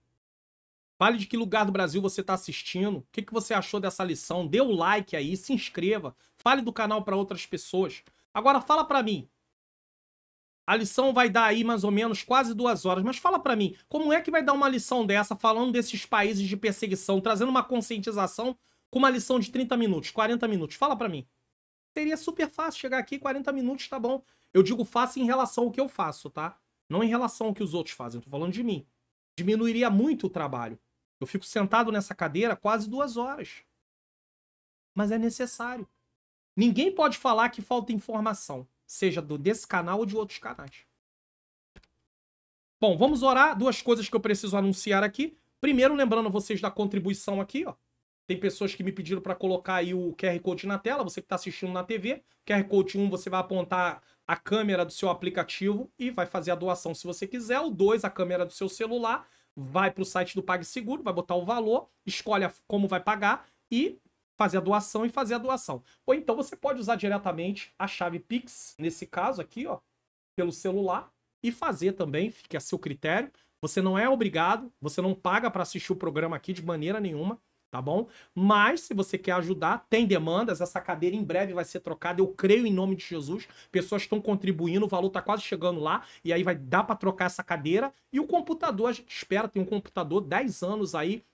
A: Fale de que lugar do Brasil você está assistindo. O que você achou dessa lição. Dê o like aí, se inscreva. Fale do canal para outras pessoas. Agora fala para mim. A lição vai dar aí mais ou menos quase 2 horas. Mas fala pra mim, como é que vai dar uma lição dessa falando desses países de perseguição, trazendo uma conscientização com uma lição de 30 minutos, 40 minutos? Fala pra mim. Seria super fácil chegar aqui, 40 minutos, tá bom. Eu digo fácil em relação ao que eu faço, tá? Não em relação ao que os outros fazem. Eu tô falando de mim. Diminuiria muito o trabalho. Eu fico sentado nessa cadeira quase 2 horas. Mas é necessário. Ninguém pode falar que falta informação. Seja desse canal ou de outros canais. Bom, vamos orar. 2 coisas que eu preciso anunciar aqui. Primeiro, lembrando vocês da contribuição aqui, ó. Tem pessoas que me pediram para colocar aí o QR Code na tela, você que está assistindo na TV. QR Code 1, você vai apontar a câmera do seu aplicativo e vai fazer a doação se você quiser. O 2, a câmera do seu celular, vai para o site do PagSeguro, vai botar o valor, escolhe como vai pagar e fazer a doação e fazer a doação. Ou então você pode usar diretamente a chave Pix, nesse caso aqui, ó, pelo celular, e fazer também, fica a seu critério. Você não é obrigado, você não paga para assistir o programa aqui de maneira nenhuma, tá bom? Mas se você quer ajudar, tem demandas, essa cadeira em breve vai ser trocada, eu creio em nome de Jesus. Pessoas estão contribuindo, o valor tá quase chegando lá, e aí vai dar para trocar essa cadeira. E o computador, a gente espera, tem um computador 10 anos aí,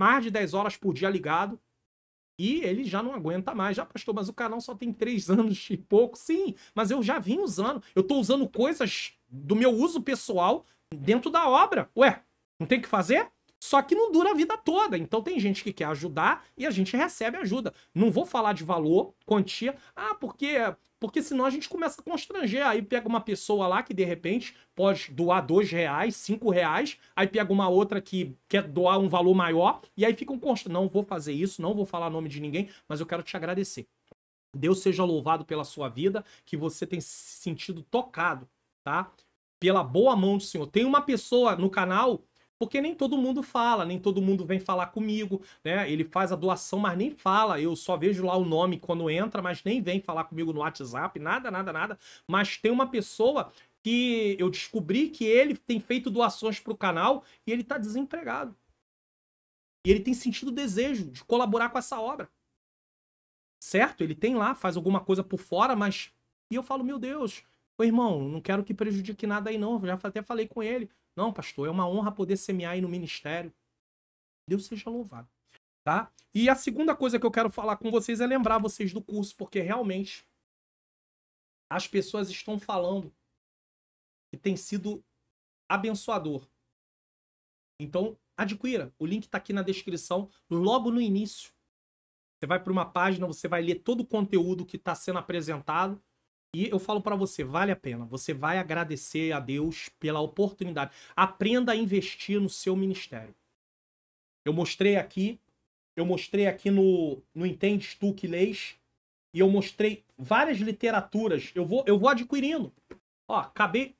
A: mais de 10 horas por dia ligado, e ele já não aguenta mais. Já, pastor, mas o canal só tem 3 anos e pouco. Sim, mas eu já vim usando. Eu tô usando coisas do meu uso pessoal dentro da obra. Ué, não tem o que fazer? Só que não dura a vida toda. Então tem gente que quer ajudar e a gente recebe ajuda. Não vou falar de valor, quantia. Ah, porque senão a gente começa a constranger. Aí pega uma pessoa lá que de repente pode doar R$2, R$5. Aí pega uma outra que quer doar um valor maior. E aí ficam constrangendo. Não vou fazer isso, não vou falar nome de ninguém, mas eu quero te agradecer. Deus seja louvado pela sua vida, que você tem se sentido tocado, tá? Pela boa mão do Senhor. Tem uma pessoa no canal, porque nem todo mundo fala, nem todo mundo vem falar comigo, né? Ele faz a doação, mas nem fala. Eu só vejo lá o nome quando entra, mas nem vem falar comigo no WhatsApp, nada, nada, nada. Mas tem uma pessoa que eu descobri que ele tem feito doações pro canal e ele tá desempregado. E ele tem sentido o desejo de colaborar com essa obra. Certo? Ele tem lá, faz alguma coisa por fora, mas... E eu falo, meu Deus, ô irmão, não quero que prejudique nada aí não. Eu já até falei com ele. Não, pastor, é uma honra poder semear aí no ministério. Deus seja louvado, tá? E a segunda coisa que eu quero falar com vocês é lembrar vocês do curso, porque realmente as pessoas estão falando que tem sido abençoador. Então, adquira. O link tá aqui na descrição, logo no início. Você vai para uma página, você vai ler todo o conteúdo que está sendo apresentado. E eu falo para você, vale a pena. Você vai agradecer a Deus pela oportunidade. Aprenda a investir no seu ministério. Eu mostrei aqui no Entendes Tu que Lês, e eu mostrei várias literaturas. Eu vou adquirindo. Ó, cadê?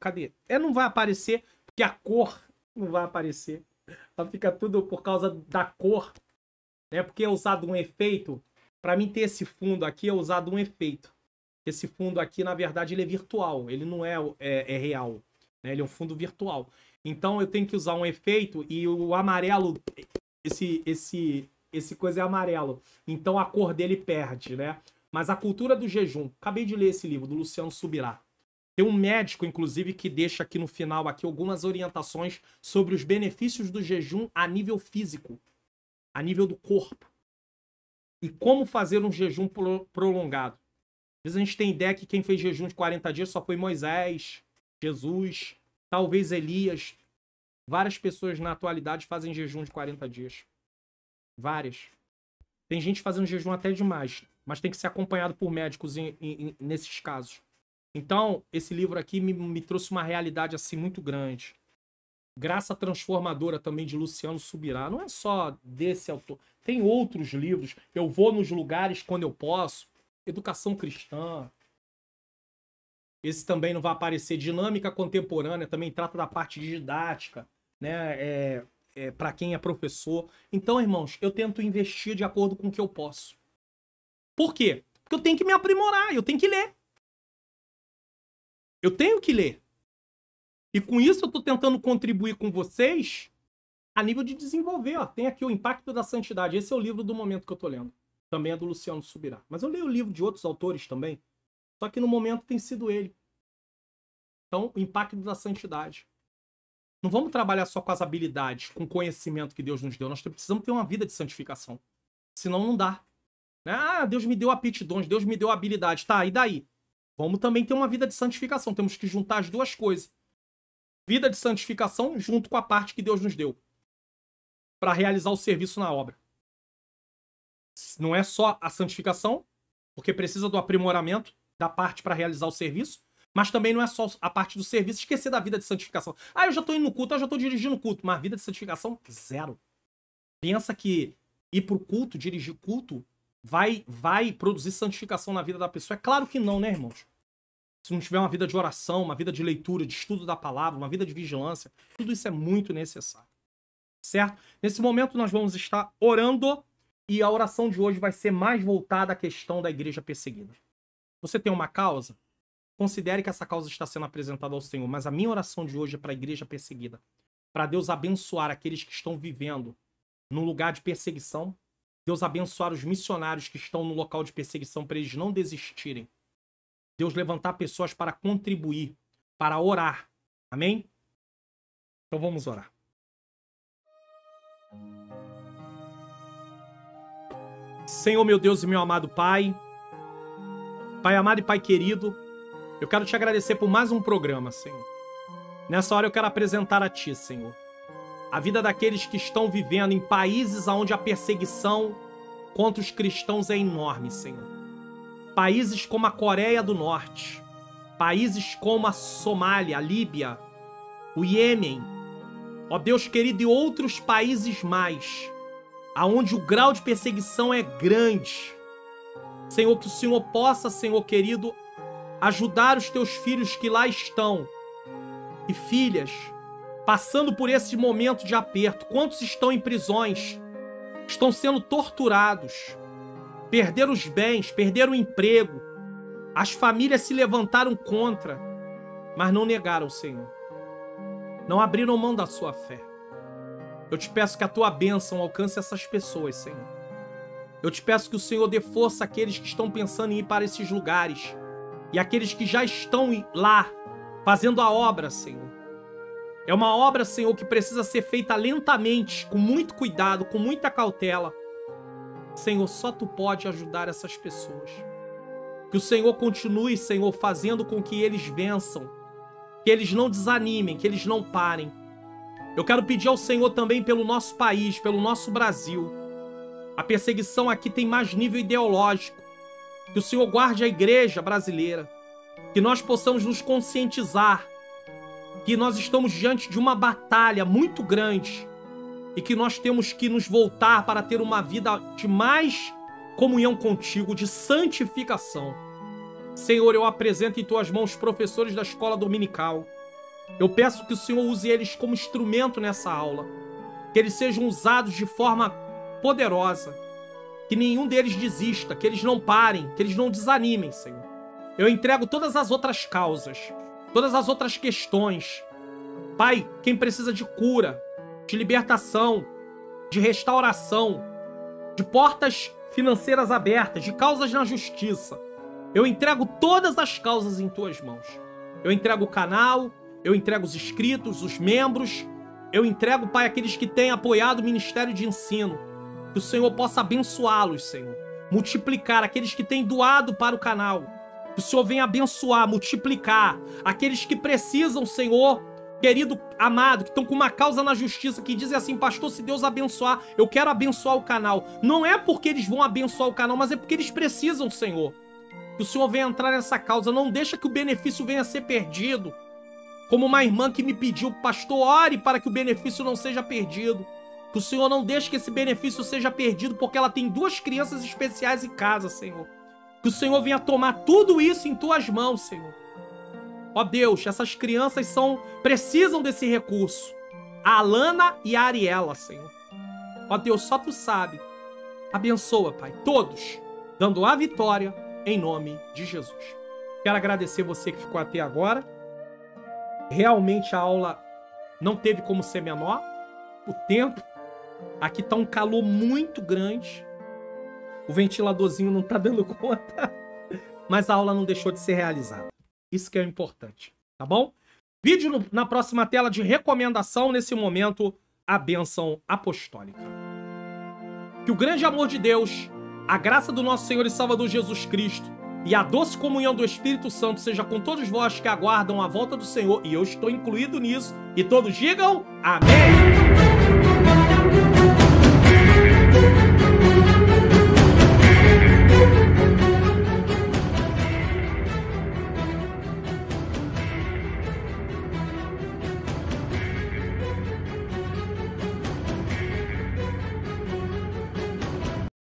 A: Não vai aparecer, porque a cor não vai aparecer. Fica tudo por causa da cor. Né? Porque é usado um efeito. Para mim ter esse fundo aqui é usado um efeito. Esse fundo aqui, na verdade, ele é virtual. Ele não é real. Né? Ele é um fundo virtual. Então, eu tenho que usar um efeito e o amarelo... Esse coisa é amarelo. Então, a cor dele perde, né? Mas a cultura do jejum... Acabei de ler esse livro, do Luciano Subirá. Tem um médico, inclusive, que deixa aqui no final aqui algumas orientações sobre os benefícios do jejum a nível físico. A nível do corpo. E como fazer um jejum prolongado. Às vezes a gente tem ideia que quem fez jejum de 40 dias só foi Moisés, Jesus, talvez Elias. Várias pessoas na atualidade fazem jejum de 40 dias. Várias. Tem gente fazendo jejum até demais, mas tem que ser acompanhado por médicos nesses casos. Então, esse livro aqui me trouxe uma realidade assim muito grande. Graça Transformadora também de Luciano Subirá. Não é só desse autor. Tem outros livros. Eu vou nos lugares quando eu posso. Educação cristã. Esse também não vai aparecer. Dinâmica contemporânea também trata da parte didática, né? Para quem é professor. Então, irmãos, eu tento investir de acordo com o que eu posso. Por quê? Porque eu tenho que me aprimorar, eu tenho que ler. Eu tenho que ler. E com isso eu estou tentando contribuir com vocês a nível de desenvolver. Ó. Tem aqui o Impacto da Santidade. Esse é o livro do momento que eu estou lendo. Também é do Luciano Subirá. Mas eu leio o livro de outros autores também. Só que no momento tem sido ele. Então, o Impacto da Santidade. Não vamos trabalhar só com as habilidades, com o conhecimento que Deus nos deu. Nós precisamos ter uma vida de santificação. Senão não dá. Ah, Deus me deu aptidões, Deus me deu habilidade. Tá, e daí? Vamos também ter uma vida de santificação. Temos que juntar as duas coisas. Vida de santificação junto com a parte que Deus nos deu. Para realizar o serviço na obra. Não é só a santificação, porque precisa do aprimoramento da parte para realizar o serviço, mas também não é só a parte do serviço, esquecer da vida de santificação. Ah, eu já estou indo no culto, eu já estou dirigindo o culto, mas vida de santificação, zero. Pensa que ir pro culto, dirigir culto, vai produzir santificação na vida da pessoa? É claro que não, né, irmãos? Se não tiver uma vida de oração, uma vida de leitura, de estudo da palavra, uma vida de vigilância, tudo isso é muito necessário. Certo? Nesse momento nós vamos estar orando e a oração de hoje vai ser mais voltada à questão da igreja perseguida. Você tem uma causa? Considere que essa causa está sendo apresentada ao Senhor, mas a minha oração de hoje é para a igreja perseguida. Para Deus abençoar aqueles que estão vivendo num lugar de perseguição. Deus abençoar os missionários que estão no local de perseguição para eles não desistirem. Deus levantar pessoas para contribuir, para orar. Amém? Então vamos orar. Senhor, meu Deus e meu amado Pai, Pai amado e Pai querido, eu quero te agradecer por mais um programa, Senhor. Nessa hora eu quero apresentar a Ti, Senhor, a vida daqueles que estão vivendo em países onde a perseguição contra os cristãos é enorme, Senhor. Países como a Coreia do Norte, países como a Somália, a Líbia, o Iêmen, ó Deus querido, e outros países mais, aonde o grau de perseguição é grande. Senhor, que o Senhor possa, Senhor querido, ajudar os teus filhos que lá estão e filhas, passando por esse momento de aperto. Quantos estão em prisões, estão sendo torturados, perderam os bens, perderam o emprego, as famílias se levantaram contra, mas não negaram, Senhor. Não abriram mão da sua fé. Eu te peço que a tua bênção alcance essas pessoas, Senhor. Eu te peço que o Senhor dê força àqueles que estão pensando em ir para esses lugares e àqueles que já estão lá fazendo a obra, Senhor. É uma obra, Senhor, que precisa ser feita lentamente, com muito cuidado, com muita cautela. Senhor, só tu pode ajudar essas pessoas. Que o Senhor continue, Senhor, fazendo com que eles vençam, que eles não desanimem, que eles não parem. Eu quero pedir ao Senhor também pelo nosso país, pelo nosso Brasil. A perseguição aqui tem mais nível ideológico. Que o Senhor guarde a igreja brasileira. Que nós possamos nos conscientizar que nós estamos diante de uma batalha muito grande e que nós temos que nos voltar para ter uma vida de mais comunhão contigo, de santificação. Senhor, eu apresento em tuas mãos os professores da escola dominical. Eu peço que o Senhor use eles como instrumento nessa aula, que eles sejam usados de forma poderosa, que nenhum deles desista, que eles não parem, que eles não desanimem, Senhor. Eu entrego todas as outras causas, todas as outras questões. Pai, quem precisa de cura, de libertação, de restauração, de portas financeiras abertas, de causas na justiça, eu entrego todas as causas em tuas mãos. Eu entrego o canal, eu entrego os inscritos, os membros, eu entrego, Pai, aqueles que têm apoiado o Ministério de Ensino. Que o Senhor possa abençoá-los, Senhor. Multiplicar aqueles que têm doado para o canal. Que o Senhor venha abençoar, multiplicar aqueles que precisam, Senhor, querido, amado, que estão com uma causa na justiça, que dizem assim: pastor, se Deus abençoar, eu quero abençoar o canal. Não é porque eles vão abençoar o canal, mas é porque eles precisam, Senhor. Que o Senhor venha entrar nessa causa. Não deixa que o benefício venha a ser perdido. Como uma irmã que me pediu: pastor, ore para que o benefício não seja perdido. Que o Senhor não deixe que esse benefício seja perdido, porque ela tem 2 crianças especiais em casa, Senhor. Que o Senhor venha tomar tudo isso em tuas mãos, Senhor. Ó Deus, essas crianças precisam desse recurso. A Alana e a Ariela, Senhor. Ó Deus, só tu sabe. Abençoa, Pai, todos, dando a vitória em nome de Jesus. Quero agradecer você que ficou até agora. Realmente a aula não teve como ser menor. O tempo. Aqui tá um calor muito grande. O ventiladorzinho não tá dando conta. Mas a aula não deixou de ser realizada. Isso que é importante, tá bom? Vídeo na próxima tela de recomendação. Nesse momento, a bênção apostólica. Que o grande amor de Deus, a graça do nosso Senhor e Salvador Jesus Cristo e a doce comunhão do Espírito Santo seja com todos vós que aguardam a volta do Senhor. E eu estou incluído nisso. E todos digam amém!